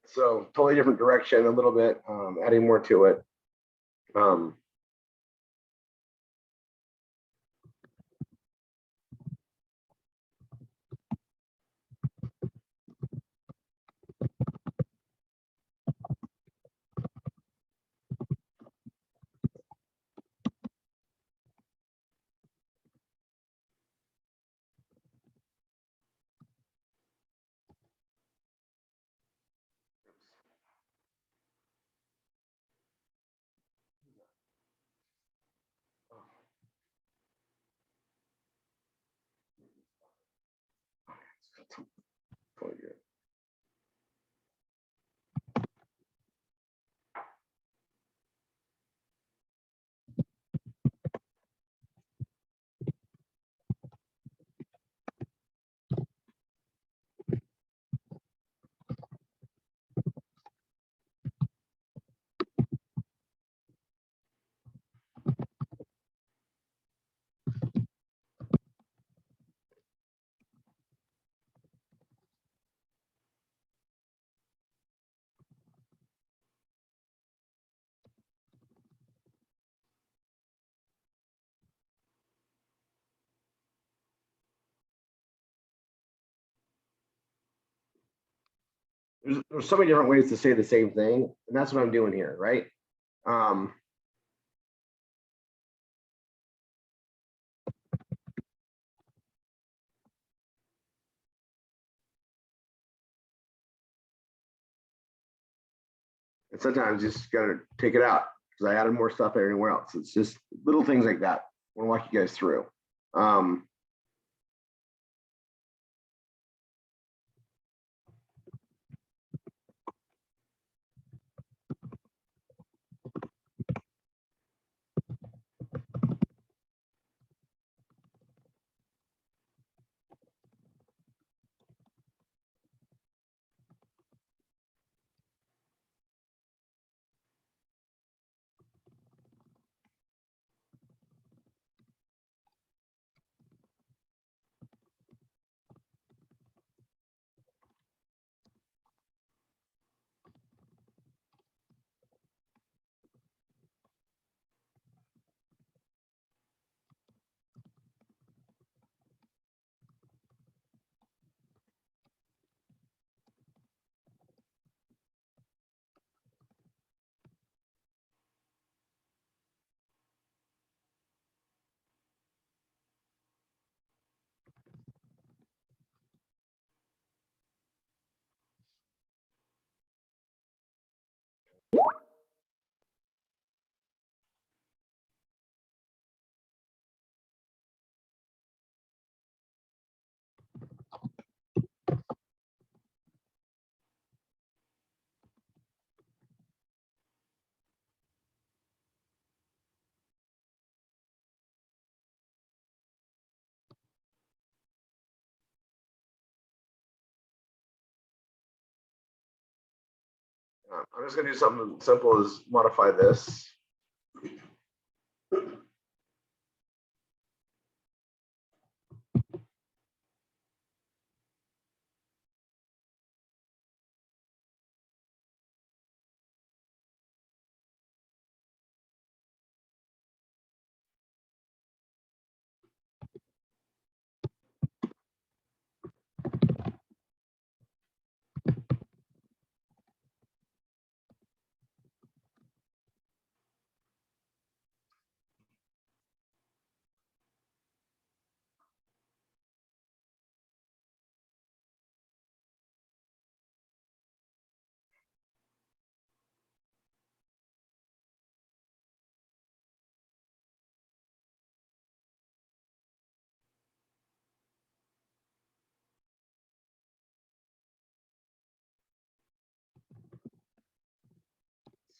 So totally different direction, a little bit, adding more to it. Totally good. There's so many different ways to say the same thing, and that's what I'm doing here, right? Um, and sometimes you just gotta take it out because I added more stuff everywhere else. It's just little things like that. I want to walk you guys through. I'm just gonna do something simple as modify this.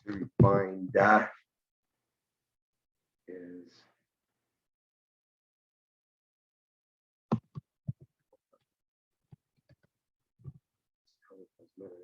To find that is cosmetics.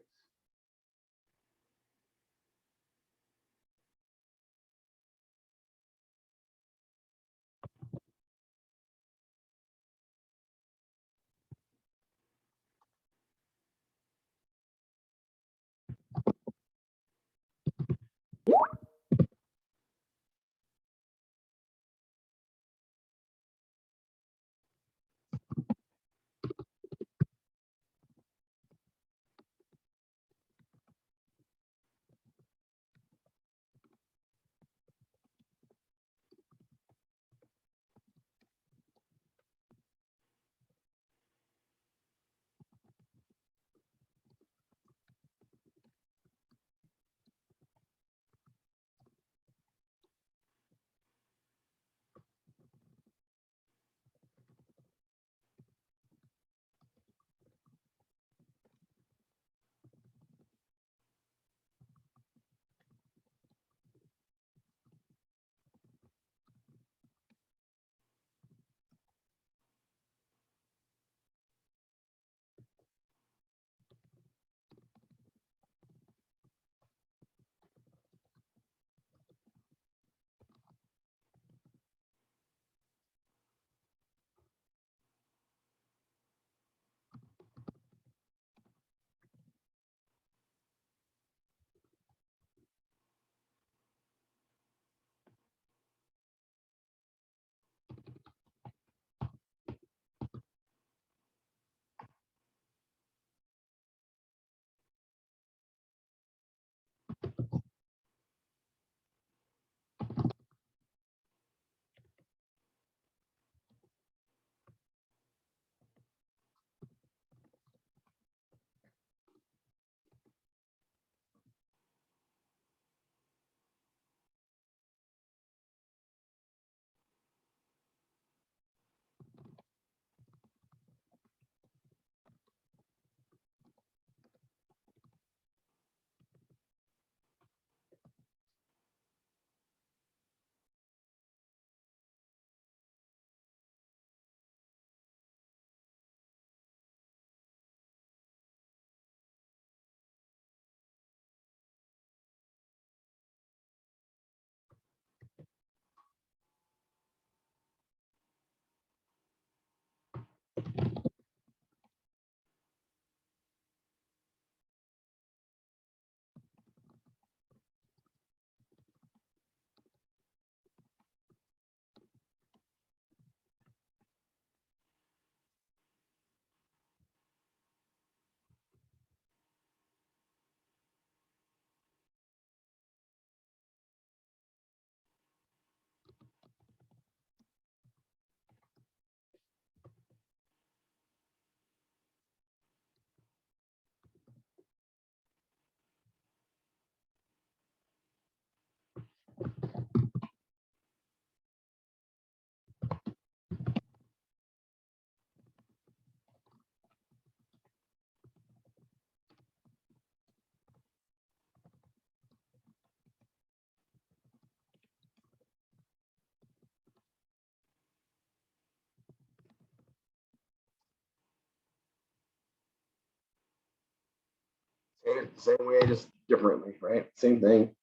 Same way, just differently, right? Same thing.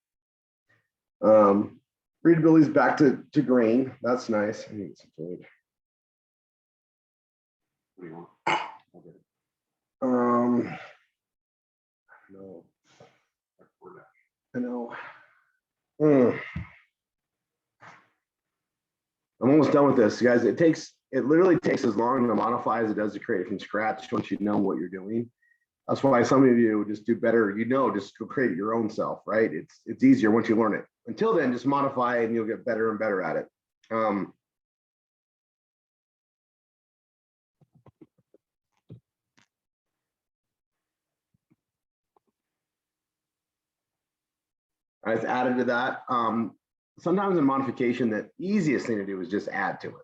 Readability's back to green. That's nice. I need some food. What do you want? No. I know. I'm almost done with this, guys. It literally takes as long to modify as it does to create it from scratch once you know what you're doing. That's why some of you just do better, just go create it your own self, right? It's easier once you learn it. Until then, just modify it and you'll get better and better at it. I've added to that. Sometimes in modification, the easiest thing to do is just add to it.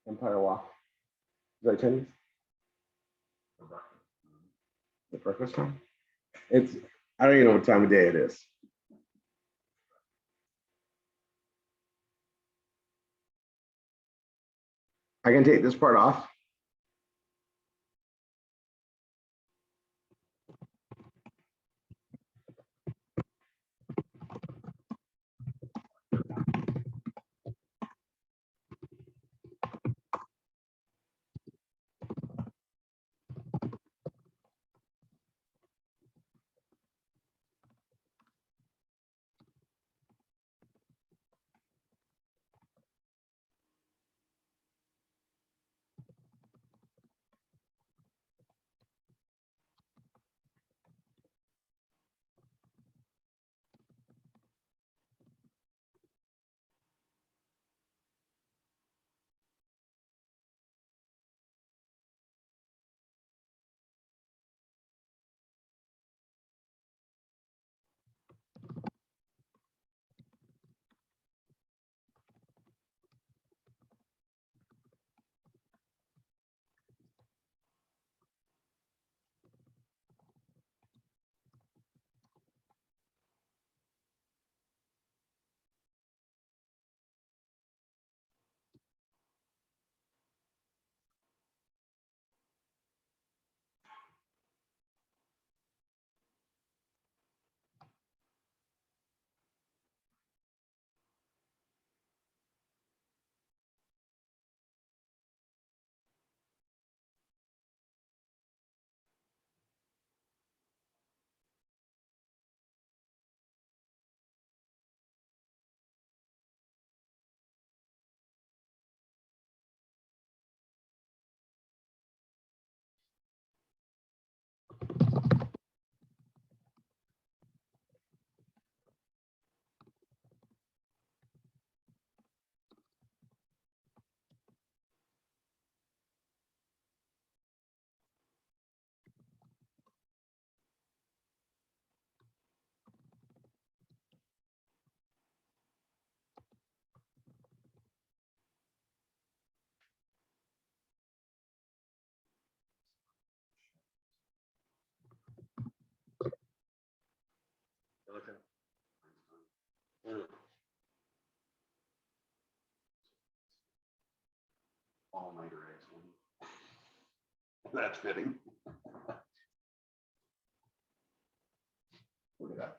Empire Walk. Is that Chinese? The breakfast time? I don't even know what time of day it is. I can take this part off. All nighter eggs. That's fitting. Look at that.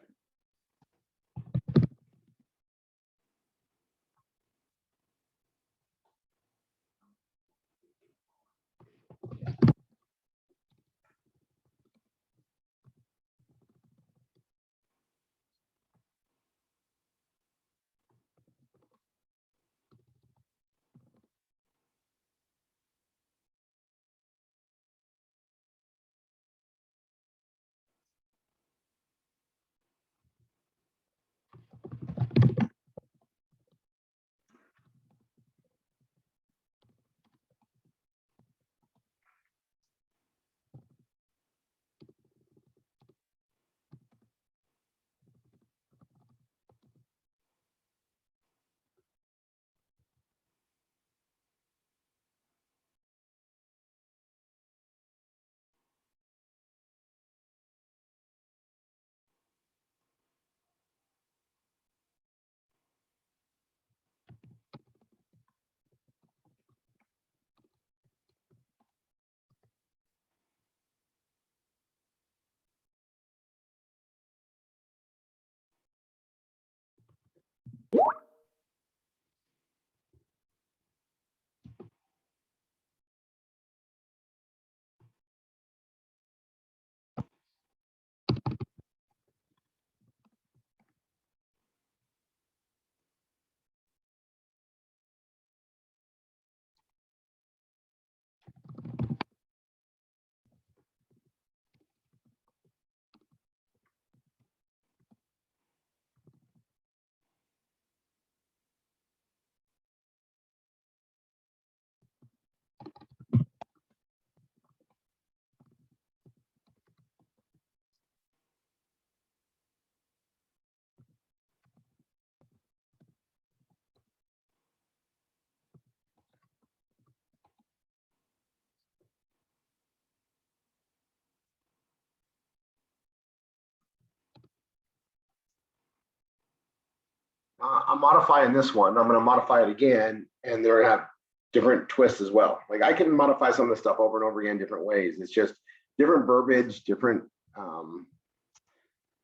I'm modifying this one. I'm gonna modify it again, and they're gonna have different twists as well. Like I can modify some of the stuff over and over again, different ways. It's just different verbiage, different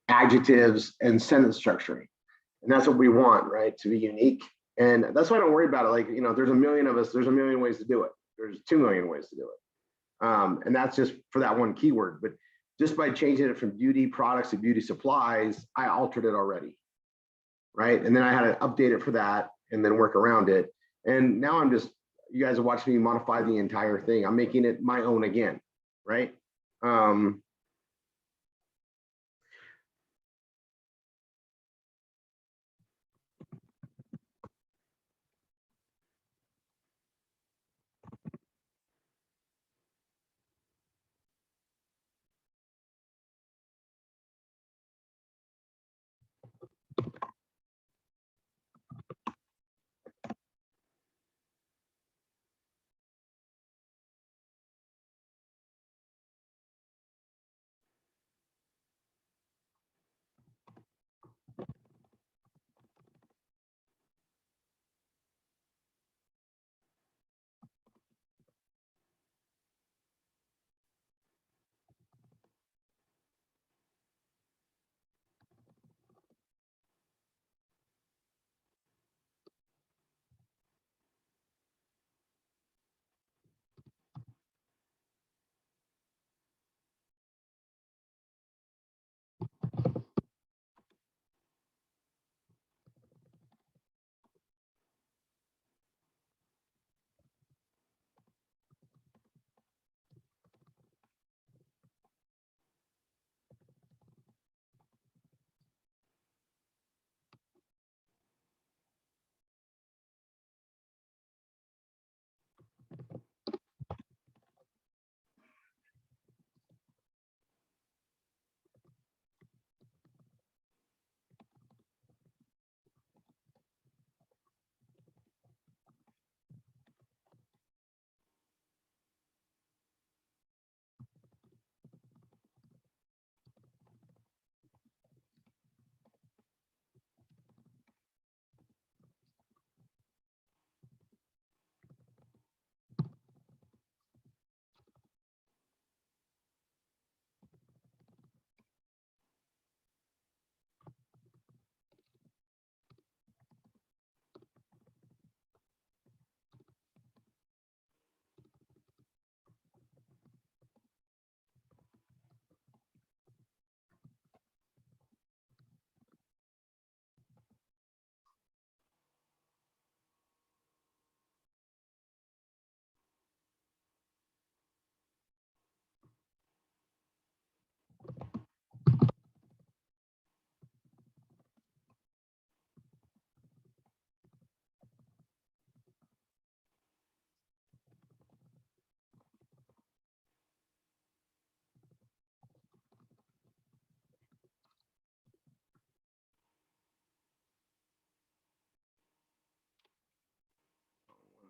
adjectives, and sentence structuring. And that's what we want, right? To be unique. And that's why I don't worry about it. Like, you know, there's a million of us, there's a million ways to do it. There's 2 million ways to do it. And that's just for that one keyword. But just by changing it from beauty products to beauty supplies, I altered it already. Right. And then I had to update it for that and then work around it. And now I'm just, you guys are watching me modify the entire thing. I'm making it my own again. Right. One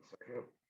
second.